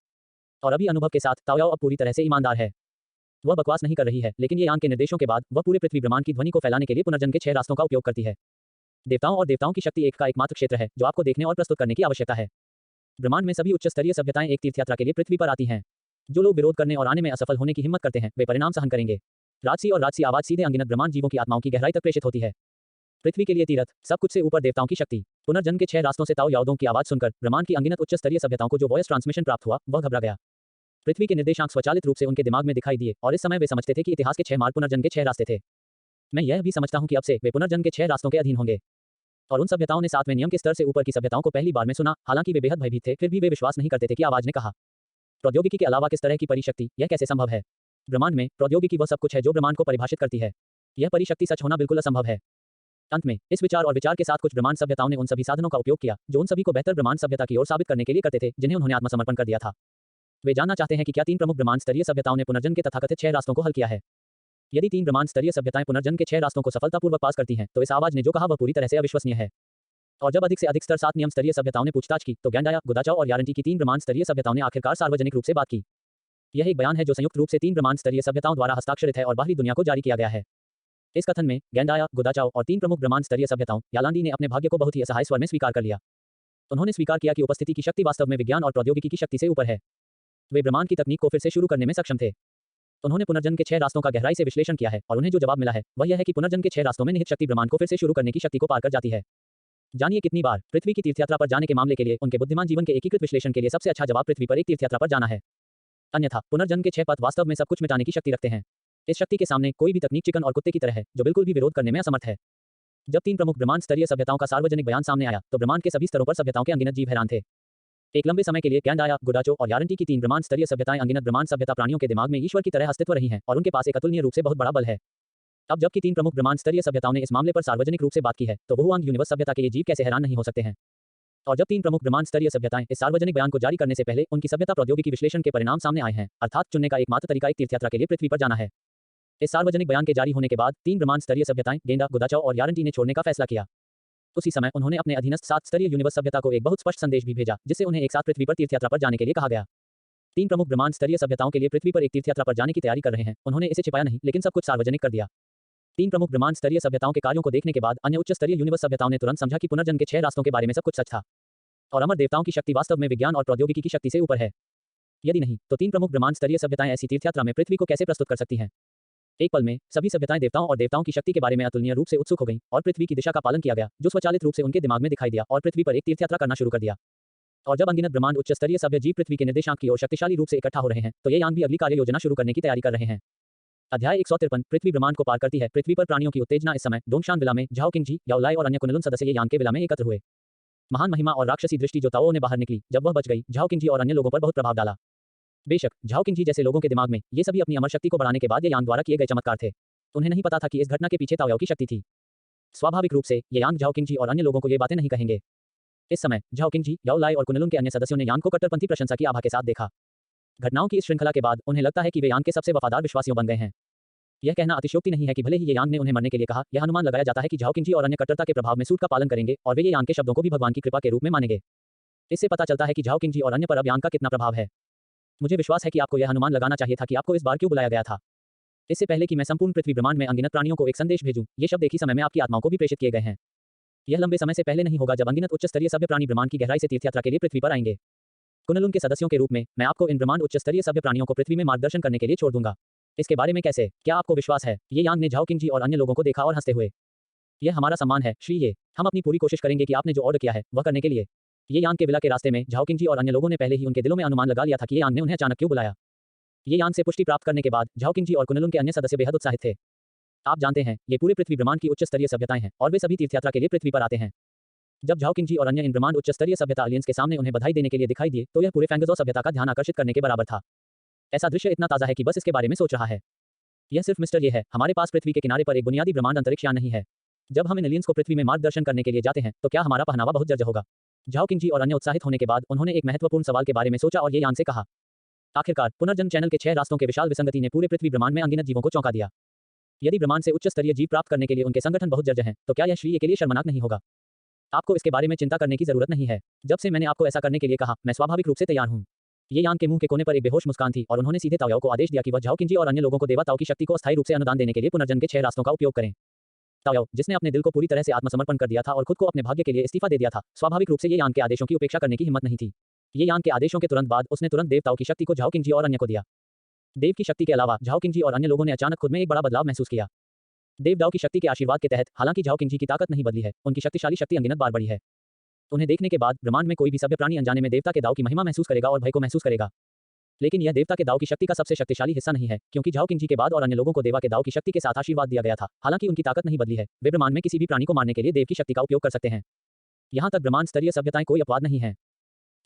और अभी अनुभव के साथ ताओ याओ अब पूरी तरह से ईमानदार है। वह बकवास नहीं कर रही है, लेकिन ये यांग के निर्देशों के बाद वह पूरे पृथ्वी ब्रह्मांड की ध्वनि को फैलाने के लिए पुनर्जन्म के 6 रास्तों का उपयोग करती है। देवताओं और देवताओं की शक्ति एक का एकमात्र क्षेत्र है जो आपको देखने और प्रस्तुत करने की आवश्यकता है। ब्रह्मांड में सभी उच्च स्तरीय सभ्यताएं एक तीर्थयात्रा के लिए पृथ्वी पर आती हैं। जो लोग विरोध करने और आने में असफल होने की हिम्मत करते हैं वे परिणाम सहन करेंगे। राजसी और राजसी आवाज सीधे अनगिनत ब्रह्मांड जीवों की आत्माओं की गहराई तक प्रेषित होती है। पृथ्वी के लिए तीर्थ, सब कुछ से ऊपर देवताओं की शक्ति। पुनर्जन्म के 6 रास्तों से ताओ याओ की आवाज सुनकर ब्रह्मांड की अनगिनत उच्च स्तरीय सभ्यताओं को जो वॉइस ट्रांसमिशन प्राप्त हुआ वह घबरा गया। पृथ्वी के निर्देशांक स्वचालित रूप से उनके दिमाग में दिखाई दिए और इस समय वे समझते थे कि इतिहास के 6 मार्ग पुनर्जन्म के 6 रास्ते थे। मैं यह भी समझता हूं कि अब से वे पुनर्जन्म के 6 रास्तों के अधीन होंगे। और उन सभ्यताओं ने 7वें नियम के स्तर से ऊपर की सभ्यताओं को पहली बार में सुना, हालांकि वे बेहद भयभीत थे, फिर भी वे विश्वास नहीं करते थे कि आवाज ने कहा। प्रौद्योगिकी के अलावा किस तरह की परिशक्ति, यह कैसे संभव है? ब्रह्मांड में प्रौद्योगिकी वह सब कुछ है जो ब्रह्मांड को परिभाषित करती है। यह परिशक्ति सच होना बिल्कुल असंभव है। अंत में इस विचार और विचार के साथ कुछ ब्रह्मांड सभ्यताओं ने उन सभी साधनों का उपयोग किया जो उन सभी को बेहतर ब्रह्मांड सभ्यता की ओर साबित करने के लिए करते थे जिन्हें उन्होंने आत्मसमर्पण कर दिया था। वे जानना चाहते हैं कि क्या 3 प्रमुख ब्रह्मांड स्तरीय सभ्यताओं ने पुनर्जन्म के तथाकथित 6 रास्तों को हल किया है। यदि 3 ब्रह्मांड स्तरीय सभ्यताएं पुनर्जन्म के 6 रास्तों को सफलतापूर्वक पास करती हैं, तो इस आवाज ने जो कहा वह पूरी तरह से अविश्वसनीय है। और जब अधिक से अधिक स्तर 7 नियम स्तरीय सभ्यताओं ने पूछताछ की, तो गैंडाया, गुदाचाओ और यारंटी की 3 ब्रह्मांड स्तरीय सभ्यताओं ने आखिरकार सार्वजनिक रूप से बात की। यह एक बयान है जो संयुक्त रूप से 3 ब्रह्मांड स्तरीय सभ्यताओं द्वारा हस्ताक्षरित है और बाहरी दुनिया को जारी किया गया है। इस कथन में गैंडाया, गुदाचाओ और 3 प्रमुख ब्रह्मांड स्तरीय सभ्यताओं यालांडी ने अपने भाग्य को बहुत ही असहाय स्वर में स्वीकार कर लिया। उन्होंने स्वीकार किया कि उपस्थिति की शक्ति वास्तव में विज्ञान और प्रौद्योगिकी की शक्ति से ऊपर है। वे ब्रह्मांड की तकनीक को फिर से शुरू करने में सक्षम थे। उन्होंने पुनर्जन्म के 6 रास्तों का गहराई से विश्लेषण किया है और उन्हें जो जवाब मिला है वह यह है कि पुनर्जन्म के 6 रास्तों में निहित शक्ति ब्रह्मांड को फिर से शुरू करने की शक्ति को पार कर जाती है। जानिए कितनी बार पृथ्वी की तीर्थयात्रा पर जाने के मामले के लिए उनके बुद्धिमान जीवन के एकीकृत विश्लेषण के लिए सबसे अच्छा जवाब पृथ्वी पर एक तीर्थयात्रा पर जाना है। अन्यथा पुनर्जन्म के 6 पथ वास्तव में सब कुछ मिटाने की शक्ति रखते हैं। इस शक्ति के सामने कोई भी तकनीक चिकन और कुत्ते की तरह है जो बिल्कुल भी विरोध करने में असमर्थ है। जब 3 प्रमुख ब्रह्मांड स्तरीय सभ्यताओं का सार्वजनिक बयान सामने आया तो ब्रह्मांड के सभी स्तरों पर सभ्यताओं के अनगिनत जीव हैरान थे। एक लंबे समय के लिए गैंडाया, गुडाचो और यारंटी की 3 ब्रह्मांड स्तरीय सभ्यताएं अनगिनत ब्रह्मांड सभ्यता प्राणियों के दिमाग में ईश्वर की तरह अस्तित्व रही हैं और उनके पास एक अतुलनीय रूप से बहुत बड़ा बल है। अब जबकि 3 प्रमुख ब्रह्मांड स्तरीय सभ्यताओं ने इस मामले पर सार्वजनिक रूप से बात की है, तो बहुआंग यूनिवर्स सभ्यता के ये जीव कैसे हैरान नहीं हो सकते हैं। और जब 3 प्रमुख ब्रह्मांड स्तरीय सभ्यताएं इस सार्वजनिक बयान को जारी करने से पहले उनकी सभ्यता प्रौद्योगिकी विश्लेषण के परिणाम सामने आए हैं, अर्थात चुनने का एकमात्र तरीका एक तीर्थयात्रा के लिए पृथ्वी पर जाना है। इस सार्वजनिक बयान के जारी होने के बाद 3 ब्रह्मांड स्तरीय सभ्यताएं गेंडा, गुदाचाओ और यारंटी ने छोड़ने का फैसला किया। उसी समय उन्होंने अपने अधीनस्थ 7 स्तरीय यूनिवर्स सभ्यता को एक बहुत स्पष्ट संदेश भी भेजा, जिससे उन्हें एक साथ पृथ्वी पर तीर्थयात्रा पर जाने के लिए कहा गया। 3 प्रमुख ब्रह्मांड स्तरीय सभ्यताओं के लिए पृथ्वी पर एक तीर्थयात्रा पर जाने की तैयारी कर रहे हैं। उन्होंने इसे छिपाया नहीं, लेकिन सब कुछ सार्वजनिक कर दिया। 3 प्रमुख ब्रह्मांड स्तरीय सभ्यताओं के कार्यों को देखने के बाद अन्य उच्च स्तरीय यूनिवर्स सभ्यताओं ने तुरंत समझा कि पुनर्जन्म के 6 रास्तों के बारे में सब कुछ सच था और अमर देवताओं की शक्ति वास्तव में विज्ञान और प्रौद्योगिकी की शक्ति से ऊपर है। यदि नहीं, तो 3 प्रमुख ब्रह्मांड स्तरीय सभ्यताएं ऐसी तीर्थयात्रा में पृथ्वी को कैसे प्रस्तुत कर सकती हैं? एक पल में सभी सभ्यताएं देवताओं और देवताओं की शक्ति के बारे में अतुलनीय रूप से उत्सुक हो गईं और पृथ्वी की दिशा का पालन किया गया जो स्वचालित रूप से उनके दिमाग में दिखाई दिया और पृथ्वी पर एक तीर्थयात्रा करना शुरू कर दिया। और जब अनगिनत ब्रह्मांड उच्च स्तरीय सभ्य जीव पृथ्वी के निर्देशांक की ओर शक्तिशाली रूप से इकट्ठा हो रहे हैं, तो ये यान भी अगली कार्य योजना शुरू करने की तैयारी कर रहे हैं। अध्याय 153 पृथ्वी ब्रह्मांड को पार करती है। पृथ्वी पर प्राणियों की उत्तेजना। इस समय डोंगशान विला में झाओ किंगजी, याओलाई और अन्य कुनलुन सदस्य ये यान के विला में एकत्र हुए। महान महिमा और राक्षसी दृष्टि जो ताओ ने बाहर निकली जब वह बच गई, झाओ किंगजी और अन्य लोगों पर बहुत प्रभाव डाला। बेशक झाओ किंगजी जैसे लोगों के दिमाग में ये सभी अपनी अमर शक्ति को बढ़ाने के बाद ये यान द्वारा किए गए चमत्कार थे। उन्हें नहीं पता था कि इस घटना के पीछे ताओ की शक्ति थी। स्वाभाविक रूप से ये यान झाओ किंगजी और अन्य लोगों को ये बातें नहीं कहेंगे। इस समय झाओ किंगजी, याओलाई और कुनलुन के अन्य सदस्यों ने यान को कट्टरपंथी प्रशंसा की आभा के साथ देखा। घटनाओं की इस श्रृंखला के बाद उन्हें लगता है कि वे यान के सबसे वफादार विश्वासियों बन गए हैं। यह कहना अतिशयोक्ति नहीं है कि भले ही ये यान ने उन्हें मरने के लिए कहा, यह अनुमान लगाया जाता है कि झाओ किंगजी और अन्य कट्टरता के प्रभाव में सूट का पालन करेंगे और वे ये यान के शब्दों को भी भगवान की कृपा के रूप में मानेंगे। इससे पता चलता है कि झाओ किंगजी और अन्य पर अब यान का कितना प्रभाव है। मुझे विश्वास है कि आपको यह अनुमान लगाना चाहिए था कि आपको इस बार क्यों बुलाया गया था। इससे पहले कि मैं संपूर्ण पृथ्वी ब्रह्मांड में अनगिनत प्राणियों को एक संदेश भेजूं, ये शब्द एक ही समय में आपकी आत्माओं को भी प्रेषित किए गए हैं। यह लंबे समय से पहले नहीं होगा जब अनगिनत उच्च स्तरीय सभ्य प्राणी ब्रह्मांड की गहराई से तीर्थयात्रा के लिए पृथ्वी पर आएंगे। कुनलुन के सदस्यों के रूप में मैं आपको इन ब्रह्मांड उच्च स्तरीय सभ्य प्राणियों को पृथ्वी में मार्गदर्शन करने के लिए छोड़ दूंगा। इसके बारे में कैसे, क्या आपको विश्वास है? ये यान ने झाओ किंगजी और अन्य लोगों को देखा और हंसते हुए, यह हमारा सम्मान है श्री ये। हम अपनी पूरी कोशिश करेंगे कि आपने जो ऑर्डर किया है वह करने के लिए। ये यान के विला के रास्ते में झाओ किंगजी और अन्य लोगों ने पहले ही उनके दिलों में अनुमान लगा लिया था कि ये यान ने उन्हें अचानक क्यों बुलाया। ये यान से पुष्टि प्राप्त करने के बाद झाओ किंगजी और कुनलुन के अन्य सदस्य बेहद उत्साहित थे। आप जानते हैं, ये पूरे पृथ्वी ब्रह्मांड की उच्च स्तरीय सभ्यताएं हैं और वे सभी तीर्थयात्रा के लिए पृथ्वी पर आते हैं। जब झाओ किंगजी और अन्य इन ब्रह्मांड उच्च स्तरीय सभ्यता एलियंस के सामने उन्हें बधाई देने के लिए दिखाई दिए, तो यह पूरे फैंगजो सभ्यता का ध्यान आकर्षित करने के बराबर था। ऐसा दृश्य इतना ताजा है कि बस इसके बारे में सोच रहा है। यह सिर्फ मिस्टर ये है, हमारे पास पृथ्वी के किनारे पर एक बुनियादी ब्रह्मांड अंतरिक्ष यान नहीं है। जब हम इन एलियंस को पृथ्वी में मार्गदर्शन करने के लिए जाते हैं, तो क्या हमारा पहनावा बहुत जर्जर होगा? झाओ किंगजी और अन्य उत्साहित होने के बाद उन्होंने एक महत्वपूर्ण सवाल के बारे में सोचा और ये यान से कहा। आखिरकार पुनर्जन्म चैनल के 6 रास्तों के विशाल विसंगति ने पूरे पृथ्वी ब्रह्मांड में अनगिनत जीवों को चौंका दिया। यदि ब्रह्मांड से उच्च स्तरीय जीव प्राप्त करने के लिए उनके संगठन बहुत जर्जर हैं, तो क्या यह श्री के लिए शर्मनाक नहीं होगा? आपको इसके बारे में चिंता करने की जरूरत नहीं है। जब से मैंने आपको ऐसा करने के लिए कहा, मैं स्वाभाविक रूप से तैयार हूं। ये यान के मुंह के कोने पर एक बेहोश मुस्कान थी और उन्होंने सीधे ताओ को आदेश दिया कि वह झाओ किंगजी और अन्य लोगों को देवताओं की शक्ति को अस्थायी रूप से अनुदान देने के लिए पुनर्जन्म के 6 रास्तों का उपयोग करें। ताओ, जिसने अपने दिल को पूरी तरह से आत्मसमर्पण कर दिया था और खुद को अपने भाग्य के लिए इस्तीफा दे दिया था, स्वाभाविक रूप से ये यान के आदेशों की उपेक्षा करने की हिम्मत नहीं थी। ये यान के आदेशों के तुरंत बाद उसने तुरंत देवताओं की शक्ति को झाओ किंगजी और अन्य को दिया। देव की शक्ति के अलावा झाओ किंगजी और अन्य लोगों ने अचानक खुद में एक बड़ा बदलाव महसूस किया। देवदाओं की शक्ति के आशीर्वाद के तहत हालांकि झाओ किंगजी की ताकत नहीं बदली है, उनकी शक्तिशाली शक्ति अनगिनत बार बढ़ी है। उन्हें देखने के बाद ब्रह्मांड में कोई भी सभ्य प्राणी अनजाने में देवता के दाव की महिमा महसूस करेगा और भय को महसूस करेगा। लेकिन यह देवता के दाव की शक्ति का सबसे शक्तिशाली हिस्सा नहीं है, क्योंकि झाओ किंग जी के बाद और अन्य लोगों को देवा के दाव की शक्ति के साथ आशीर्वाद दिया गया था। हालांकि उनकी ताकत नहीं बदली है, वे ब्रह्मांड में किसी भी प्राणी को मारने के लिए देव की शक्ति का उपयोग कर सकते हैं। यहाँ तक ब्रह्मांड स्तरीय सभ्यताएं कोई अपवाद नहीं है।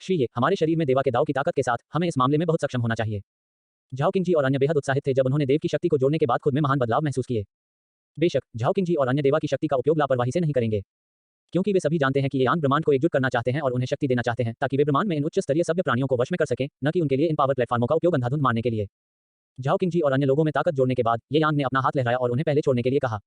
श्रीये, हमारे शरीर में देवा के दाव की ताकत के साथ हमें इस मामले में बहुत सक्षम होना चाहिए। झाओ किंग जी और अन्य बेहद उत्साहित थे जब उन्होंने देव की शक्ति को जोड़ने के बाद खुद में महान बदलाव महसूस किए। बेशक झाओ किंग जी और अन्य देवा की शक्ति का उपयोग लापरवाही से नहीं करेंगे, क्योंकि वे सभी जानते हैं कि ये यांग ब्रह्मांड को एकजुट करना चाहते हैं और उन्हें शक्ति देना चाहते हैं ताकि वे ब्रह्मांड में इन उच्च स्तरीय सभ्य प्राणियों को वश में कर सकें, न कि उनके लिए इन पावर प्लेटफॉर्मों का उपयोग अंधाधुंध मारने के लिए। झाओ किंग जी और अन्य लोगों में ताकत जोड़ने के बाद ये यांग ने अपना हाथ लहराया और उन्हें पहले छोड़ने के लिए कहा।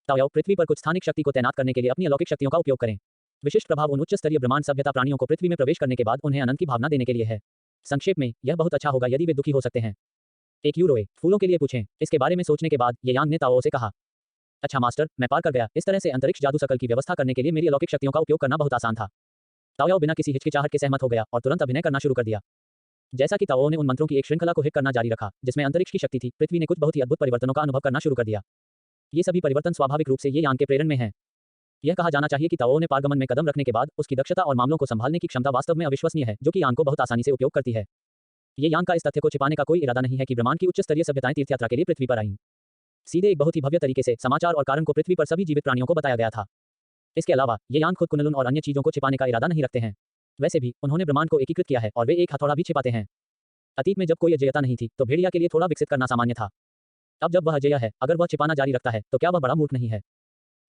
ताओयाओ, पृथ्वी पर कुछ स्थानिक शक्ति को तैनात करने के लिए अपनी अलौकिक शक्तियों का उपयोग करें। विशिष्ट प्रभाव उन उच्च स्तरीय ब्रह्मांड सभ्यता प्राणियों को पृथ्वी में प्रवेश करने के बाद उन्हें आनंद की भावना देने के लिए है। संक्षेप में, यह बहुत अच्छा होगा यदि वे दुखी हो सकते हैं। एक यूरोए, फूलों के लिए पूछें। इसके बारे में सोचने के बाद ये यांग ने ताओ से कहा, अच्छा मास्टर, मैं पार कर गया। इस तरह से अंतरिक्ष जादू सकल की व्यवस्था करने के लिए मेरी अलौकिक शक्तियों का उपयोग करना बहुत आसान था। ताओयाओ बिना किसी हिचकिचाहट के सहमत हो गया और तुरंत अभिनय करना शुरू कर दिया। जैसा कि ताओ ने उन मंत्रों की एक श्रृंखला को हिट करना जारी रखा जिसमें अंतरिक्ष की शक्ति थी, पृथ्वी ने कुछ बहुत ही अद्भुत परिवर्तनों का अनुभव करना शुरू कर दिया। ये सभी परिवर्तन स्वाभाविक रूप से ये यांग के प्रेरण में हैं। यह कहा जाना चाहिए कि ताओ ने पारगमन में कदम रखने के बाद उसकी दक्षता और मामलों को संभालने की क्षमता वास्तव में अविश्वसनीय है, जो कि यांग को बहुत आसानी से उपयोग करती है। ये यांग का इस तथ्य को छिपाने का कोई इरादा नहीं है कि ब्रह्मांड की उच्च स्तरीय सभ्यताएं तीर्थयात्रा के लिए पृथ्वी पर आईं। सीधे एक बहुत ही भव्य तरीके से समाचार और कारण को पृथ्वी पर सभी जीवित प्राणियों को बताया गया था। इसके अलावा ये यांग खुद कुनलुन और अन्य चीजों को छिपाने का इरादा नहीं रखते हैं। वैसे भी उन्होंने ब्रह्मांड को एकीकृत किया है और वे एक हथौड़ा भी छिपाते हैं। अतीत में जब कोई अजेयता नहीं थी तो भेड़िया के लिए थोड़ा विकसित करना सामान्य था। अब जब वह अजेय है, अगर वह छिपाना जारी रखता है तो क्या वह बड़ा मूर्ख नहीं है?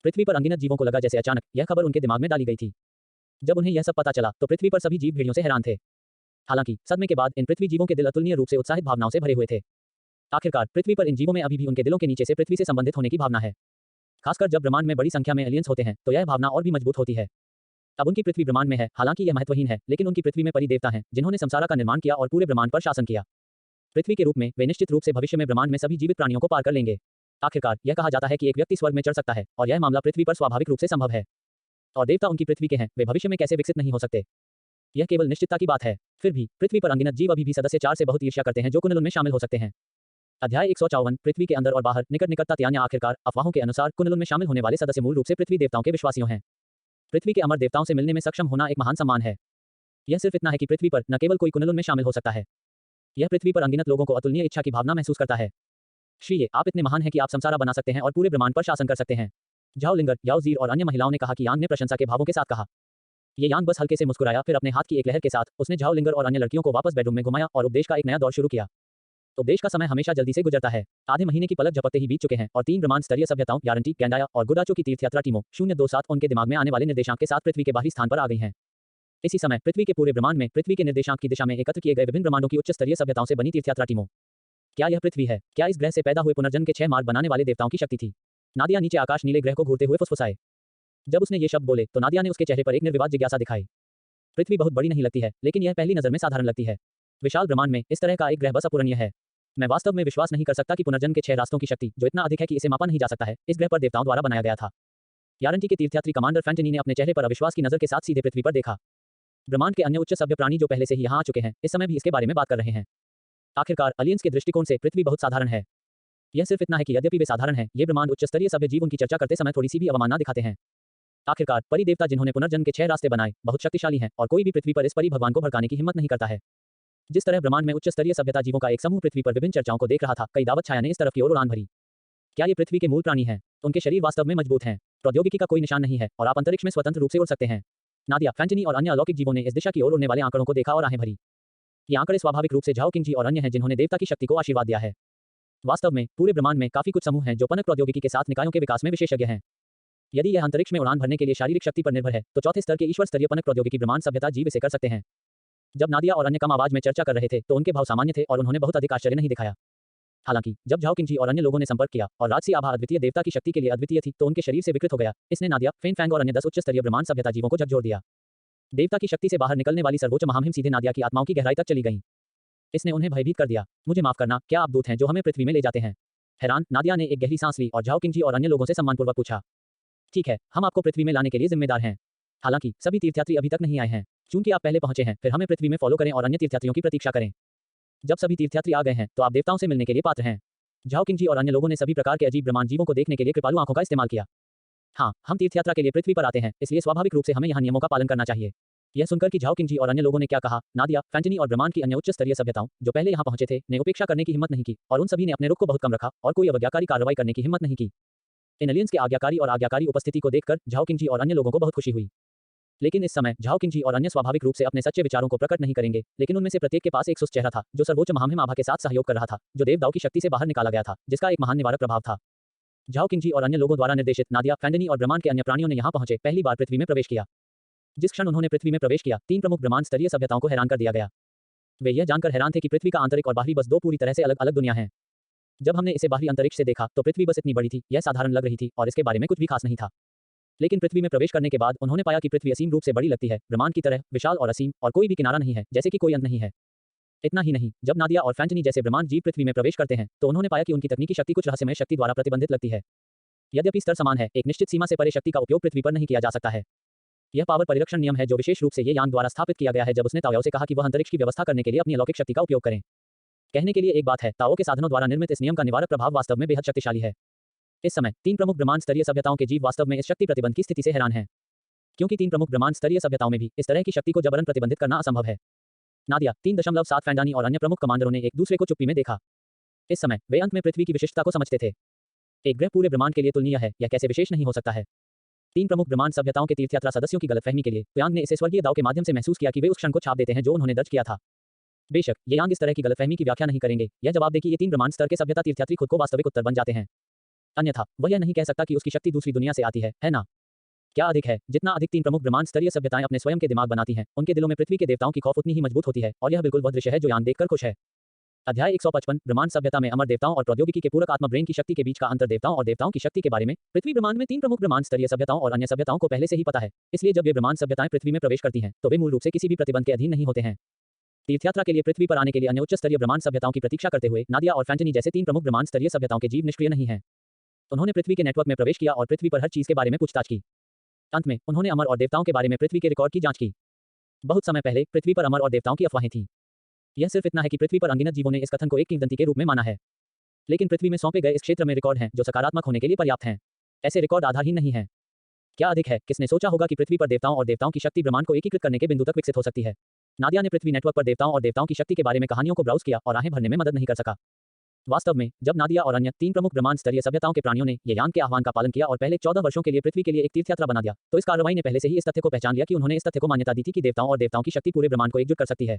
पृथ्वी पर अनगिनत जीवों को लगा जैसे अचानक यह खबर उनके दिमाग में डाली गई थी। जब उन्हें यह सब पता चला तो पृथ्वी पर सभी जीव भेड़ियों से हैरान थे। हालांकि सदमे के बाद इन पृथ्वी जीवों के दिल अतुलनीय रूप से उत्साहित भावनाओं से भरे हुए थे। आखिरकार पृथ्वी पर इन जीवों में अभी भी उनके दिलों के नीचे से पृथ्वी से संबंधित होने की भावना है। खासकर जब ब्रह्मांड में बड़ी संख्या में एलियंस होते हैं तो यह भावना और भी मजबूत होती है। अब उनकी पृथ्वी ब्रह्मांड में है, हालांकि यह महत्वहीन है, लेकिन उनकी पृथ्वी में परिदेवता हैं जिन्होंने संसारा का निर्माण किया और पूरे ब्रह्मांड पर शासन किया। पृथ्वी के रूप में वे निश्चित रूप से भविष्य में ब्रह्मांड में सभी जीवित प्राणियों को पार कर लेंगे। आखिरकार यह कहा जाता है कि एक व्यक्ति स्वर्ग में चढ़ सकता है और यह मामला पृथ्वी पर स्वाभाविक रूप से संभव है। और देवता उनकी पृथ्वी के हैं, वे भविष्य में कैसे विकसित नहीं हो सकते? यह केवल निश्चितता की बात है। फिर भी पृथ्वी पर अनगिनत जीव अभी भी सदस्य 4 से बहुत ईर्ष्या करते हैं जो कुनलुन में शामिल हो सकते हैं। अध्याय 154, पृथ्वी के अंदर और बाहर निकट निकटता त्यान्या। आखिरकार अफवाहों के अनुसार कुनलुन में शामिल होने वाले सदस्य मूल रूप से पृथ्वी देवताओं के विश्वासियों हैं। पृथ्वी के अमर देवताओं से मिलने में सक्षम होना एक महान सम्मान है। यह सिर्फ इतना है कि पृथ्वी पर न केवल कोई कुनलुन में शामिल हो सकता है, यह पृथ्वी पर अनगिनत लोगों को अतुलनीय इच्छा की भावना महसूस करता है। श्रीये, आप इतने महान हैं कि आप संसारा बना सकते हैं और पूरे ब्रह्मांड पर शासन कर सकते हैं। झाओ लिंगर, याओ जीर और अन्य महिलाओं ने कहा कि यांग ने प्रशंसा के भावों के साथ कहा। ये यांग बस हल्के से मुस्कुराया, फिर अपने हाथ की एक लहर के साथ उसने झाओ लिंगर और अन्य लड़कियों को वापस बेडरूम में घुमाया और उपदेश का एक नया दौर शुरू किया। उपदेश का समय हमेशा जल्दी से गुजरता है। आधे महीने की पलक झपकते ही बीत चुके हैं और 3 ब्रह्मांड स्तरीय सभ्यताओं यारंटी, गैंडाया और गुडाचो की तीर्थयात्रा टीमों 027 उनके दिमाग में आने वाले निर्देशांक के साथ पृथ्वी के बाहरी स्थान पर आ गई हैं। इसी समय पृथ्वी के पूरे ब्रह्मांड में पृथ्वी के निर्देशांक की दिशा में एकत्र किए गए विभिन्न ब्रह्मांडों की उच्च स्तरीय सभ्यताओं से बनी तीर्थयात्रा टीमों। क्या यह पृथ्वी है? क्या इस ग्रह से पैदा हुए पुनर्जन्म के 6 मार्ग बनाने वाले देवताओं की शक्ति थी? नादिया नीचे आकाश नीले ग्रह को घूरते हुए फुसफुसाए। जब उसने ये शब्द बोले तो नादिया ने उसके चेहरे पर एक निर्विवाद जिज्ञासा दिखाई। पृथ्वी बहुत बड़ी नहीं लगती है, लेकिन यह पहली नजर में साधारण लगती है। विशाल ब्रह्मांड में इस तरह का एक ग्रह बस अपूरणीय है। मैं वास्तव में विश्वास नहीं कर सकता कि पुनर्जन्म के 6 रास्तों की शक्ति, जो इतना अधिक है कि इसे मापा नहीं जा सकता है, इस ग्रह पर देवताओं द्वारा बनाया गया था। यारंटी के तीर्थयात्री कमांडर फैंटनी ने अपने चेहरे पर अविश्वास की नजर के साथ सीधे पृथ्वी पर देखा। ब्रह्मांड के अन्य उच्च सभ्य प्राणी जो पहले से ही यहाँ आ चुके हैं, इस समय भी इसके बारे में बात कर रहे हैं। आखिरकार अलियंस के दृष्टिकोण से पृथ्वी बहुत साधारण है। यह सिर्फ इतना है कि यद्यपि वे साधारण हैं, ये ब्रह्मांड उच्च स्तरीय सभ्य जीव उनकी चर्चा करते समय थोड़ी सी भी अवमानना दिखाते हैं। आखिरकार परी देवता जिन्होंने पुनर्जन्म के 6 रास्ते बनाए बहुत शक्तिशाली हैं और कोई भी पृथ्वी पर इस परी भगवान को भड़काने की हिम्मत नहीं करता है। जिस तरह ब्रह्मांड में उच्च स्तरीय सभ्यता जीवों का एक समूह पृथ्वी पर विभिन्न चर्चाओं को देख रहा था, कई दावत छाया ने इस तरफ की ओर उड़ान भरी। क्या ये पृथ्वी के मूल प्राणी हैं? उनके शरीर वास्तव में मजबूत हैं, प्रौद्योगिकी का कोई निशान नहीं है और आप अंतरिक्ष में स्वतंत्र रूप से उड़ सकते हैं। नादिया, फैंटनी और अन्य अलौकिक जीवों ने इस दिशा की ओर उड़ने वाले आंकड़ों को देखा और आहें भरी। ये आंकड़े स्वाभाविक रूप से झाओ किंग जी और अन्य हैं जिन्होंने देवता की शक्ति को आशीर्वाद दिया है। वास्तव में पूरे ब्रह्मांड में काफी कुछ समूह हैं जो पनक प्रौद्योगिकी के साथ निकायों के विकास में विशेषज्ञ हैं। यदि यह अंतरिक्ष में उड़ान भरने के लिए शारीरिक शक्ति पर निर्भर है तो चौथे स्तर के ईश्वर स्तरीय पनक प्रौद्योगिकी ब्रह्मांड सभ्यता जीव इसे कर सकते हैं। जब नादिया और अन्य कम आवाज में चर्चा कर रहे थे तो उनके भाव सामान्य थे और उन्होंने बहुत अधिक आश्चर्य नहीं दिखाया। हालांकि जब झाओ किंग जी और अन्य लोगों ने संपर्क किया और राजसी आभा अद्वितीय देवता की शक्ति के लिए अद्वितीय थी तो उनके शरीर से विकृत हो गया। इसने नादिया, फेन फैंग और अन्य 10 उच्च स्तरीय ब्रह्मांड सभ्यता जीवों को झकझोर दिया। देवता की शक्ति से बाहर निकलने वाली सर्वोच्च महामहिम सीधे नादिया की आत्माओं की गहराई तक चली गई। इसने उन्हें भयभीत कर दिया। मुझे माफ करना, क्या आप दूत हैं जो हमें पृथ्वी में ले जाते हैं? हैरान नादिया ने एक गहरी सांस ली और झाओ किंग जी और अन्य लोगों से सम्मानपूर्वक पूछा। ठीक है, हम आपको पृथ्वी में लाने के लिए जिम्मेदार हैं। हालांकि सभी तीर्थयात्री अभी तक नहीं आए हैं। चूंकि आप पहले पहुंचे हैं, फिर हमें पृथ्वी में फॉलो करें और अन्य तीर्थयात्रियों की प्रतीक्षा करें। जब सभी तीर्थयात्री आ गए हैं तो आप देवताओं से मिलने के लिए पात्र हैं। झाओ किंग जी और अन्य लोगों ने सभी प्रकार के अजीब ब्रह्मांड जीवों को देखने के लिए कृपालु आंखों का इस्तेमाल किया। हाँ, हम तीर्थयात्रा के लिए पृथ्वी पर आते हैं, इसलिए स्वाभाविक रूप से हमें यहाँ नियमों का पालन करना चाहिए। यह सुनकर कि झाओ किंगजी और अन्य लोगों ने क्या कहा, नादिया, फैंटनी और ब्रह्मांड की अन्य उच्च स्तरीय सभ्यताओं जो पहले यहाँ पहुंचे थे, ने उपेक्षा करने की हिम्मत नहीं की, और उन सभी ने अपने रुख को बहुत कम रखा और कोई अवज्ञाकारी कार्रवाई करने की हिम्मत नहीं की। इन एलियंस के आज्ञाकारी और आज्ञाकारी उपस्थिति को देखकर झाओ किंगजी और अन्य लोगों को बहुत खुशी हुई। लेकिन इस समय झाओ किंगजी और अन्य स्वाभाविक रूप से अपने सच्चे विचारों को प्रकट नहीं करेंगे, लेकिन उनमें से प्रत्येक के पास एक सुस्त चेहरा था, जो सर्वोच्च महामहिम आभा के साथ सहयोग कर रहा था, जो देवदाओं की शक्ति से बाहर निकाला गया था, जिसका एक महान निवारक प्रभाव था। झाओ किंगजी और अन्य लोगों द्वारा निर्देशित नादिया, फैंटनी और ब्रह्मांड के अन्य प्राणियों ने यहाँ पहुंचे पहली बार पृथ्वी में प्रवेश किया। जिस क्षण उन्होंने पृथ्वी में प्रवेश किया, 3 प्रमुख ब्रह्मांड स्तरीय सभ्यताओं को हैरान कर दिया गया। वे यह जानकर हैरान थे कि पृथ्वी का आंतरिक और बाहरी बस 2 पूरी तरह से अलग अलग दुनिया हैं। जब हमने इसे बाहरी अंतरिक्ष से देखा तो पृथ्वी बस इतनी बड़ी थी, यह साधारण लग रही थी और इसके बारे में कुछ भी खास नहीं था। लेकिन पृथ्वी में प्रवेश करने के बाद उन्होंने पाया कि पृथ्वी असीम रूप से बड़ी लगती है, ब्रह्मांड की तरह विशाल और असीम, और कोई भी किनारा नहीं है, जैसे कि कोई अंत नहीं है। इतना ही नहीं, जब नादिया और फैंटनी जैसे ब्रह्मांड जीव पृथ्वी में प्रवेश करते हैं, तो उन्होंने पाया कि उनकी तकनीकी शक्ति कुछ रहस्यमय शक्ति द्वारा प्रतिबंधित लगती है। यद्यपि स्तर समान है, एक निश्चित सीमा से परे शक्ति का उपयोग पृथ्वी पर नहीं किया जा सकता है। यह पावर परिरक्षण नियम है जो विशेष रूप से ये यांग द्वारा स्थापित किया गया है जब उसने ताओ से कहा कि वह अंतरिक्ष की व्यवस्था करने के लिए अपनी अलौकिक शक्ति का उपयोग करें। कहने के लिए एक बात है, ताओ के साधनों द्वारा निर्मित इस नियम का निवारक प्रभाव वास्तव में बेहद शक्तिशाली है। इस समय 3 प्रमुख ब्रह्मांड स्तरीय सभ्यताओं के जीव वास्तव में इस शक्ति प्रतिबंध की स्थिति से हैरान हैं, क्योंकि 3 प्रमुख ब्रह्मांड स्तरीय सभ्यताओं में भी इस तरह की शक्ति को जबरन प्रतिबंधित करना असंभव है। नादिया, 3.7 फैंडानी और अन्य प्रमुख कमांडरों ने एक दूसरे को चुप्पी में देखा। इस समय वे अंत में पृथ्वी की विशिष्टता को समझते थे। एक ग्रह पूरे ब्रह्मांड के लिए तुलनीय है, यह कैसे विशेष नहीं हो सकता है। 3 प्रमुख ब्रह्मांड सभ्यताओं के तीर्थयात्रा सदस्यों की गलतफहमी के लिए यांग ने इसे स्वर्गीय दाव के माध्यम से महसूस किया कि वे उस क्षण को छाप देते हैं जो उन्होंने दर्ज किया था। बेशक ये यांग इस तरह की गलतफहमी की व्याख्या नहीं करेंगे, यह जवाब दे कि ये 3 ब्रह्मांड स्तर के सभ्यता तीर्थयात्री खुद को वास्तविक उत्तर बन जाते हैं। अन्यथा वह यह नहीं कह सकता कि उसकी शक्ति दूसरी दुनिया से आती है ना? क्या अधिक है, जितना अधिक 3 प्रमुख ब्रह्मांड स्तरीय सभ्यताएं अपने स्वयं के दिमाग बनाती हैं, उनके दिलों में पृथ्वी के देवताओं की खौफ उतनी ही मजबूत होती है, और यह बिल्कुल वह दृश्य है जो यांग देखकर खुश है। अध्याय 155 ब्रह्मांड सभ्यता में अमर देवताओं और प्रौद्योगिकी के पूरक आत्मा ब्रेन की शक्ति के बीच का अंतर। देवताओं और देवताओं की शक्ति के बारे में पृथ्वी ब्रह्मांड में 3 प्रमुख ब्रह्मांड स्तरीय सभ्यताओं और अन्य सभ्यताओं को पहले से ही पता है, इसलिए जब ये ब्रह्मांड सभ्यताएं पृथ्वी में प्रवेश करती हैं तो वे मूल रूप से किसी भी प्रतिबंध के अधीन नहीं होते हैं। तीर्थयात्रा के लिए पृथ्वी पर आने के लिए अन्य उच्च स्तरीय ब्रह्मांड सभ्यताओं की प्रतीक्षा करते हुए नादिया और फैंटनी जैसे 3 प्रमुख ब्रह्मांड स्तरीय सभ्यताओं के जीव निष्क्रिय नहीं हैं। उन्होंने पृथ्वी के नेटवर्क में प्रवेश किया और पृथ्वी पर हर चीज के बारे में पूछताछ की। अंत में उन्होंने अमर और देवताओं के बारे में पृथ्वी के रिकॉर्ड की जांच की। बहुत समय पहले पृथ्वी पर अमर और देवताओं की अफवाहें थीं। यह सिर्फ इतना है कि पृथ्वी पर अनगिनत जीवों ने इस कथन को एक किंवदंती के रूप में माना है। लेकिन पृथ्वी में सौंपे गए इस क्षेत्र में रिकॉर्ड हैं जो सकारात्मक होने के लिए पर्याप्त हैं। ऐसे रिकॉर्ड आधारहीन नहीं हैं। क्या अधिक है, किसने सोचा होगा कि पृथ्वी पर देवताओं और देवताओं की शक्ति ब्रह्मांड को एकीकृत करने के बिंदु तक विकसित हो सकती है। नादिया ने पृथ्वी नेटवर्क पर देवताओं और देवताओं की शक्ति के बारे में कहानियों को ब्राउज किया और आहें भरने में मदद नहीं कर सका। वास्तव में जब नादिया और अन्य 3 प्रमुख ब्रह्मांड स्तरीय सभ्यताओं के प्राणियों ने ये यांग के आह्वान का पालन किया और पहले 14 वर्षों के लिए पृथ्वी के लिए एक तीर्थयात्रा बना दिया, तो इस कार्रवाई ने पहले से ही इस तथ्य को पहचान लिया कि उन्होंने इस तथ्य को मान्यता दी थी कि देवताओं और देवताओं की शक्ति पूरे ब्रह्मांड को एकजुट कर सकती है।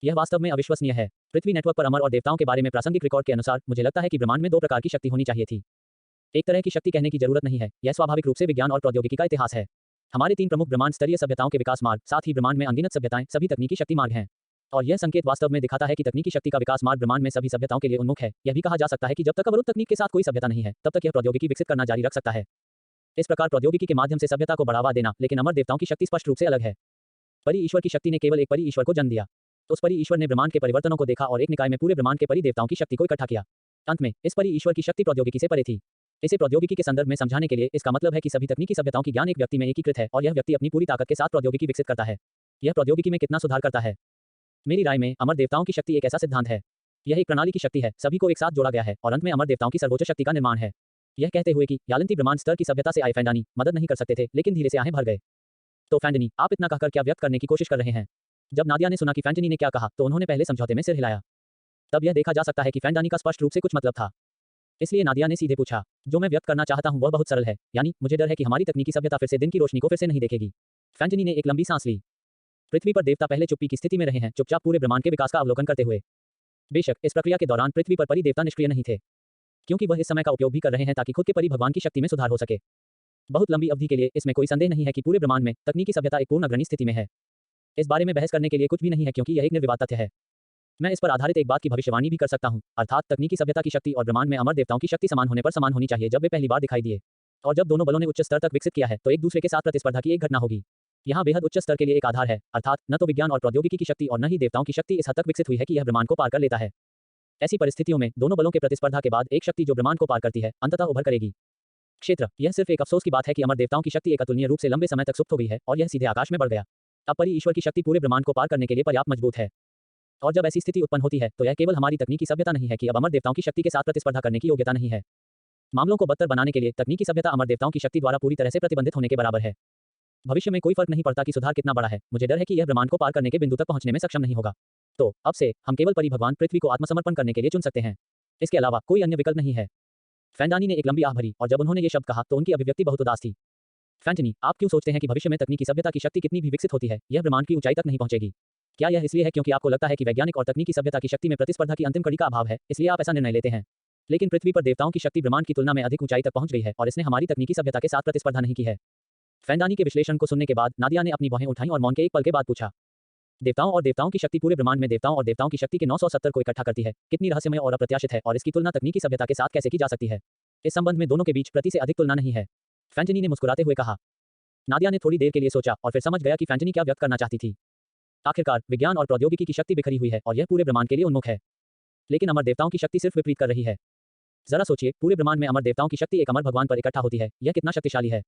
यह वास्तव में अविश्वसनीय है। पृथ्वी नेटवर्क पर अमर और देवताओं के बारे में प्रासंगिक रिकॉर्ड के अनुसार मुझे लगता है कि ब्रह्मांड में 2 प्रकार की शक्ति होनी चाहिए थी। एक तरह की शक्ति कहने की जरूरत नहीं है, यह स्वाभाविक रूप से विज्ञान और प्रौद्योगिकी का इतिहास है। हमारे 3 प्रमुख ब्रह्मांड स्तरीय सभ्यताओं के विकास मार्ग, साथ ही ब्रह्मांड में अनगिनत सभ्यताएं, सभी तकनीकी शक्ति मार्ग हैं। और यह संकेत वास्तव में दिखाता है कि तकनीकी शक्ति का विकास मार्ग ब्रह्मांड में सभी सभ्यताओं के लिए उन्मुख है। यह भी कहा जा सकता है कि जब तक अवरुद्ध तकनीक के साथ कोई सभ्यता नहीं है, तब तक यह प्रौद्योगिकी विकसित करना जारी रख सकता है। इस प्रकार प्रौद्योगिकी के माध्यम से सभ्यता को बढ़ावा देना, लेकिन अमर देवताओं की शक्ति स्पष्ट रूप से अलग है। परि ईश्वर की शक्ति ने केवल एक परि ईश्वर को जन्म दिया। उस परि ईश्वर ने ब्रह्मांड के परिवर्तनों को देखा और एक निकाय में पूरे ब्रह्मांड के परि देवताओं की शक्ति को इकट्ठा किया। अंत में इस परि ईश्वर की शक्ति प्रौद्योगिकी से परे थी। इसे प्रौद्योगिकी के संदर्भ में समझाने के लिए इसका मतलब है कि सभी तकनीकी सभ्यताओं की ज्ञान एक व्यक्ति में एकीकृत है और यह व्यक्ति अपनी पूरी ताकत के साथ प्रौद्योगिकी विकसित करता है। यह प्रौद्योगिकी में कितना सुधार करता है? मेरी राय में अमर देवताओं की शक्ति एक ऐसा सिद्धांत है। यह एक प्रणाली की शक्ति है, सभी को एक साथ जोड़ा गया है और अंत में अमर देवताओं की सर्वोच्च शक्ति का निर्माण है। यह कहते हुए कि यालंती ब्रह्मांड स्तर की सभ्यता से आए फैंडानी मदद नहीं कर सकते थे, लेकिन धीरे से आहें भर गए। तो फैंडनी, आप इतना कहकर क्या व्यक्त करने की कोशिश कर रहे हैं? जब नादिया ने सुना कि फैंटनी ने क्या कहा, तो उन्होंने पहले समझौते में सिर हिलाया। तब यह देखा जा सकता है कि फैंडानी का स्पष्ट रूप से कुछ मतलब था। इसलिए नादिया ने सीधे पूछा, जो मैं व्यक्त करना चाहता हूं वह बहुत सरल है, यानी मुझे डर है कि हमारी तकनीकी सभ्यता फिर से दिन की रोशनी को फिर से नहीं देखेगी। फैंटनी ने एक लंबी सांस ली। पृथ्वी पर देवता पहले चुप्पी की स्थिति में रहे हैं, चुपचाप पूरे ब्रह्मांड के विकास का अवलोकन करते हुए। बेशक इस प्रक्रिया के दौरान पृथ्वी पर परि देवता निष्क्रिय नहीं थे, क्योंकि वह इस समय का उपयोग भी कर रहे हैं ताकि खुद के परि भगवान की शक्ति में सुधार हो सके। बहुत लंबी अवधि के लिए इसमें कोई संदेह नहीं है कि पूरे ब्रह्मांड में तकनीकी सभ्यता एक पूर्ण अग्रणी स्थिति में है। इस बारे में बहस करने के लिए कुछ भी नहीं है, क्योंकि यह एक निर्विवाद तथ्य है। मैं इस पर आधारित एक बात की भविष्यवाणी भी कर सकता हूं, अर्थात तकनीकी सभ्यता की शक्ति और ब्रह्मांड में अमर देवताओं की शक्ति समान होने पर समान होनी चाहिए जब वे पहली बार दिखाई दिए। और जब दोनों बलों ने उच्च स्तर तक विकसित किया है, तो एक दूसरे के साथ प्रतिस्पर्धा की एक घटना होगी। यहाँ बेहद उच्च स्तर के लिए एक आधार है, अर्थात न तो विज्ञान और प्रौद्योगिकी की शक्ति और न ही देवताओं की शक्ति इस हद तक विकसित हुई है कि यह ब्रह्मांड को पार कर लेता है। ऐसी परिस्थितियों में दोनों बलों के प्रतिस्पर्धा के बाद एक शक्ति जो ब्रह्मांड को पार करती है, अंततः उभर करेगी। क्षेत्र, यह सिर्फ एक अफसोस की बात है कि अमर देवताओं की शक्ति एक अतुलनीय रूप से लंबे समय तक सुप्त हो गई है और यह सीधे आकाश में बढ़ गया। अब परि ईश्वर की शक्ति पूरे ब्रह्मांड को पार करने के लिए पर्याप्त मजबूत है। और जब ऐसी स्थिति उत्पन्न होती है, तो यह केवल हमारी तकनीकी सभ्यता नहीं है कि अब अमर देवताओं की शक्ति के साथ प्रतिस्पर्धा करने की योग्यता नहीं है। मामलों को बदतर बनाने के लिए तकनीकी सभ्यता अमर देवताओं की शक्ति द्वारा पूरी तरह से प्रतिबंधित होने के बराबर है। भविष्य में कोई फर्क नहीं पड़ता कि सुधार कितना बड़ा है, मुझे डर है कि यह ब्रह्मांड को पार करने के बिंदु तक पहुंचने में सक्षम नहीं होगा। तो अब से हम केवल परिभगवान पृथ्वी को आत्मसमर्पण करने के लिए चुन सकते हैं। इसके अलावा कोई अन्य विकल्प नहीं है। फैंडानी ने एक लंबी आह भरी और जब उन्होंने ये शब्द कहा तो उनकी अभिव्यक्ति बहुत उदास थी। फैंटनी, आप क्यों सोचते हैं कि भविष्य में तकनीकी सभ्यता की शक्ति कितनी भी विकसित होती है, यह ब्रह्मांड की ऊंचाई तक नहीं पहुंचेगी? क्या यह इसलिए है क्योंकि आपको लगता है कि वैज्ञानिक और तकनीकी सभ्यता की शक्ति में प्रतिस्पर्धा की अंतिम कड़ी का अभाव है, इसलिए आप ऐसा निर्णय लेते हैं? लेकिन पृथ्वी पर देवताओं की शक्ति ब्रह्मांड की तुलना में अधिक ऊंचाई तक पहुंच गई है और इसने हमारी तकनीकी सभ्यता के साथ प्रतिस्पर्धा नहीं की है। फैंडानी के विश्लेषण को सुनने के बाद नादिया ने अपनी भौहें उठाईं और मौन के एक पल के बाद पूछा, देवताओं और देवताओं की शक्ति पूरे ब्रह्मांड में देवताओं और देवताओं की शक्ति के 970 को इकट्ठा करती है, कितनी रहस्यमय और अप्रत्याशित है और इसकी तुलना तकनीकी सभ्यता के साथ कैसे की जा सकती है? इस संबंध में दोनों के बीच प्रति से अधिक तुलना नहीं है। फैंटनी ने मुस्कुराते हुए कहा। नादिया ने थोड़ी देर के लिए सोचा और फिर समझ गया कि फैंटनी क्या व्यक्त करना चाहती थी। आखिरकार विज्ञान और प्रौद्योगिकी की शक्ति बिखरी हुई है और यह पूरे ब्रह्मांड के लिए उन्मुख है, लेकिन अमर देवताओं की शक्ति सिर्फ विपरीत कर रही है। जरा सोचिए, पूरे ब्रह्मांड में अमर देवताओं की शक्ति एक अमर भगवान पर इकट्ठा होती है, यह कितना शक्तिशाली है।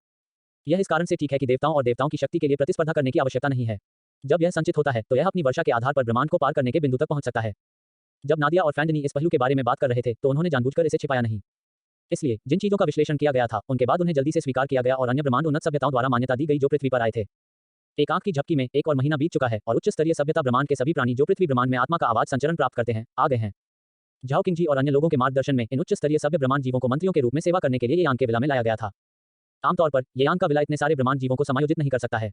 यह इस कारण से ठीक है कि देवताओं और देवताओं की शक्ति के लिए प्रतिस्पर्धा करने की आवश्यकता नहीं है। जब यह संचित होता है तो यह अपनी वर्षा के आधार पर ब्रह्मांड को पार करने के बिंदु तक पहुंच सकता है। जब नादिया और फैंटनी इस पहलू के बारे में बात कर रहे थे तो उन्होंने जानबूझकर इसे छिपाया नहीं। इसलिए जिन चीजों का विश्लेषण किया गया था उनके बाद उन्हें जल्दी से स्वीकार किया गया और अन्य ब्रह्मांड उन्नत सभ्यताओं द्वारा मान्यता दी गई जो पृथ्वी पर आए थे। एक आंख की झपकी में 1 और महीना बीत चुका है और उच्च स्तरीय सभ्यता ब्रह्मांड के सभी प्राणी जो पृथ्वी ब्रह्मांड में आत्मा का आवाज संचरण प्राप्त करते हैं आ गए हैं। झाओ किंग जी और अन्य लोगों के मार्गदर्शन में इन उच्च स्तरीय सभ्य ब्रह्मांड जीवों को मंत्रियों के रूप में सेवा करने के लिए ये यांग के विला में लाया गया था। आमतौर पर ये यांग का विला इतने सारे ब्रह्मांड जीवों को समायोजित नहीं कर सकता है।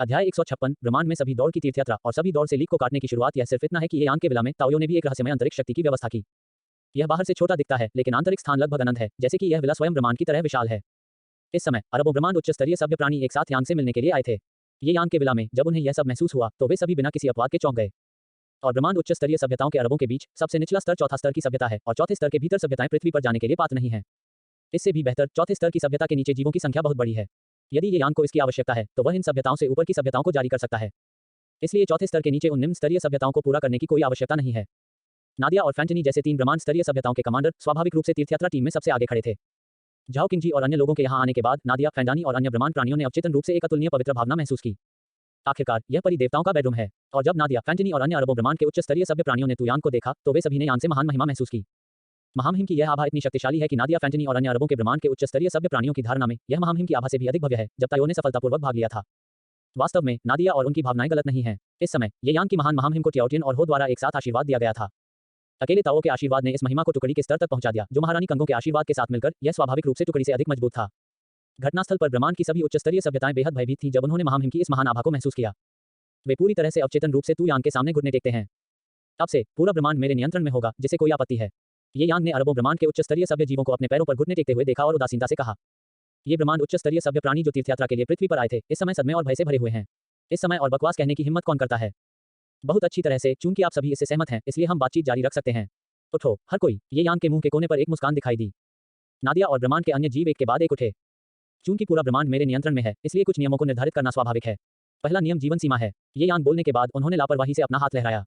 अध्याय 156 ब्रह्मांड में सभी दौड़ की तीर्थयात्रा और सभी दौड़ से लीक को काटने की शुरुआत। यह सिर्फ इतना है कि ये यांग के विला में ताओयो ने भी एक रहस्यमय अंतरिक्ष शक्ति की व्यवस्था की। यह बाहर से छोटा दिखता है लेकिन आंतरिक स्थान लगभग अनंत है, जैसे कि यह विला स्वयं ब्रह्मांड की तरह विशाल है। इस समय अरबों ब्रह्मांड उच्च स्तरीय सभ्य प्राणी एक साथ यांग से मिलने के लिए आए थे। ये यांग के विला में जब उन्हें यह सब महसूस हुआ तो वे सभी बिना किसी अपवाद के चौंक गए। और ब्रह्मांड उच्च स्तरीय सभ्यताओं के अरबों के बीच सबसे निचला स्तर चौथा स्तर की सभ्यता है और चौथे स्तर के भीतर सभ्यताएं पृथ्वी पर जाने के लिए पात्र नहीं है। इससे भी बेहतर चौथे स्तर की सभ्यता के नीचे जीवों की संख्या बहुत बड़ी है। यदि ये यांग को इसकी आवश्यकता है तो वह इन सभ्यताओं से ऊपर की सभ्यताओं को जारी कर सकता है। इसलिए चौथे स्तर के नीचे उन निम्न स्तरीय सभ्यताओं को पूरा करने की कोई आवश्यकता नहीं है। नादिया और फैंटनी जैसे 3 ब्रह्मांड स्तरीय सभ्यताओं के कमांडर स्वाभाविक रूप से तीर्थयात्रा टीम में सबसे आगे खड़े थे। झाओ किंग जी और अन्य लोगों के यहाँ आने के बाद नादिया, फैंडानी और अन्य ब्रह्मांड प्राणियों ने अवचेतन रूप से एक अतुलनीय पवित्र भावना महसूस की। आखिरकार यह परी देवताओं का बेडरूम है। और जब नादिया, फैंटनी और अन्य अरबों ब्रह्मांड के उच्च स्तरीय सभ्य प्राणियों ने तुयांग को देखा तो वे सभी ने यांग से महान महिमा महसूस की। महामहिम की यह आभा इतनी शक्तिशाली है कि नादिया, फैंटनी और अन्य अरबों के ब्रह्मांड के उच्च स्तरीय सभ्य प्राणियों की धारणा में यह महामहिम की आभा से भी अधिक भव्य है जब ताओ ने सफलतापूर्वक भाग लिया था। वास्तव में नादिया और उनकी भावनाएं गलत नहीं हैं। इस समय ये यांग की महान महामहिम को टियाओटिन और हो द्वारा एक साथ आशीर्वाद दिया गया था। अकेले ताओ के आशीर्वाद ने इस महिमा को टुकड़ी के स्तर तक पहुंचा दिया जो महारानी कंगो के आशीर्वाद के साथ मिलकर यह स्वाभाविक रूप से टुकड़ी से अधिक मजबूत था। घटनास्थल पर ब्रह्मांड की सभी उच्च स्तरीय सभ्यताएं बेहद भयभीत थीं जब उन्होंने महामहिम की इस महान आभा को महसूस किया। वे पूरी तरह से अवचेतन रूप से तू यांग के सामने घुटने टेकते हैं। अब से पूरा ब्रह्मांड मेरे नियंत्रण में होगा, जिसे कोई आपत्ति है? ये यांग ने अरबों ब्रह्मांड के उच्च स्तरीय सभ्य जीवों को अपने पैरों पर घुटने टेकते हुए देखा और उदासीनता से कहा, ये ब्रह्मांड उच्च स्तरीय सभ्य प्राणी जो तीर्थयात्रा के लिए पृथ्वी पर आए थे इस समय सदमे और भय से भरे हुए हैं। इस समय और बकवास कहने की हिम्मत कौन करता है? बहुत अच्छी तरह से, चूंकि आप सभी इससे सहमत हैं इसलिए हम बातचीत जारी रख सकते हैं। उठो हर कोई। ये यांग के मुंह के कोने पर एक मुस्कान दिखाई दी। नादिया और ब्रह्मांड के अन्य जीव एक के बाद एक उठे। चूंकि पूरा ब्रह्मांड मेरे नियंत्रण में है इसलिए कुछ नियमों को निर्धारित करना स्वाभाविक है। पहला नियम जीवन सीमा है। ये यांग बोलने के बाद उन्होंने लापरवाही से अपना हाथ लहराया।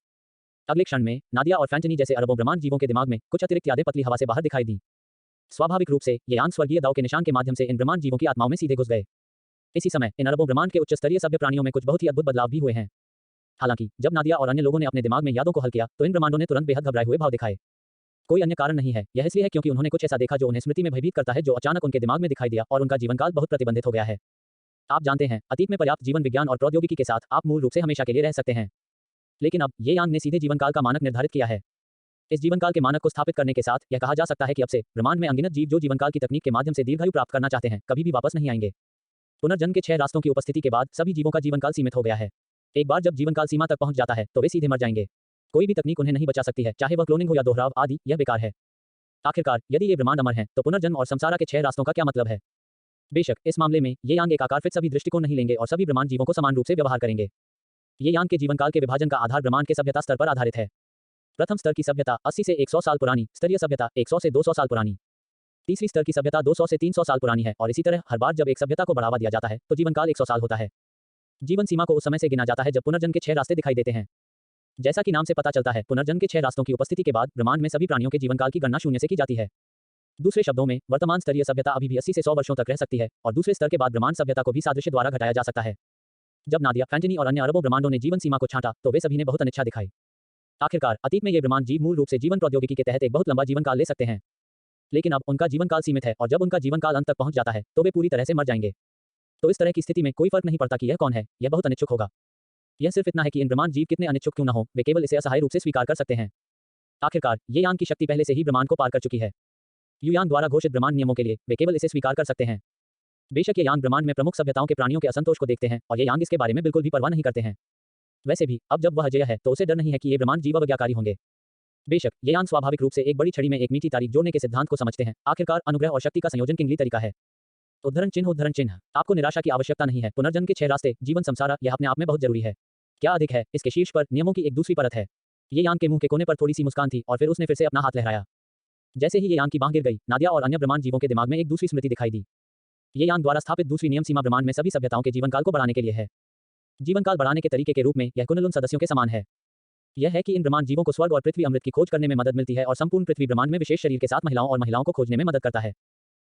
अगले क्षण में नादिया और फैंटनी जैसे अरबों ब्रह्मांड जीवों के दिमाग में कुछ अतिरिक्त यादें पतली हवा से बाहर दिखाई दी। स्वाभाविक रूप से ये यांग स्वर्गीय दाव के निशान के माध्यम से इन ब्रह्मांड जीवों की आत्माओं में सीधे घुस गए। इसी समय इन अरबों ब्रह्मांड के उच्च स्तरीय सभ्य प्राणियों में कुछ बहुत ही अद्भुत बदलाव भी हुए हैं। हालांकि जब नादिया और अन्य लोगों ने अपने दिमाग में यादों को हल किया तो इन ब्रह्मांडों ने तुरंत बेहद घबराए हुए भाव दिखाए। कोई अन्य कारण नहीं है, यह इसलिए है क्योंकि उन्होंने कुछ ऐसा देखा जो उन्हें स्मृति में भयभीत करता है, जो अचानक उनके दिमाग में दिखाई दिया और उनका जीवनकाल बहुत प्रतिबंधित हो गया है। आप जानते हैं, अतीत में पर्याप्त जीवन विज्ञान और प्रौद्योगिकी के साथ आप मूल रूप से हमेशा के लिए रह सकते हैं, लेकिन अब ये यांग ने सीधे जीवनकाल का मानक निर्धारित किया है। इस जीवनकाल के मानक को स्थापित करने के साथ यह कहा जा सकता है कि अब से ब्रह्मांड में अनगिनत जीव जो जीवनकाल की तकनीक के माध्यम से दीर्घायु प्राप्त करना चाहते हैं कभी भी वापस नहीं आएंगे। पुनर्जन्म के 6 रास्तों की उपस्थिति के बाद सभी जीवों का जीवनकाल सीमित हो गया है। एक बार जब जीवनकाल सीमा तक पहुंच जाता है तो वे सीधे मर जाएंगे। कोई भी तकनीक उन्हें नहीं बचा सकती है, चाहे वह क्लोनिंग हो या दोहराव आदि, यह बेकार है। आखिरकार यदि ये ब्रह्मांड अमर है तो पुनर्जन्म और संसारा के 6 रास्तों का क्या मतलब है? बेशक इस मामले में ये यांग एक आकार फिट सभी दृष्टिकोण नहीं लेंगे और सभी ब्रह्मांड जीवों को समान रूप से व्यवहार करेंगे। ये यांग के जीवनकाल के विभाजन का आधार ब्रह्मांड के सभ्यता स्तर पर आधारित है। प्रथम स्तर की सभ्यता 80 से 100 साल पुरानी, स्तरीय सभ्यता 100 से 200 साल पुरानी। तीसरी स्तर की सभ्यता 200 से 300 साल पुरानी है और इसी तरह हर बार जब एक सभ्यता को बढ़ावा दिया जाता है तो जीवनकाल 100 साल होता है। जीवन सीमा को उस समय से गिना जाता है जब पुनर्जन्म के 6 रास्ते दिखाई देते हैं। जैसा कि नाम से पता चलता है, पुनर्जन्म के 6 रास्तों की उपस्थिति के बाद ब्रह्मांड में सभी प्राणियों के जीवनकाल की गणना शून्य से की जाती है। दूसरे शब्दों में, वर्तमान स्तरीय सभ्यता अभी भी 80 से 100 वर्षों तक रह सकती है और दूसरे स्तर के बाद ब्रह्मांड सभ्यता को भी सादृश्य द्वारा घटाया जा सकता है। जब नादिया, फैंटनी और अन्य अरबों ब्रह्मांडों ने जीवन सीमा को छांटा तो वे सभी ने बहुत अनिच्छा दिखाई। आखिरकार अतीत में ये ब्रह्मांड जीव मूल रूप से जीवन प्रौद्योगिकी के तहत एक बहुत लंबा जीवनकाल ले सकते हैं, लेकिन अब उनका जीवनकाल सीमित है और जब उनका जीवनकाल अंत तक पहुंच जाता है तो वे पूरी तरह से मर जाएंगे। तो इस तरह की स्थिति में कोई फर्क नहीं पड़ता कि यह कौन है, यह बहुत अनिच्छुक होगा। यह सिर्फ इतना है कि इन ब्रह्मांड जीव कितने अनिच्छुक क्यों न हो, वे केवल इसे असहाय रूप से स्वीकार कर सकते हैं। आखिरकार ये यान की शक्ति पहले से ही ब्रह्मांड को पार कर चुकी है। युयान द्वारा घोषित ब्रह्मांड नियमों के लिए वे केवल इसे स्वीकार कर सकते हैं। बेशक ये यान ब्रह्मांड में प्रमुख सभ्यताओं के प्राणियों के असंतोष को देखते हैं और ये यान इसके बारे में बिल्कुल भी परवाह नहीं करते हैं। वैसे भी अब जब वह अजेय है तो उसे डर नहीं है कि ये ब्रह्मांड जीव अवज्ञाकारी होंगे। बेशक ये यान स्वाभाविक रूप से एक बड़ी छड़ी में एक मीठी तारीख जोड़ने के सिद्धांत को समझते हैं। आखिरकार अनुग्रह और शक्ति का संयोजन किंगली तरीका है। उद्धरण चिन्ह। आपको निराशा की आवश्यकता नहीं है। पुनर्जन्म के 6 रास्ते, जीवन संसार, यह अपने आप में बहुत जरूरी है। क्या अधिक है, इसके शीर्ष पर नियमों की एक दूसरी परत है। ये यान के मुंह के कोने पर थोड़ी सी मुस्कान थी और फिर उसने फिर से अपना हाथ लहराया। जैसे ही ये यान की बांह गिर गई, नादिया और अन्य ब्रह्मांड जीवों के दिमाग में एक दूसरी स्मृति दिखाई दी। ये यान द्वारा स्थापित दूसरी नियम सीमा ब्रह्मांड में सभी सभ्यताओं के जीवनकाल को बढ़ाने के लिए है। जीवनकाल बढ़ाने के तरीके के रूप में यह कुनलुन सदस्यों के समान है। यह है कि इन ब्रह्मांड जीवों को स्वर्ग और पृथ्वी अमृत की खोज करने में मदद मिलती है और संपूर्ण पृथ्वी ब्रह्मांड में विशेष शरीर के साथ महिलाओं और महिलाओं को खोजने में मदद करता है।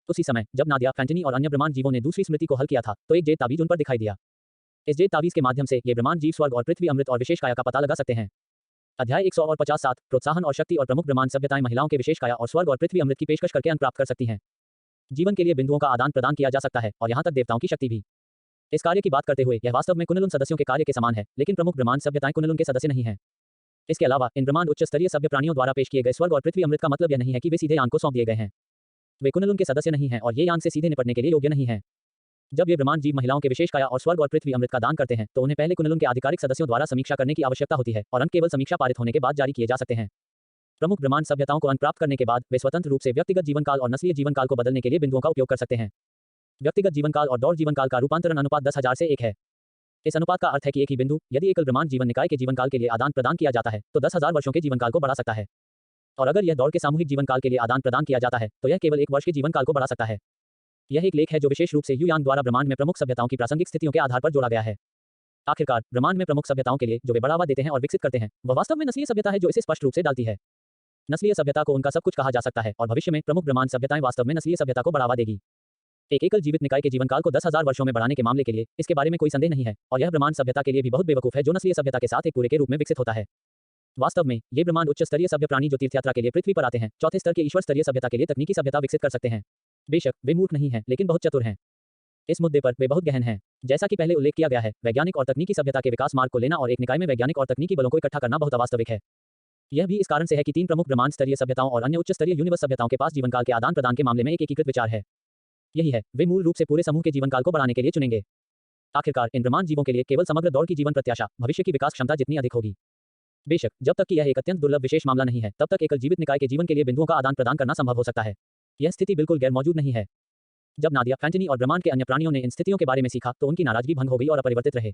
उसी समय जब नादिया, फैंटनी और अन्य ब्रह्मांड जीवों ने दूसरी स्मृति को हल किया था, तो एक जेद ताबीज उन पर दिखाई दिया। इस जेद ताबीज के माध्यम से ये ब्रह्मांड जीव स्वर्ग और पृथ्वी अमृत और विशेष काया का पता लगा सकते हैं। अध्याय 157 प्रोत्साहन और शक्ति और प्रमुख ब्रह्मांड सभ्यताएं महिलाओं के विशेष काया और स्वर्ग और पृथ्वी अमृत की पेशकश करके अंक प्राप्त कर सकती हैं। जीवन के लिए बिंदुओं का आदान प्रदान किया जा सकता है और यहाँ तक देवताओं की शक्ति भी। इस कार्य की बात करते हुए यह वास्तव में कुनलुन सदस्यों के कार्य के समान है, लेकिन प्रमुख ब्रह्मांड सभ्यताएं कुनलुन के सदस्य नहीं हैं। इसके अलावा इन ब्रह्मांड उच्च स्तरीय सभ्य प्राणियों द्वारा पेश किए गए स्वर्ग और पृथ्वी अमृत का मतलब यह नहीं है कि वे सीधे यान को सौंप दिए गए हैं। वे कुनलुन के सदस्य नहीं हैं और ये यान से सीधे निपटने के लिए योग्य नहीं है। जब ये ब्रह्मांड जीव महिलाओं के विशेष काया और स्वर्ग और पृथ्वी अमृत का दान करते हैं तो उन्हें पहले कुनलुन के आधिकारिक सदस्यों द्वारा समीक्षा करने की आवश्यकता होती है और अंक केवल समीक्षा पारित होने के बाद जारी किए जा सकते हैं। प्रमुख ब्रह्मांड सभ्यताओं को अंक प्राप्त करने के बाद वे स्वतंत्र रूप से व्यक्तिगत जीवनकाल और नस्लीय जीवनकाल को बदलने के लिए बिंदुओं का उपयोग कर सकते हैं। व्यक्तिगत जीवनकाल और दौड़ जीवनकाल का रूपांतरण अनुपात 10,000 से 1 है। इस अनुपात का अर्थ है कि एक ही बिंदु यदि एकल ब्रह्मांड जीवन निकाय के जीवनकाल के लिए आदान प्रदान किया जाता है तो 10,000 वर्षों के जीवनकाल को बढ़ा सकता है, और अगर यह दौड़ के सामूहिक जीवनकाल के लिए आदान प्रदान किया जाता है तो यह केवल 1 वर्ष के जीवनकाल को बढ़ा सकता है। यह एक लेख है जो विशेष रूप से युयान द्वारा ब्रह्मांड में प्रमुख सभ्यताओं की प्रासंगिक स्थितियों के आधार पर जोड़ा गया है। आखिरकार ब्रह्मांड में प्रमुख सभ्यताओं के लिए जो वे बढ़ावा देते हैं और विकसित करते हैं, वह वास्तव में नस्लीय सभ्यता है जो इसे स्पष्ट रूप से डालती है। नस्लीय सभ्यता को उनका सब कुछ कहा जा सकता है और भविष्य में प्रमुख ब्रह्मांड सभ्यताएं वास्तव में नस्लीय सभ्यता को बढ़ावा देगी। एक एकल जीवित निकाय के जीवनकाल को 10,000 वर्षों में बढ़ाने के मामले के लिए इसके बारे में कोई संदेह नहीं है, और यह ब्रह्मांड सभ्यता के लिए भी बहुत बेवकूफ है जो नस्लीय सभ्यता के साथ एक पूरे के रूप में विकसित होता है। वास्तव में ये ब्रह्मांड उच्च स्तरीय सभ्य प्राणी जो तीर्थयात्रा के लिए पृथ्वी पर आते हैं, चौथे स्तर के ईश्वर स्तरीय सभ्यता के लिए तकनीकी सभ्यता विकसित कर सकते हैं। बेशक वे मूर्ख नहीं हैं, लेकिन बहुत चतुर हैं। इस मुद्दे पर वे बहुत गहन हैं। जैसा कि पहले उल्लेख किया गया है, वैज्ञानिक और तकनीकी सभ्यता के विकास मार्ग को लेना और एक निकाय में वैज्ञानिक और तकनीकी बलों को इकट्ठा करना बहुत अवास्तविक है। यह भी इस कारण से है कि 3 प्रमुख ब्रह्मांड स्तरीय सभ्यताओं और अन्य उच्च स्तरीय यूनिवर्स सभ्यताओं के पास जीवनकाल के आदान प्रदान के मामले में एक एकीकृत विचार है। यही है, वे मूल रूप से पूरे समूह के जीवनकाल को बढ़ाने के लिए चुनेंगे। आखिरकार इन ब्रह्मांड जीवों के लिए केवल समग्र दौड़ की जीवन प्रत्याशा भविष्य की विकास क्षमता जितनी अधिक होगी। बेशक जब तक कि यह एक अत्यंत दुर्लभ विशेष मामला नहीं है, तब तक एकल जीवित निकाय के जीवन के लिए बिंदुओं का आदान प्रदान करना संभव हो सकता है। यह स्थिति बिल्कुल गैर मौजूद नहीं है। जब नादिया, फैंटनी और ब्रह्मांड के अन्य प्राणियों ने इन स्थितियों के बारे में सीखा तो उनकी नाराजगी भंग हो गई और अपरिवर्तित रहे।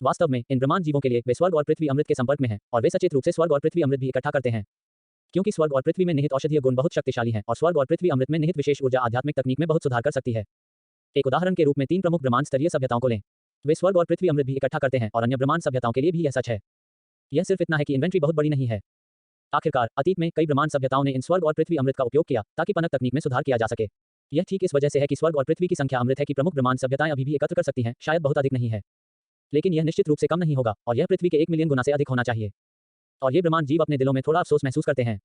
वास्तव में इन ब्रह्मांड जीवों के लिए वे स्वर्ग और पृथ्वी अमृत के संपर्क में हैं और वे सचेत रूप से स्वर्ग और पृथ्वी अमृत भी इकट्ठा करते हैं, क्योंकि स्वर्ग और पृथ्वी में निहित औषधीय गुण बहुत शक्तिशाली हैं और स्वर्ग और पृथ्वी अमृत में निहित विशेष ऊर्जा आध्यात्मिक तकनीक में बहुत सुधार कर सकती है। एक उदाहरण के रूप में 3 प्रमुख ब्रह्मांड स्तरीय सभ्यताओं को लें। वे स्वर्ग और पृथ्वी अमृत भी इकट्ठा करते हैं और अन्य ब्रह्मांड सभ्यताओं के लिए भी यह सच है। यह सिर्फ इतना है कि इन्वेंट्री बहुत बड़ी नहीं है। आखिरकार अतीत में कई ब्रह्मांड सभ्यताओं ने इन स्वर्ग और पृथ्वी अमृत का उपयोग किया ताकि पनक तकनीक में सुधार किया जा सके। यह ठीक इस वजह से है कि स्वर्ग और पृथ्वी की संख्या अमृत है कि प्रमुख ब्रह्मांड सभ्यताएं अभी भी एकत्र कर सकती हैं, शायद बहुत अधिक नहीं है, लेकिन यह निश्चित रूप से कम नहीं होगा और यह पृथ्वी के 1 मिलियन गुना से अधिक होना चाहिए। और ये ब्रह्मांड जीव अपने दिलों में थोड़ा अफसोस महसूस करते हैं।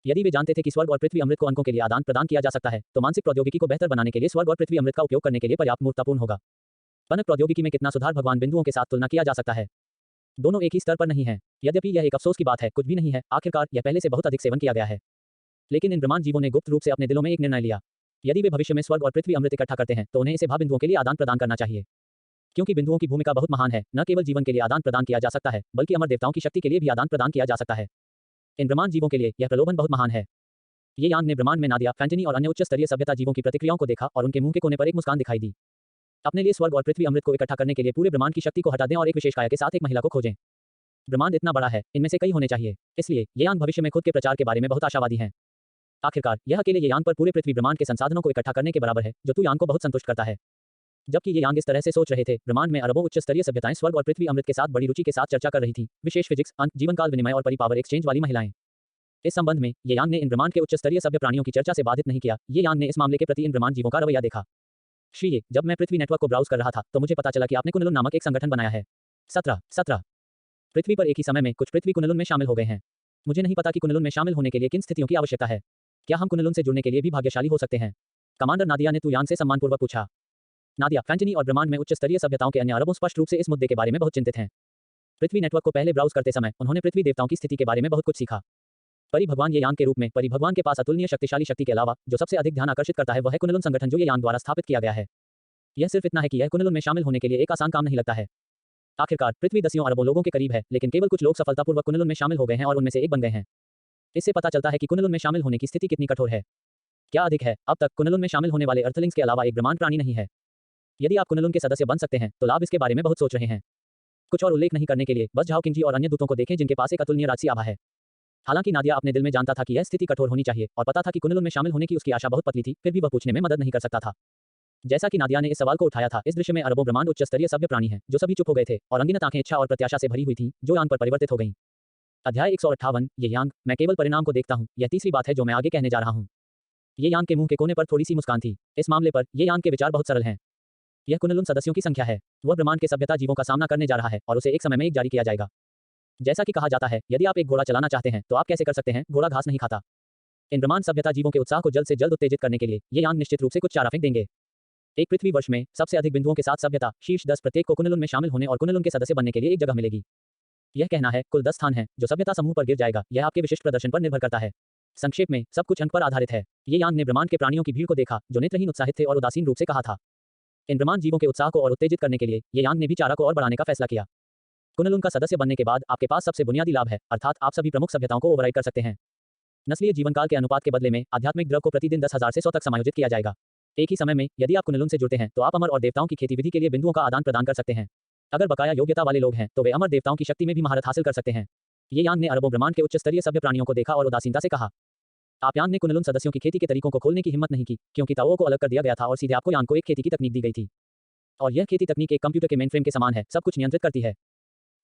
यदि वे जानते थे कि स्वर्ग और पृथ्वी अमृत को अंकों के लिए आदान प्रदान किया जा सकता है, तो मानसिक प्रौद्योगिकी को बेहतर बनाने के लिए स्वर्ग और पृथ्वी अमृत का उपयोग करने के लिए पर्याप्त मूर्खतापूर्ण होगा। पनक प्रौद्योगिकी में कितना सुधार भगवान बिंदुओं के साथ तुलना किया जा सकता है। दोनों एक ही स्तर पर नहीं हैं। यद्यपि यह एक अफसोस की बात है, कुछ भी नहीं है। आखिरकार यह पहले से बहुत अधिक सेवन किया गया है। लेकिन इन ब्रह्मांड जीवों ने गुप्त रूप से अपने दिलों में एक निर्णय लिया। यदि वे भविष्य में स्वर्ग और पृथ्वी अमृत इकट्ठा करते हैं तो उन्हें इसे बिंदुओं के लिए आदान प्रदान करना चाहिए, क्योंकि बिंदुओं की भूमिका बहुत महान है। न केवल जीवन के लिए आदान प्रदान किया जा सकता है, बल्कि अमर देवताओं की शक्ति के लिए भी आदान प्रदान किया जा सकता है। इन ब्रह्मांड जीवों के लिए यह प्रलोभन बहुत महान है। ये यान ने ब्रह्मांड में नादिया, फैंटनी और अन्य उच्च स्तरीय सभ्यता जीवों की प्रतिक्रियाओं को देखा और उनके मुंह के कोने पर एक मुस्कान दिखाई दी। अपने लिए स्वर्ग और पृथ्वी अमृत को इकट्ठा करने के लिए पूरे ब्रह्मांड की शक्ति को हटा दें और एक विशेष काया के साथ एक महिला को खोजें। ब्रह्मांड इतना बड़ा है, इनमें से कई होने चाहिए, इसलिए ये यान भविष्य में खुद के प्रचार के बारे में बहुत आशावादी हैं। आखिरकार यह अकेले ये यान पर पूरे पृथ्वी ब्रह्मांड के संसाधनों को इकट्ठा करने के बराबर है, जो तू यान को बहुत संतुष्ट करता है। जबकि ये यांग इस तरह से सोच रहे थे, ब्रह्मांड में अरबों उच्च स्तरीय सभ्यताएं स्वर्ग और पृथ्वी अमृत के साथ बड़ी रुचि के साथ चर्चा कर रही थी, विशेष फिजिक्स, अंक, जीवनकाल विनिमय और परिपावर एक्सचेंज वाली महिलाएं। इस संबंध में ये यांग ने इन ब्रह्मांड के उच्च स्तरीय सभ्य प्राणियों की चर्चा से बाधित नहीं किया। ये यांग ने इस मामले के प्रति इन ब्रह्मांड जीवों का रवैया देखा। श्री, जब मैं पृथ्वी नेटवर्क को ब्राउज कर रहा था तो मुझे पता चला कि आपने कुनलुन नामक एक संगठन बनाया है। 17 पृथ्वी पर एक ही समय में कुछ पृथ्वी कुनलुन में शामिल हो गए हैं। मुझे नहीं पता कि कुनलुन में शामिल होने के लिए किन स्थितियों की आवश्यकता है। क्या हम कुनलुन से जुड़ने के लिए भी भाग्यशाली हो सकते हैं? कमांडर नादिया ने तू यान से सम्मानपूर्वक पूछा। नादिया, फैंटनी और ब्रह्मांड में उच्च स्तरीय सभ्यताओं के अन्य अरबों स्पष्ट रूप से इस मुद्दे के बारे में बहुत चिंतित हैं। पृथ्वी नेटवर्क को पहले ब्राउज करते समय उन्होंने पृथ्वी देवताओं की स्थिति के बारे में बहुत कुछ सीखा। परिभगवान ये यान के रूप में परिभगवान के पास अतुलनीय शक्तिशाली शक्ति के अलावा जो सबसे अधिक ध्यान आकर्षित करता है वह है कुनलुन संगठन जो ये यान द्वारा स्थापित किया गया है। यह सिर्फ इतना है कि यह कुनलुन में शामिल होने के लिए एक आसान काम नहीं लगता है। आखिरकार पृथ्वी दसियों अरबों लोगों के करीब है, लेकिन केवल कुछ लोग सफलतापूर्वक कुनलुन में शामिल हो गए हैं और उनमें से एक बन गए हैं। इससे पता चलता है कि कुनलुन में शामिल होने की स्थिति कितनी कठोर है। क्या अधिक है, अब तक कुनलुन में शामिल होने वाले अर्थलिंग्स के अलावा एक ब्रह्मांड प्राणी नहीं है। यदि आप कुनलुन के सदस्य बन सकते हैं तो लाभ इसके बारे में बहुत सोच रहे हैं। कुछ और उल्लेख नहीं करने के लिए बस झाओकिंग जी और अन्य दूतों को देखें जिनके पास एक अतुलनीय राजसी आभा है। हालांकि नादिया अपने दिल में जानता था कि यह स्थिति कठोर होनी चाहिए और पता था कि कुनलुन में शामिल होने की उसकी आशा बहुत पतली थी, फिर भी वह पूछने में मदद नहीं कर सकता था। जैसा कि नादिया ने इस सवाल को उठाया था, इस दृश्य में अरबों ब्रह्मांड उच्च स्तरीय सभ्य प्राणी हैं जो सभी चुप हो गए थे और अनगिनत आंखें इच्छा और प्रत्याशा से भरी हुई थीं जो यान पर परिवर्तित हो गईं। अध्याय 158 ये यांग, मैं केवल परिणाम को देखता हूं। यह तीसरी बात है जो मैं आगे कहने जा रहा हूं। ये यान के मुंह के कोने पर थोड़ी सी मुस्कान थी। इस मामले पर ये यान के विचार बहुत सरल हैं। यह कुनलुन सदस्यों की संख्या है। वह ब्रह्मांड के सभ्यता जीवों का सामना करने जा रहा है और उसे एक समय में एक जारी किया जाएगा। जैसा कि कहा जाता है, यदि आप एक घोड़ा चलाना चाहते हैं तो आप कैसे कर सकते हैं? घोड़ा घास नहीं खाता। इन ब्रह्मांड सभ्यता जीवों के उत्साह को जल्द से जल्द उत्तेजित करने के लिए ये यान निश्चित रूप से कुछ चारा फेंक देंगे। एक पृथ्वी वर्ष में सबसे अधिक बिंदुओं के साथ सभ्यता शीर्ष 10 प्रत्येक को कुनलुन में शामिल होने और कुनलुन के सदस्य बनने के लिए एक जगह मिलेगी। यह कहना है कुल 10 स्थान है जो सभ्यता समूह पर गिर जाएगा। यह आपके विशिष्ट प्रदर्शन पर निर्भर करता है। संक्षेप में सब कुछ अंक पर आधारित है। ये यान ने ब्रह्मांड के प्राणियों की भीड़ को देखा जो नेत्रहीन उत्साहित थे और उदासीन रूप से कहा था। इन ब्रह्मांड जीवों के उत्साह को और उत्तेजित करने के लिए ये यान ने भी चारा को और बढ़ाने का फैसला किया। कुनलुन का सदस्य बनने के बाद आपके पास सबसे बुनियादी लाभ है, अर्थात आप सभी प्रमुख सभ्यताओं को ओवरराइड कर सकते हैं। नस्लीय जीवनकाल के अनुपात के बदले में आध्यात्मिक द्रव को प्रतिदिन 10,000 से 100 तक समायोजित किया जाएगा। एक ही समय में यदि आप कुनलुन से जुड़ते हैं तो आप अमर और देवताओं की खेती विधि के लिए बिंदुओं का आदान प्रदान कर सकते हैं। अगर बकाया योग्यता वाले लोग हैं तो वे अमर देवताओं की शक्ति में भी महारत हासिल कर सकते हैं। ये यान ने अरबों ब्रह्मांड के उच्च स्तरीय सभ्य प्राणियों को देखा और उदासीनता से कहा। आप यान ने कुनलुन सदस्यों की खेती के तरीकों को खोलने की हिम्मत नहीं की क्योंकि ताओ को अलग कर दिया गया था और सीधे आपको यान को एक खेती की तकनीक दी गई थी। और यह खेती तकनीक एक कंप्यूटर के मेनफ्रेम के समान है, सब कुछ नियंत्रित करती है।